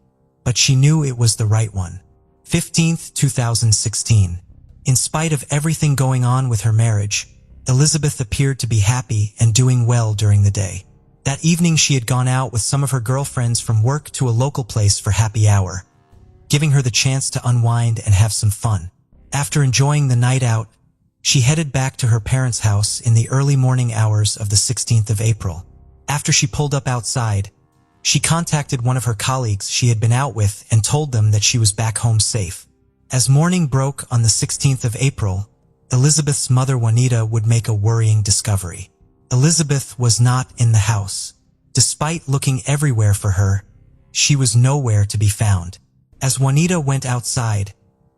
but she knew it was the right one. 15th, 2016. In spite of everything going on with her marriage, Elizabeth appeared to be happy and doing well during the day. That evening she had gone out with some of her girlfriends from work to a local place for happy hour, giving her the chance to unwind and have some fun. After enjoying the night out, she headed back to her parents' house in the early morning hours of the 16th of April. After she pulled up outside, she contacted one of her colleagues she had been out with and told them that she was back home safe. As morning broke on the 16th of April, Elizabeth's mother Juanita would make a worrying discovery. Elizabeth was not in the house. Despite looking everywhere for her, she was nowhere to be found. As Juanita went outside,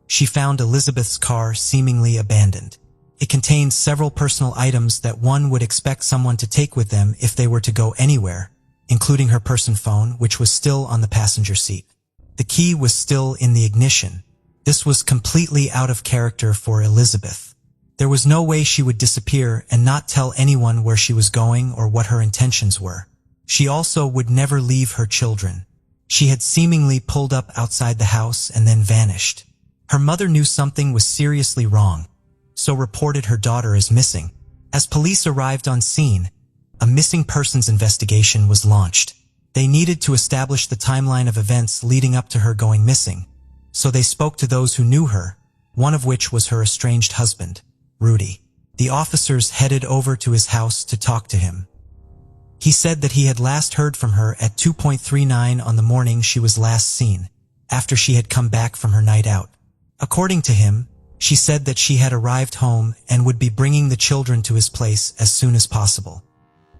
she found Elizabeth's car seemingly abandoned. It contained several personal items that one would expect someone to take with them if they were to go anywhere, including her person phone, which was still on the passenger seat. The key was still in the ignition. This was completely out of character for Elizabeth. There was no way she would disappear and not tell anyone where she was going or what her intentions were. She also would never leave her children. She had seemingly pulled up outside the house and then vanished. Her mother knew something was seriously wrong, so reported her daughter as missing. As police arrived on scene, a missing persons investigation was launched. They needed to establish the timeline of events leading up to her going missing, so they spoke to those who knew her, one of which was her estranged husband, Rudy. The officers headed over to his house to talk to him. He said that he had last heard from her at 2:39 on the morning she was last seen, after she had come back from her night out. According to him, she said that she had arrived home and would be bringing the children to his place as soon as possible.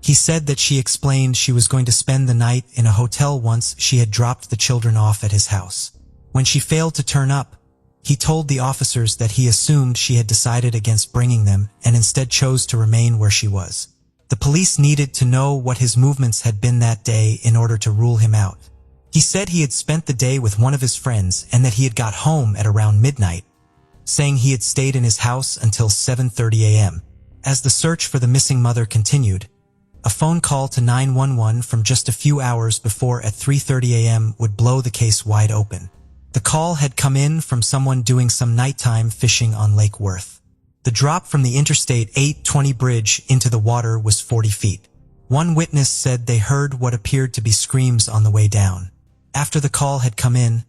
He said that she explained she was going to spend the night in a hotel once she had dropped the children off at his house. When she failed to turn up, he told the officers that he assumed she had decided against bringing them and instead chose to remain where she was. The police needed to know what his movements had been that day in order to rule him out. He said he had spent the day with one of his friends and that he had got home at around midnight, saying he had stayed in his house until 7:30 a.m. As the search for the missing mother continued, a phone call to 911 from just a few hours before at 3:30 a.m. would blow the case wide open. The call had come in from someone doing some nighttime fishing on Lake Worth. The drop from the Interstate 820 bridge into the water was 40 feet. One witness said they heard what appeared to be screams on the way down. After the call had come in,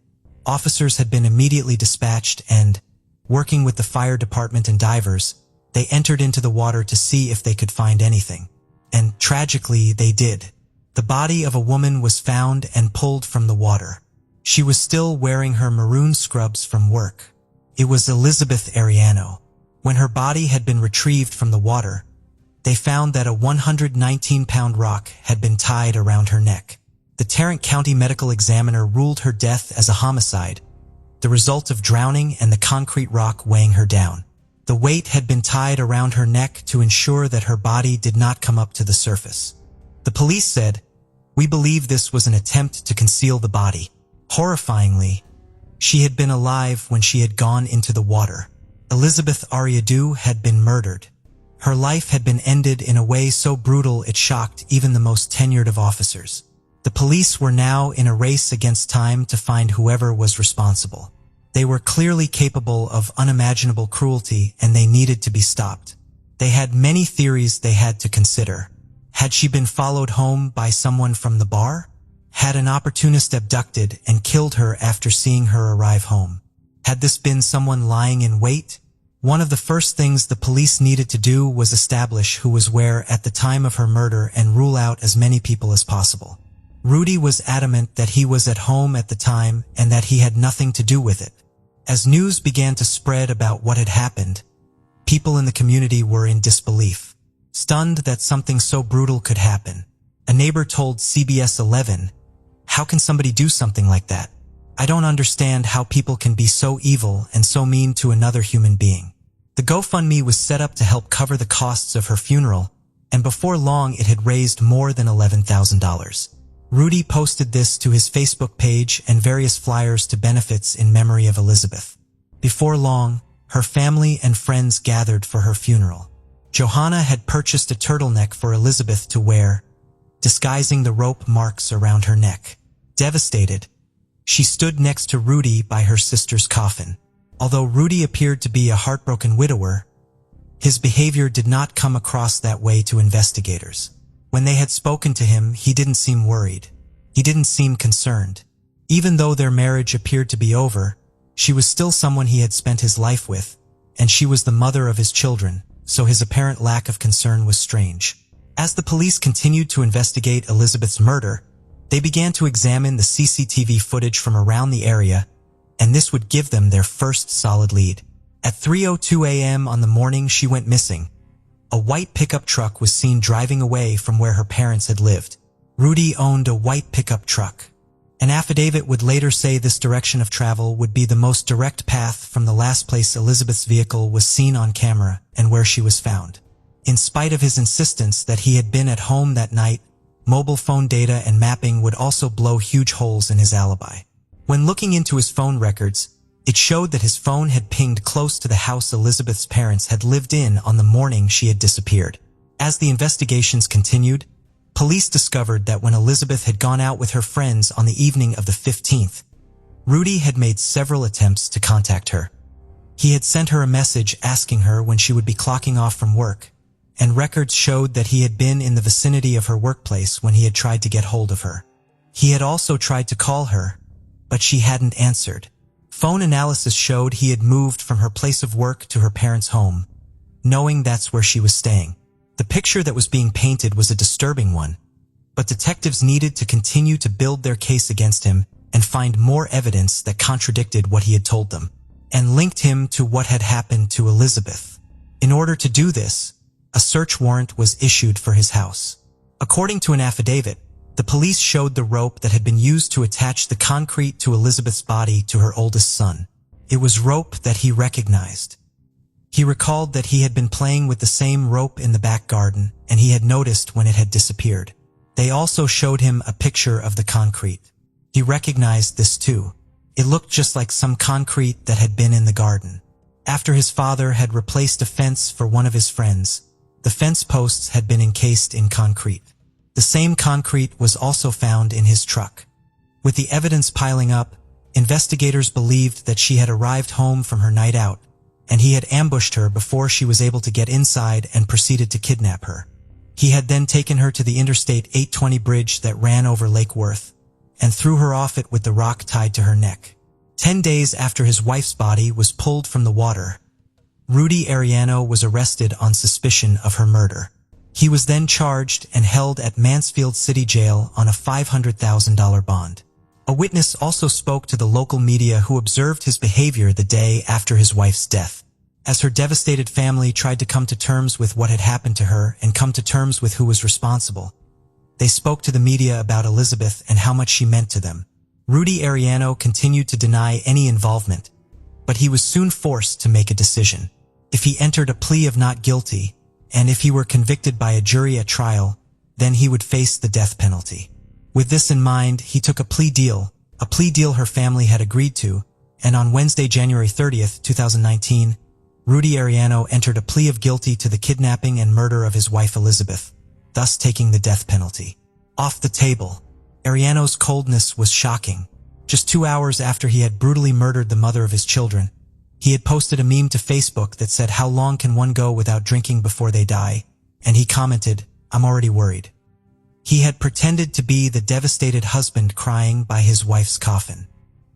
officers had been immediately dispatched and, working with the fire department and divers, they entered into the water to see if they could find anything. And tragically, they did. The body of a woman was found and pulled from the water. She was still wearing her maroon scrubs from work. It was Elizabeth Ariano. When her body had been retrieved from the water, they found that a 119-pound rock had been tied around her neck. The Tarrant County medical examiner ruled her death as a homicide, the result of drowning and the concrete rock weighing her down. The weight had been tied around her neck to ensure that her body did not come up to the surface. The police said, "We believe this was an attempt to conceal the body." Horrifyingly, she had been alive when she had gone into the water. Elizabeth Ariadu had been murdered. Her life had been ended in a way so brutal it shocked even the most tenured of officers. The police were now in a race against time to find whoever was responsible. They were clearly capable of unimaginable cruelty and they needed to be stopped. They had many theories they had to consider. Had she been followed home by someone from the bar? Had an opportunist abducted and killed her after seeing her arrive home? Had this been someone lying in wait? One of the first things the police needed to do was establish who was where at the time of her murder and rule out as many people as possible. Rudy was adamant that he was at home at the time and that he had nothing to do with it. As news began to spread about what had happened, people in the community were in disbelief, stunned that something so brutal could happen. A neighbor told CBS 11, "How can somebody do something like that? I don't understand how people can be so evil and so mean to another human being." The GoFundMe was set up to help cover the costs of her funeral, and before long it had raised more than $11,000. Rudy posted this to his Facebook page and various flyers to benefits in memory of Elizabeth. Before long, her family and friends gathered for her funeral. Johanna had purchased a turtleneck for Elizabeth to wear, disguising the rope marks around her neck. Devastated, she stood next to Rudy by her sister's coffin. Although Rudy appeared to be a heartbroken widower, his behavior did not come across that way to investigators. When they had spoken to him, he didn't seem worried. He didn't seem concerned. Even though their marriage appeared to be over, she was still someone he had spent his life with, and she was the mother of his children, so his apparent lack of concern was strange. As the police continued to investigate Elizabeth's murder, they began to examine the CCTV footage from around the area, and this would give them their first solid lead. At 3:02 a.m. on the morning she went missing, a white pickup truck was seen driving away from where her parents had lived. Rudy owned a white pickup truck. An affidavit would later say this direction of travel would be the most direct path from the last place Elizabeth's vehicle was seen on camera and where she was found. In spite of his insistence that he had been at home that night, mobile phone data and mapping would also blow huge holes in his alibi. When looking into his phone records, it showed that his phone had pinged close to the house Elizabeth's parents had lived in on the morning she had disappeared. As the investigations continued, police discovered that when Elizabeth had gone out with her friends on the evening of the 15th, Rudy had made several attempts to contact her. He had sent her a message asking her when she would be clocking off from work, and records showed that he had been in the vicinity of her workplace when he had tried to get hold of her. He had also tried to call her, but she hadn't answered. Phone analysis showed he had moved from her place of work to her parents' home, knowing that's where she was staying. The picture that was being painted was a disturbing one, but detectives needed to continue to build their case against him and find more evidence that contradicted what he had told them, and linked him to what had happened to Elizabeth. In order to do this, a search warrant was issued for his house. According to an affidavit, the police showed the rope that had been used to attach the concrete to Elizabeth's body to her oldest son. It was rope that he recognized. He recalled that he had been playing with the same rope in the back garden, and he had noticed when it had disappeared. They also showed him a picture of the concrete. He recognized this too. It looked just like some concrete that had been in the garden. After his father had replaced a fence for one of his friends, the fence posts had been encased in concrete. The same concrete was also found in his truck. With the evidence piling up, investigators believed that she had arrived home from her night out, and he had ambushed her before she was able to get inside and proceeded to kidnap her. He had then taken her to the Interstate 820 bridge that ran over Lake Worth, and threw her off it with the rock tied to her neck. 10 days after his wife's body was pulled from the water, Rudy Ariano was arrested on suspicion of her murder. He was then charged and held at Mansfield City Jail on a $500,000 bond. A witness also spoke to the local media who observed his behavior the day after his wife's death. As her devastated family tried to come to terms with what had happened to her and come to terms with who was responsible, they spoke to the media about Elizabeth and how much she meant to them. Rudy Ariano continued to deny any involvement, but he was soon forced to make a decision. If he entered a plea of not guilty, and if he were convicted by a jury at trial, then he would face the death penalty. With this in mind, he took a plea deal her family had agreed to, and on Wednesday, January 30th, 2019, Rudy Ariano entered a plea of guilty to the kidnapping and murder of his wife Elizabeth, thus taking the death penalty. Off the table, Ariano's coldness was shocking. Just 2 hours after he had brutally murdered the mother of his children, he had posted a meme to Facebook that said, "How long can one go without drinking before they die?" And he commented, "I'm already worried." He had pretended to be the devastated husband crying by his wife's coffin.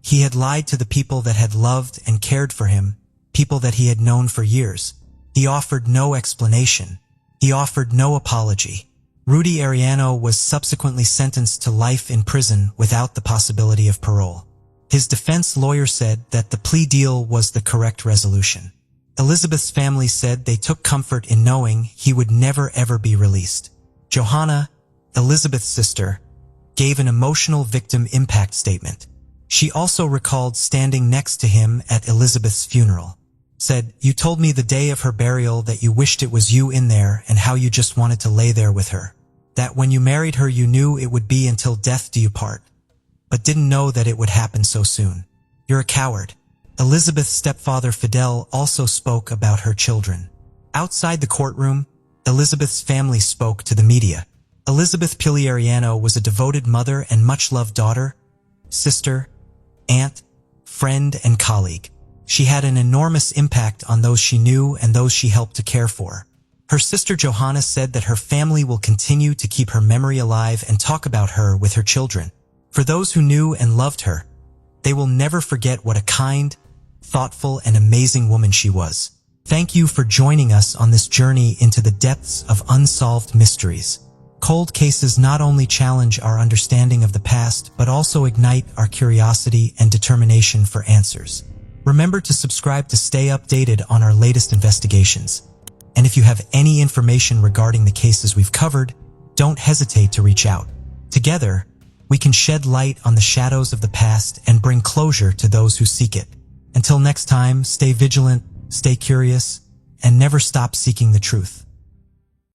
He had lied to the people that had loved and cared for him, people that he had known for years. He offered no explanation. He offered no apology. Rudy Ariano was subsequently sentenced to life in prison without the possibility of parole. His defense lawyer said that the plea deal was the correct resolution. Elizabeth's family said they took comfort in knowing he would never ever be released. Johanna, Elizabeth's sister, gave an emotional victim impact statement. She also recalled standing next to him at Elizabeth's funeral. Said, "You told me the day of her burial that you wished it was you in there and how you just wanted to lay there with her. That when you married her you knew it would be until death do you part, but didn't know that it would happen so soon. You're a coward." Elizabeth's stepfather Fidel also spoke about her children. Outside the courtroom, Elizabeth's family spoke to the media. Elizabeth Pili Ariano was a devoted mother and much-loved daughter, sister, aunt, friend, and colleague. She had an enormous impact on those she knew and those she helped to care for. Her sister Johanna said that her family will continue to keep her memory alive and talk about her with her children. For those who knew and loved her, they will never forget what a kind, thoughtful, and amazing woman she was. Thank you for joining us on this journey into the depths of unsolved mysteries. Cold cases not only challenge our understanding of the past, but also ignite our curiosity and determination for answers. Remember to subscribe to stay updated on our latest investigations. And if you have any information regarding the cases we've covered, don't hesitate to reach out. Together, we can shed light on the shadows of the past and bring closure to those who seek it. Until next time, stay vigilant, stay curious, and never stop seeking the truth.